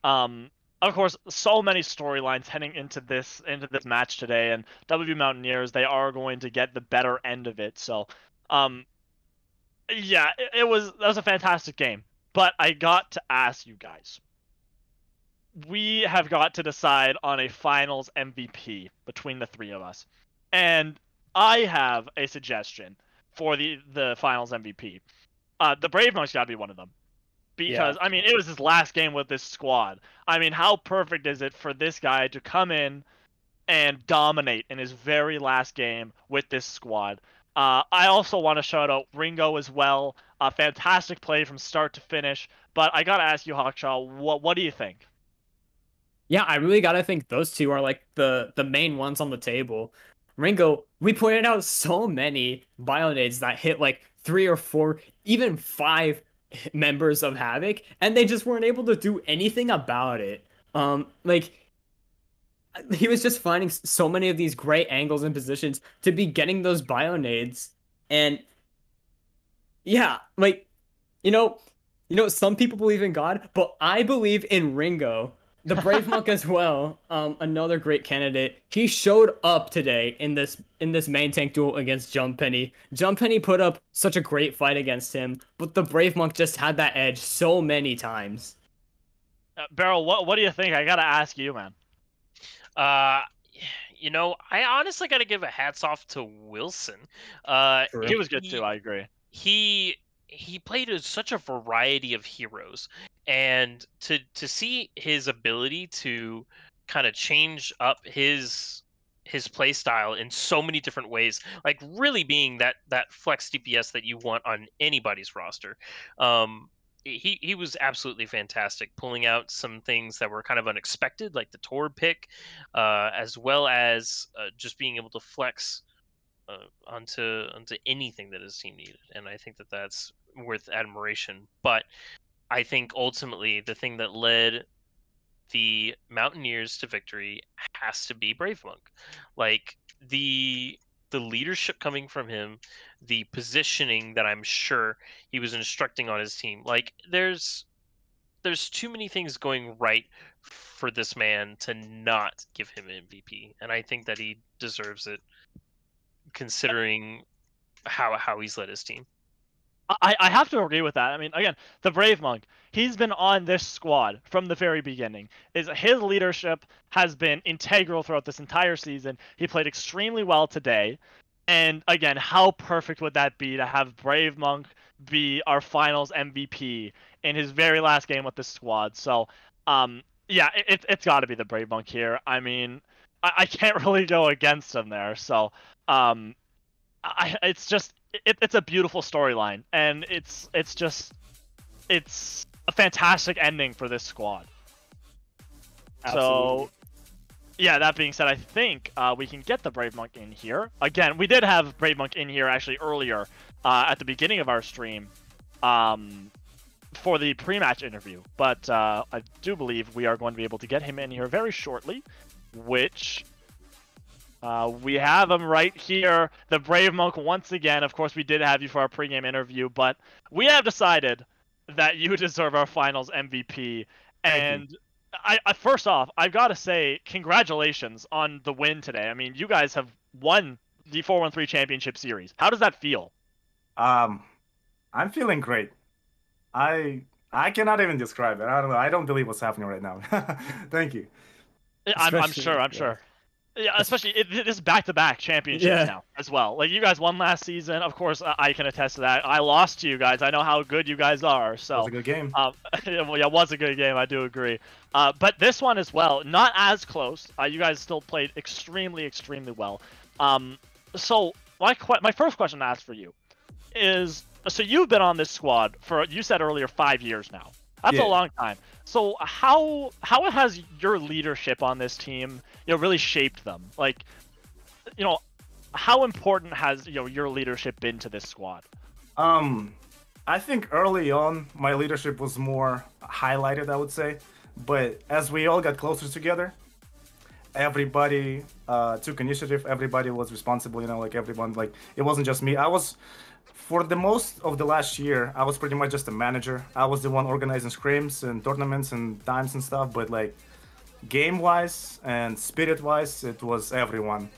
um, of course, so many storylines heading into this match today, and WVU Mountaineers, they are going to get the better end of it. So, um, yeah, that was a fantastic game. But I got to ask you guys, we have got to decide on a finals MVP between the three of us. And I have a suggestion for the finals MVP. The Brave Monk's got to be one of them. Yeah. Because, I mean, it was his last game with this squad. I mean, how perfect is it for this guy to come in and dominate in his very last game with this squad? I also want to shout out Ringo as well. A fantastic play from start to finish. But I got to ask you, Hawkshaw, what do you think? Yeah, I really gotta think those two are like the main ones on the table. Ringo, we pointed out so many Bionades that hit like 3 or 4, even 5 members of Havoc, and they just weren't able to do anything about it. Like he was just finding so many of these great angles and positions to be getting those Bionades, and yeah, like you know, some people believe in God, but I believe in Ringo, the Brave Monk as well. Another great candidate. He showed up today in this main tank duel against Jump Penny. Jump Penny put up such a great fight against him, but the Brave Monk just had that edge so many times. Beryl, what do you think? I got to ask you, man. Uh, I honestly got to give a hats off to Wilson. He was good He too, I agree. he he played as such a variety of heroes, and to see his ability to kind of change up his play style in so many different ways, like really being that flex DPS that you want on anybody's roster. He was absolutely fantastic, pulling out some things that were kind of unexpected, like the Tor pick, as well as just being able to flex onto anything that his team needed, and I think that that's worth admiration. But I think ultimately the thing that led the Mountaineers to victory has to be Brave Monk. Like the leadership coming from him, the positioning that I'm sure he was instructing on his team. Like there's too many things going right for this man to not give him MVP, and I think that he deserves it considering how he's led his team. I have to agree with that. I mean, again, the Brave Monk, he's been on this squad from the very beginning. His leadership has been integral throughout this entire season. He played extremely well today. And again, how perfect would that be to have Brave Monk be our finals MVP in his very last game with the squad? So, yeah, it's got to be the Brave Monk here. I mean, I can't really go against him there. So, um, it's just it's a beautiful storyline, and it's a fantastic ending for this squad. Absolutely. So yeah, that being said, I think we can get the Brave Monk in here. Again, we did have Brave Monk in here actually earlier at the beginning of our stream for the pre-match interview, but I do believe we are going to be able to get him in here very shortly, which we have him right here, the Brave Monk once again. Of course, we did have you for our pregame interview, but we have decided that you deserve our finals MVP. Thank And I first off, I've got to say congratulations on the win today. I mean, you guys have won the 413 Championship Series. How does that feel? you. I'm feeling great. I I cannot even describe it. I don't know. I don't believe what's happening right now. Thank you. I'm Especially, sure. I'm yeah. sure. Yeah, especially it is back-to-back championships Yeah. now as well. Like you guys won last season, of course. I can attest to that. I lost to you guys. I know how good you guys are. It was So, a good game. well, yeah, it was a good game. I do agree. But this one as well, not as close. You guys still played extremely, extremely well. So my first question to ask for you is: so you've been on this squad for, you said earlier, 5 years now. That's a Yeah. long time. So how has your leadership on this team, really shaped them? Like, how important has your leadership been to this squad? I think early on my leadership was more highlighted, I would say. But as we all got closer together, everybody took initiative. Everybody was responsible. Like everyone, like it wasn't just me. For the most of the last year, I was pretty much just a manager. I was the one organizing scrims and tournaments and times and stuff. But like game-wise and spirit-wise, it was everyone,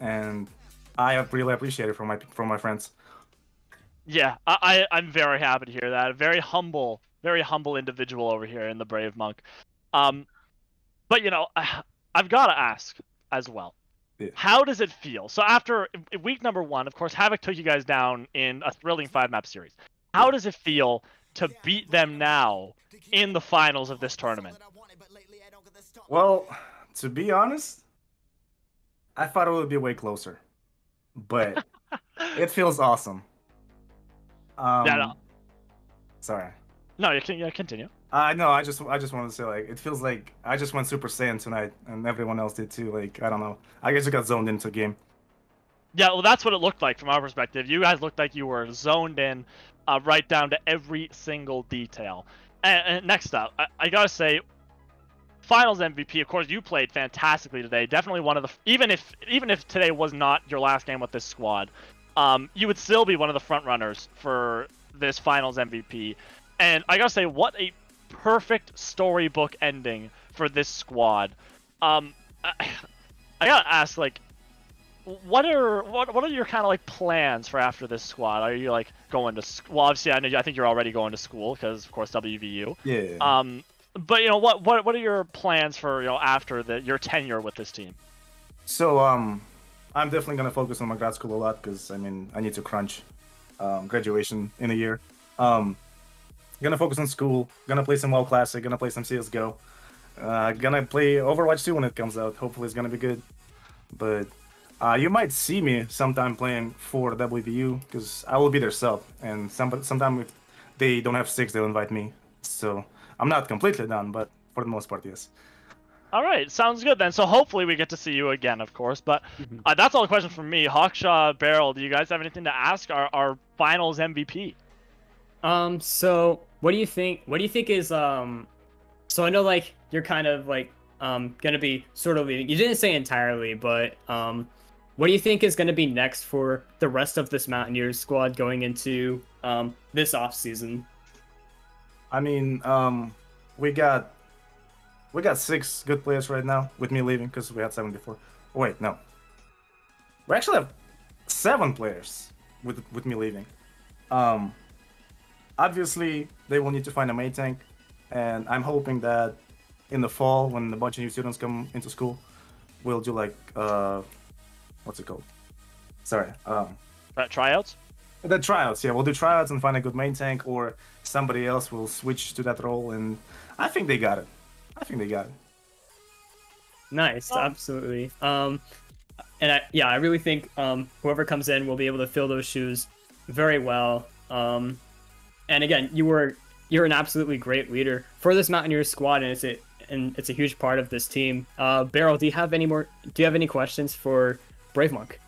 and I really appreciate it from my friends. Yeah, I'm very happy to hear that. A very humble individual over here in the Brave Monk. But I've got to ask as well. Yeah. How does it feel? So after week number 1, of course, Havoc took you guys down in a thrilling 5-map series. How does it feel to beat them now in the finals of this tournament? Well, to be honest, I thought it would be way closer, but it feels awesome. Yeah, no. Sorry. No, you can continue. No, I just wanted to say, like, it feels like I just went Super Saiyan tonight, and everyone else did too. Like, I don't know. I guess I got zoned into the game. Yeah, well, that's what it looked like from our perspective. You guys looked like you were zoned in, right down to every single detail. And next up, I gotta say, Finals MVP. Of course, you played fantastically today. Definitely one of the, even if today was not your last game with this squad, you would still be one of the front runners for this Finals MVP. And I gotta say, what a perfect storybook ending for this squad. I gotta ask, like, what are your kind of like plans for after this squad? Are you like going to well, obviously I think you're already going to school because of course WVU. Yeah. But what are your plans for after your tenure with this team? So I'm definitely gonna focus on my grad school a lot because I need to crunch graduation in a year. Gonna focus on school. Gonna play some WoW Classic. Gonna play some CS:GO. Gonna play Overwatch 2 when it comes out. Hopefully it's gonna be good. But you might see me sometime playing for WVU because I will be their sub. And sometime if they don't have 6, they'll invite me. So I'm not completely done, but for the most part, yes. All right, sounds good then. So hopefully we get to see you again, of course. But that's all the questions from me. Hawkshaw, Beryl, do you guys have anything to ask our finals MVP? So what do you think? What do you think is So I know like you're kind of like gonna be sort of leading. You didn't say entirely, but what do you think is gonna be next for the rest of this Mountaineers squad going into this off season? I mean, we got 6 good players right now with me leaving because we had 7 before. Oh, wait, no. We actually have 7 players with me leaving. Obviously, they will need to find a main tank, and I'm hoping that in the fall, when a bunch of new students come into school, we'll do like what's it called? Sorry. Tryouts? The tryouts, yeah. We'll do tryouts and find a good main tank, or somebody else will switch to that role, and I think they got it. Nice, absolutely. And I really think whoever comes in will be able to fill those shoes very well. And again, you're an absolutely great leader for this Mountaineers squad, and it's a huge part of this team. Beryl, do you have any questions for Brave Monk?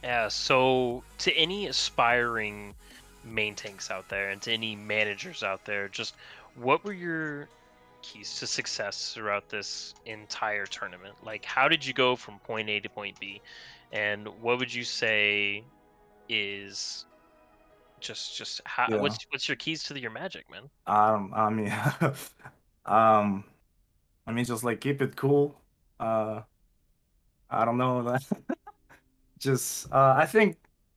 Yeah, so to any aspiring main tanks out there and to any managers out there, just what were your keys to success throughout this entire tournament? Like, how did you go from point A to point B? And what would you say is just how what's your keys to your magic, man? I mean, just like keep it cool. I don't know. Just I think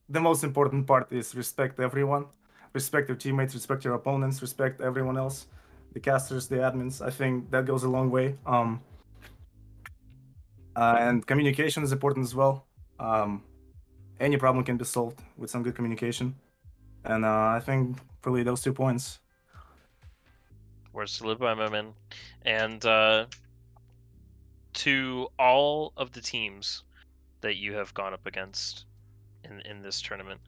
the most important part is respect everyone. respect your teammates, respect your opponents, respect everyone else, the casters, the admins. I think that goes a long way. And communication is important as well. Any problem can be solved with some good communication. And I think probably those 2 points. Words to live by, my man. And to all of the teams that you have gone up against in this tournament,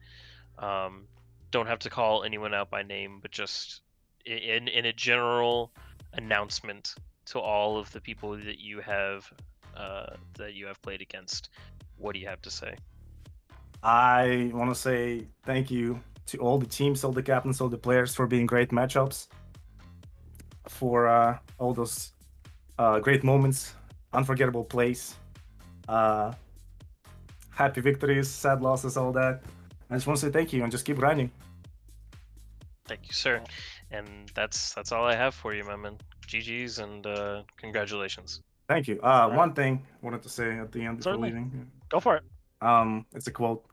don't have to call anyone out by name, but just in a general announcement to all of the people that you have played against, what do you have to say? I want to say thank you to all the teams, all the captains, all the players for being great matchups, for all those great moments, unforgettable plays, happy victories, sad losses, all that. I just want to say thank you and just keep grinding. Thank you, sir. And that's all I have for you, my man. GG's and congratulations. Thank you. One thing I wanted to say at the end before Certainly. leaving. Go for it. It's a quote.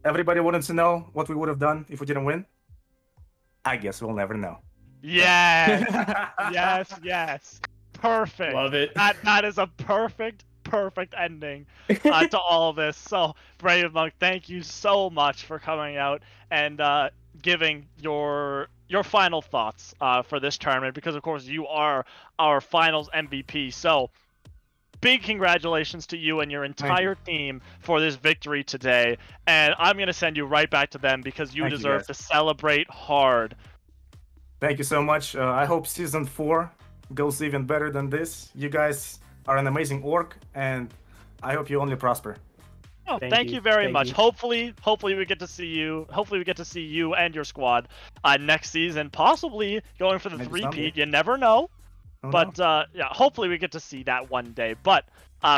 Everybody wanted to know what we would have done if we didn't win. I guess we'll never know. Yes. Yes, yes. Perfect. Love it. That is a perfect ending to all of this. So, Brave Monk, thank you so much for coming out and giving your final thoughts for this tournament, because of course you are our finals MVP. So, big congratulations to you and your entire team for this victory today. And I'm going to send you right back to them because you deserve to celebrate hard. Thank you so much. I hope season 4 goes even better than this. You guys are an amazing org, and I hope you only prosper. Oh, thank you very much. Hopefully we get to see you. Hopefully we get to see you and your squad next season, possibly going for the three-peat. You never know. But yeah, hopefully we get to see that one day. But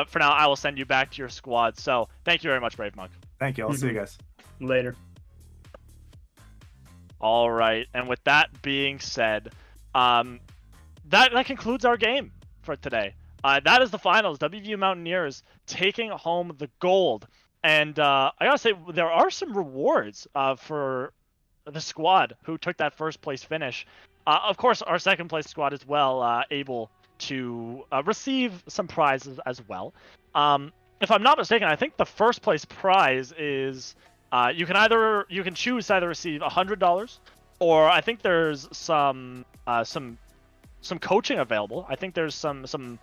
for now, I will send you back to your squad. So thank you very much, Brave Monk. Thank you. I'll see you guys later. All right, and with that being said, that concludes our game for today. That is the finals. WVU Mountaineers taking home the gold. And I gotta say, there are some rewards for the squad who took that first place finish. Of course, our second place squad as well, able to receive some prizes as well. If I'm not mistaken, I think the first place prize is you can choose to either receive $100, or I think there's some coaching available. I think there's some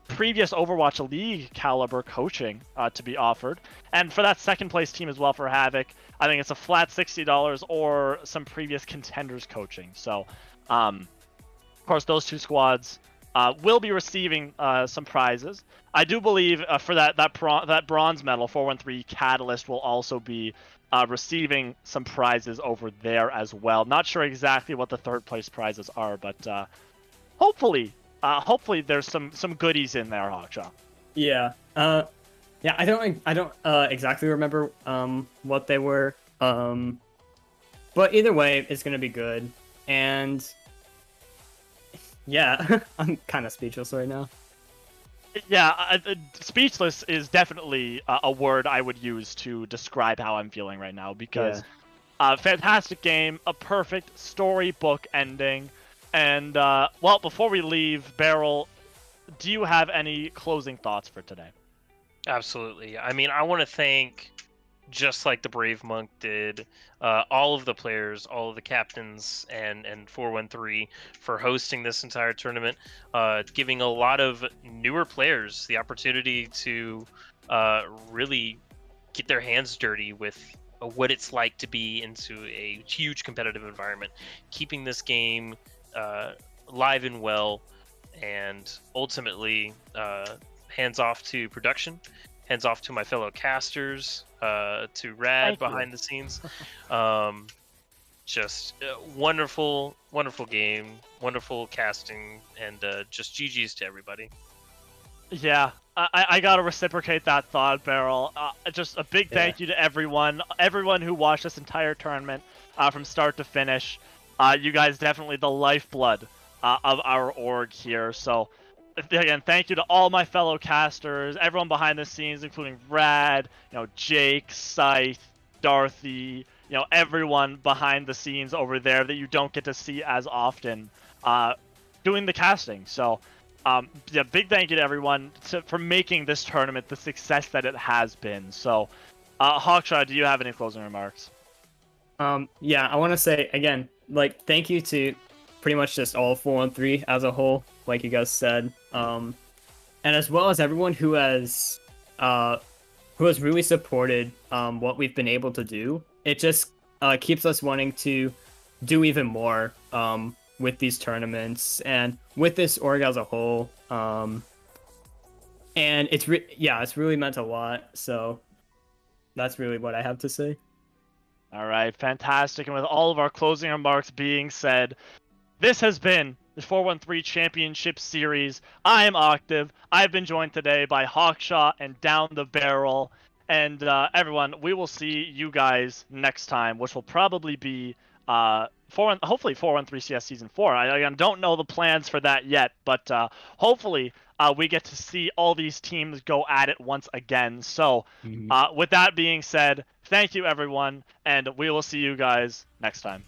previous Overwatch League caliber coaching to be offered. And for that second place team as well for Havoc, I think it's a flat $60 or some previous contenders coaching. So, of course, those two squads will be receiving some prizes. I do believe for that bronze medal, 413 Catalyst will also be receiving some prizes over there as well. Not sure exactly what the third place prizes are, but hopefully there's some goodies in there, Hawkshaw. Yeah. Yeah, I don't exactly remember what they were. But either way, it's gonna be good. And yeah, I'm kind of speechless right now. Yeah, speechless is definitely a word I would use to describe how I'm feeling right now, because fantastic game, a perfect storybook ending. And, well, before we leave, Beryl, do you have any closing thoughts for today? Absolutely. I mean, I want to thank, just like the Brave Monk did, all of the players, all of the captains, and 413 for hosting this entire tournament, giving a lot of newer players the opportunity to really get their hands dirty with what it's like to be into a huge competitive environment, keeping this game live and well, and ultimately hands off to production, hands off to my fellow casters, to Rad behind the scenes. Just wonderful game, wonderful casting, and just GG's to everybody. Yeah, I gotta reciprocate that thought, Beryl. Just a big thank you to everyone who watched this entire tournament from start to finish. You guys definitely the lifeblood of our org here. So again, thank you to all my fellow casters, everyone behind the scenes, including Rad, Jake, Scythe, Dorothy, everyone behind the scenes over there that you don't get to see as often doing the casting. So yeah, big thank you to everyone for making this tournament the success that it has been. So Hawkshot, do you have any closing remarks? Yeah, I want to say again, like, thank you to pretty much just all 4-on-3 as a whole, like you guys said, and as well as everyone who has really supported what we've been able to do. It just keeps us wanting to do even more with these tournaments and with this org as a whole. And it's really meant a lot. So that's really what I have to say. All right, fantastic. And with all of our closing remarks being said, this has been the 413 Championship Series. I am Octave. I've been joined today by Hawkshot and Down the Barrel. And everyone, we will see you guys next time, which will probably be hopefully 413 CS Season 4. I don't know the plans for that yet, but hopefully we get to see all these teams go at it once again. So with that being said, thank you, everyone, and we will see you guys next time.